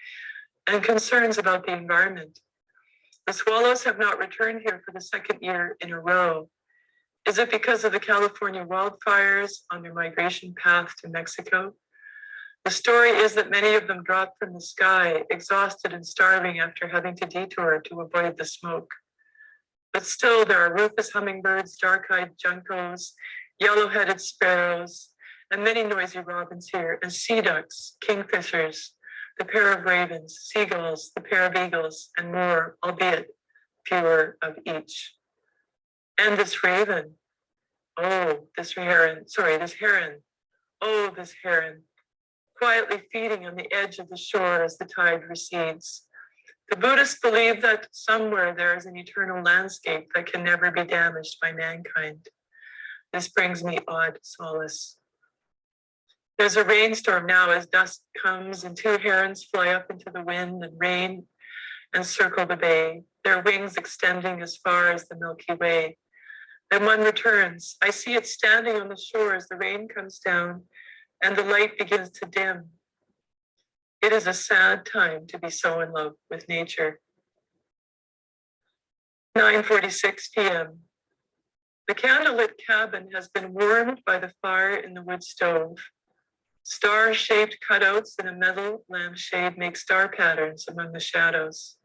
[SPEAKER 11] and concerns about the environment. The swallows have not returned here for the second year in a row. Is it because of the California wildfires on their migration path to Mexico? The story is that many of them dropped from the sky, exhausted and starving after having to detour to avoid the smoke. But still, there are rufous hummingbirds, dark-eyed juncos, yellow-headed sparrows, and many noisy robins here, and sea ducks, kingfishers, the pair of ravens, seagulls, the pair of eagles, and more, albeit fewer of each. And this raven, oh, this heron, this heron, oh, this heron, quietly feeding on the edge of the shore as the tide recedes. The Buddhists believe that somewhere there is an eternal landscape that can never be damaged by mankind. This brings me odd solace. There's a rainstorm now as dusk comes and two herons fly up into the wind and rain and circle the bay, their wings extending as far as the Milky Way. Then one returns. I see it standing on the shore as the rain comes down and the light begins to dim. It is a sad time to be so in love with nature. 9:46 p.m. The candlelit cabin has been warmed by the fire in the wood stove. Star-shaped cutouts in a metal lampshade make star patterns among the shadows.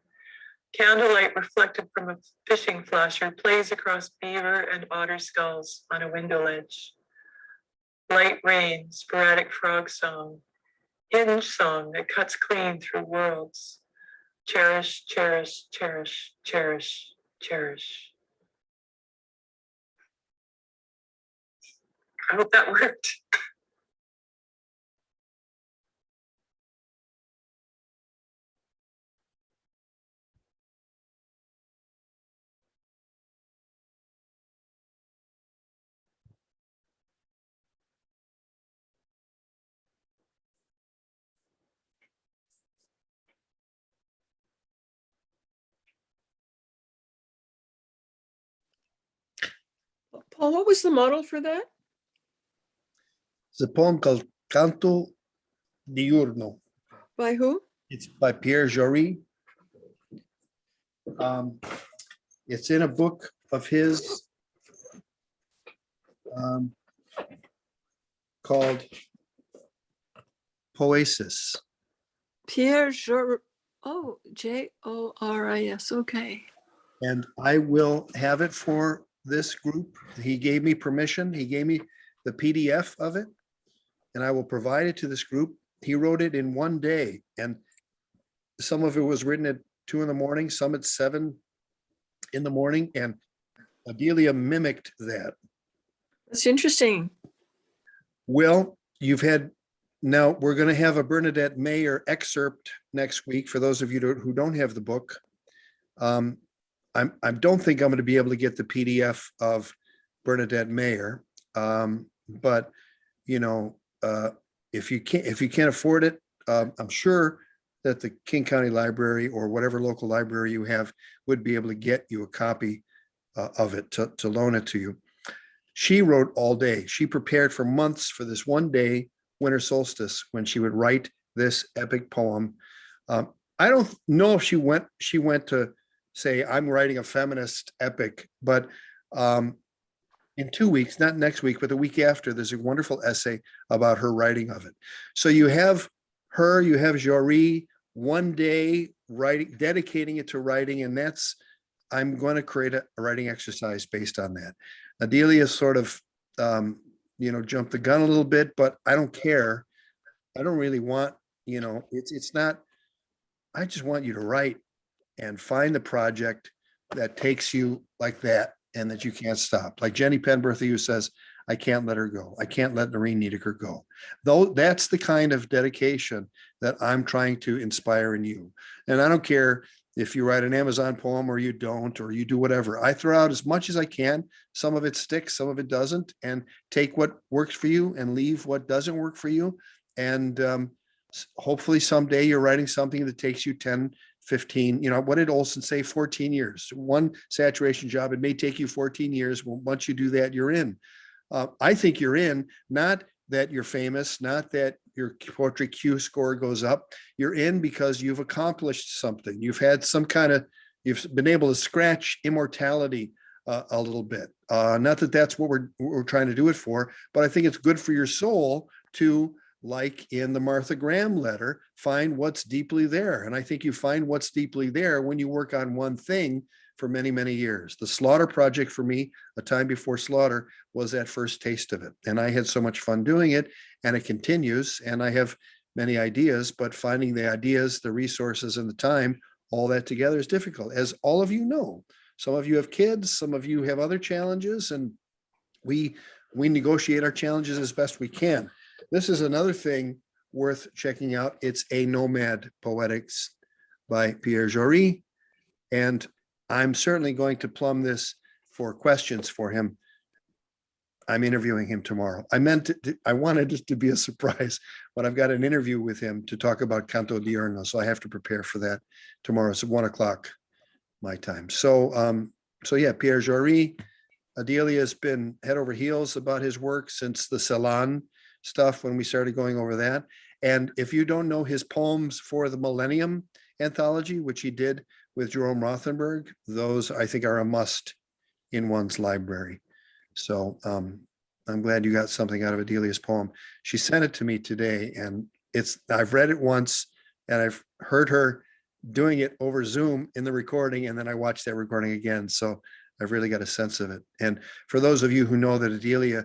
[SPEAKER 11] Candlelight reflected from a fishing flasher plays across beaver and otter skulls on a window ledge. Light rain, sporadic frog song, hinge song that cuts clean through worlds. Cherish, cherish, cherish, cherish, cherish. I hope that worked.
[SPEAKER 1] Paul, what was the model for that?
[SPEAKER 2] It's a poem called Canto Diurno.
[SPEAKER 1] By who?
[SPEAKER 2] It's by Pierre Jory. It's in a book of his called Poetics.
[SPEAKER 1] Pierre Jory. Oh, Joris. Okay.
[SPEAKER 2] And I will have it for this group. He gave me permission. He gave me the PDF of it, and I will provide it to this group. He wrote it in one day, and some of it was written at 2 a.m, some at 7 a.m, and Adelia mimicked that.
[SPEAKER 1] That's interesting.
[SPEAKER 2] Well, now we're going to have a Bernadette Mayer excerpt next week for those of you who don't have the book. I don't think I'm going to be able to get the PDF of Bernadette Mayer, but if you can't afford it, I'm sure that the King County Library or whatever local library you have would be able to get you a copy of it to loan it to you. She wrote all day. She prepared for months for this one day, winter solstice, when she would write this epic poem. I don't know if she went to say, I'm writing a feminist epic, but in 2 weeks, not next week, but the week after, there's a wonderful essay about her writing of it. So you have her, you have Jory, one day writing, dedicating it to writing, and I'm going to create a writing exercise based on that. Adelia sort of, jumped the gun a little bit, but I don't care. I don't really want, it's not, I just want you to write and find the project that takes you like that and that you can't stop. Like Jenny Penberthy, who says, I can't let her go. I can't let Noreen Niedecker go. Though that's the kind of dedication that I'm trying to inspire in you. And I don't care if you write an Amazon poem or you don't, or you do whatever. I throw out as much as I can. Some of it sticks, some of it doesn't, and take what works for you and leave what doesn't work for you. And hopefully someday you're writing something that takes you 10, 15, what did Olson say? 14 years, one saturation job. It may take you 14 years. Well, once you do that, you're in. I think you're in, not that you're famous, not that your poetry Q score goes up. You're in because you've accomplished something. You've had some kind of, you've been able to scratch immortality a little bit. Not that that's what we're trying to do it for, but I think it's good for your soul to, like in the Martha Graham letter, find what's deeply there. And I think you find what's deeply there when you work on one thing for many, many years. The Slaughter Project for me, A Time Before Slaughter, was that first taste of it. And I had so much fun doing it, and it continues. And I have many ideas, but finding the ideas, the resources, and the time, all that together is difficult, as all of you know. Some of you have kids, some of you have other challenges, and we negotiate our challenges as best we can. This is another thing worth checking out. It's a Nomad Poetics by Pierre Jory. And I'm certainly going to plumb this for questions for him. I'm interviewing him tomorrow. I wanted it to be a surprise, but I've got an interview with him to talk about Canto Diurno, so I have to prepare for that tomorrow. It's at 1 o'clock my time. So yeah, Pierre Jory. Adelia has been head over heels about his work since the Salon stuff, when we started going over that. And if you don't know his poems for the Millennium anthology, which he did with Jerome Rothenberg, those I think are a must in one's library. So I'm glad you got something out of Adelia's poem. She sent it to me today, and I've read it once, and I've heard her doing it over Zoom in the recording, and then I watched that recording again. So I've really got a sense of it. And for those of you who know that Adelia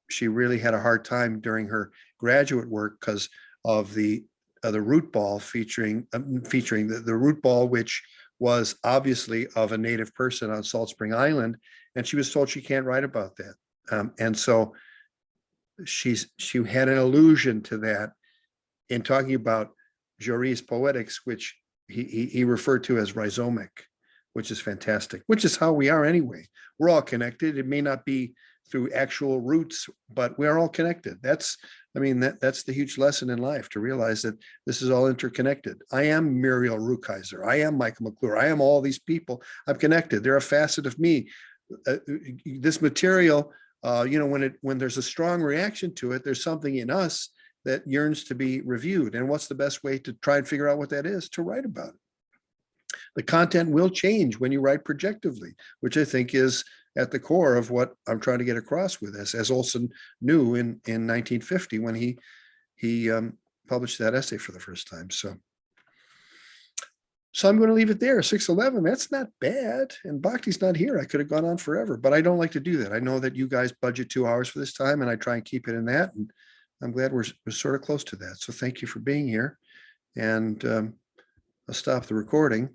[SPEAKER 2] she really had a hard time during her graduate work because of the root ball featuring the root ball, which was obviously of a native person on Salt Spring Island, and she was told she can't write about that. And so she had an allusion to that in talking about Jory's Poetics, which he referred to as rhizomic, which is fantastic, which is how we are anyway. We're all connected. It may not be through actual roots, but we are all connected. That's the huge lesson in life, to realize that this is all interconnected. I am Muriel Rukeyser. I am Michael McClure. I am all these people. I'm connected. They're a facet of me. This material, when there's a strong reaction to it, there's something in us that yearns to be reviewed. And what's the best way to try and figure out what that is? To write about it. The content will change when you write projectively, which I think is at the core of what I'm trying to get across with this, as Olson knew in 1950 when he published that essay for the first time. So I'm going to leave it there. 6:11. That's not bad. And Bhakti's not here. I could have gone on forever, but I don't like to do that. I know that you guys budget 2 hours for this time, and I try and keep it in that. And I'm glad we're sort of close to that. So thank you for being here. And I'll stop the recording.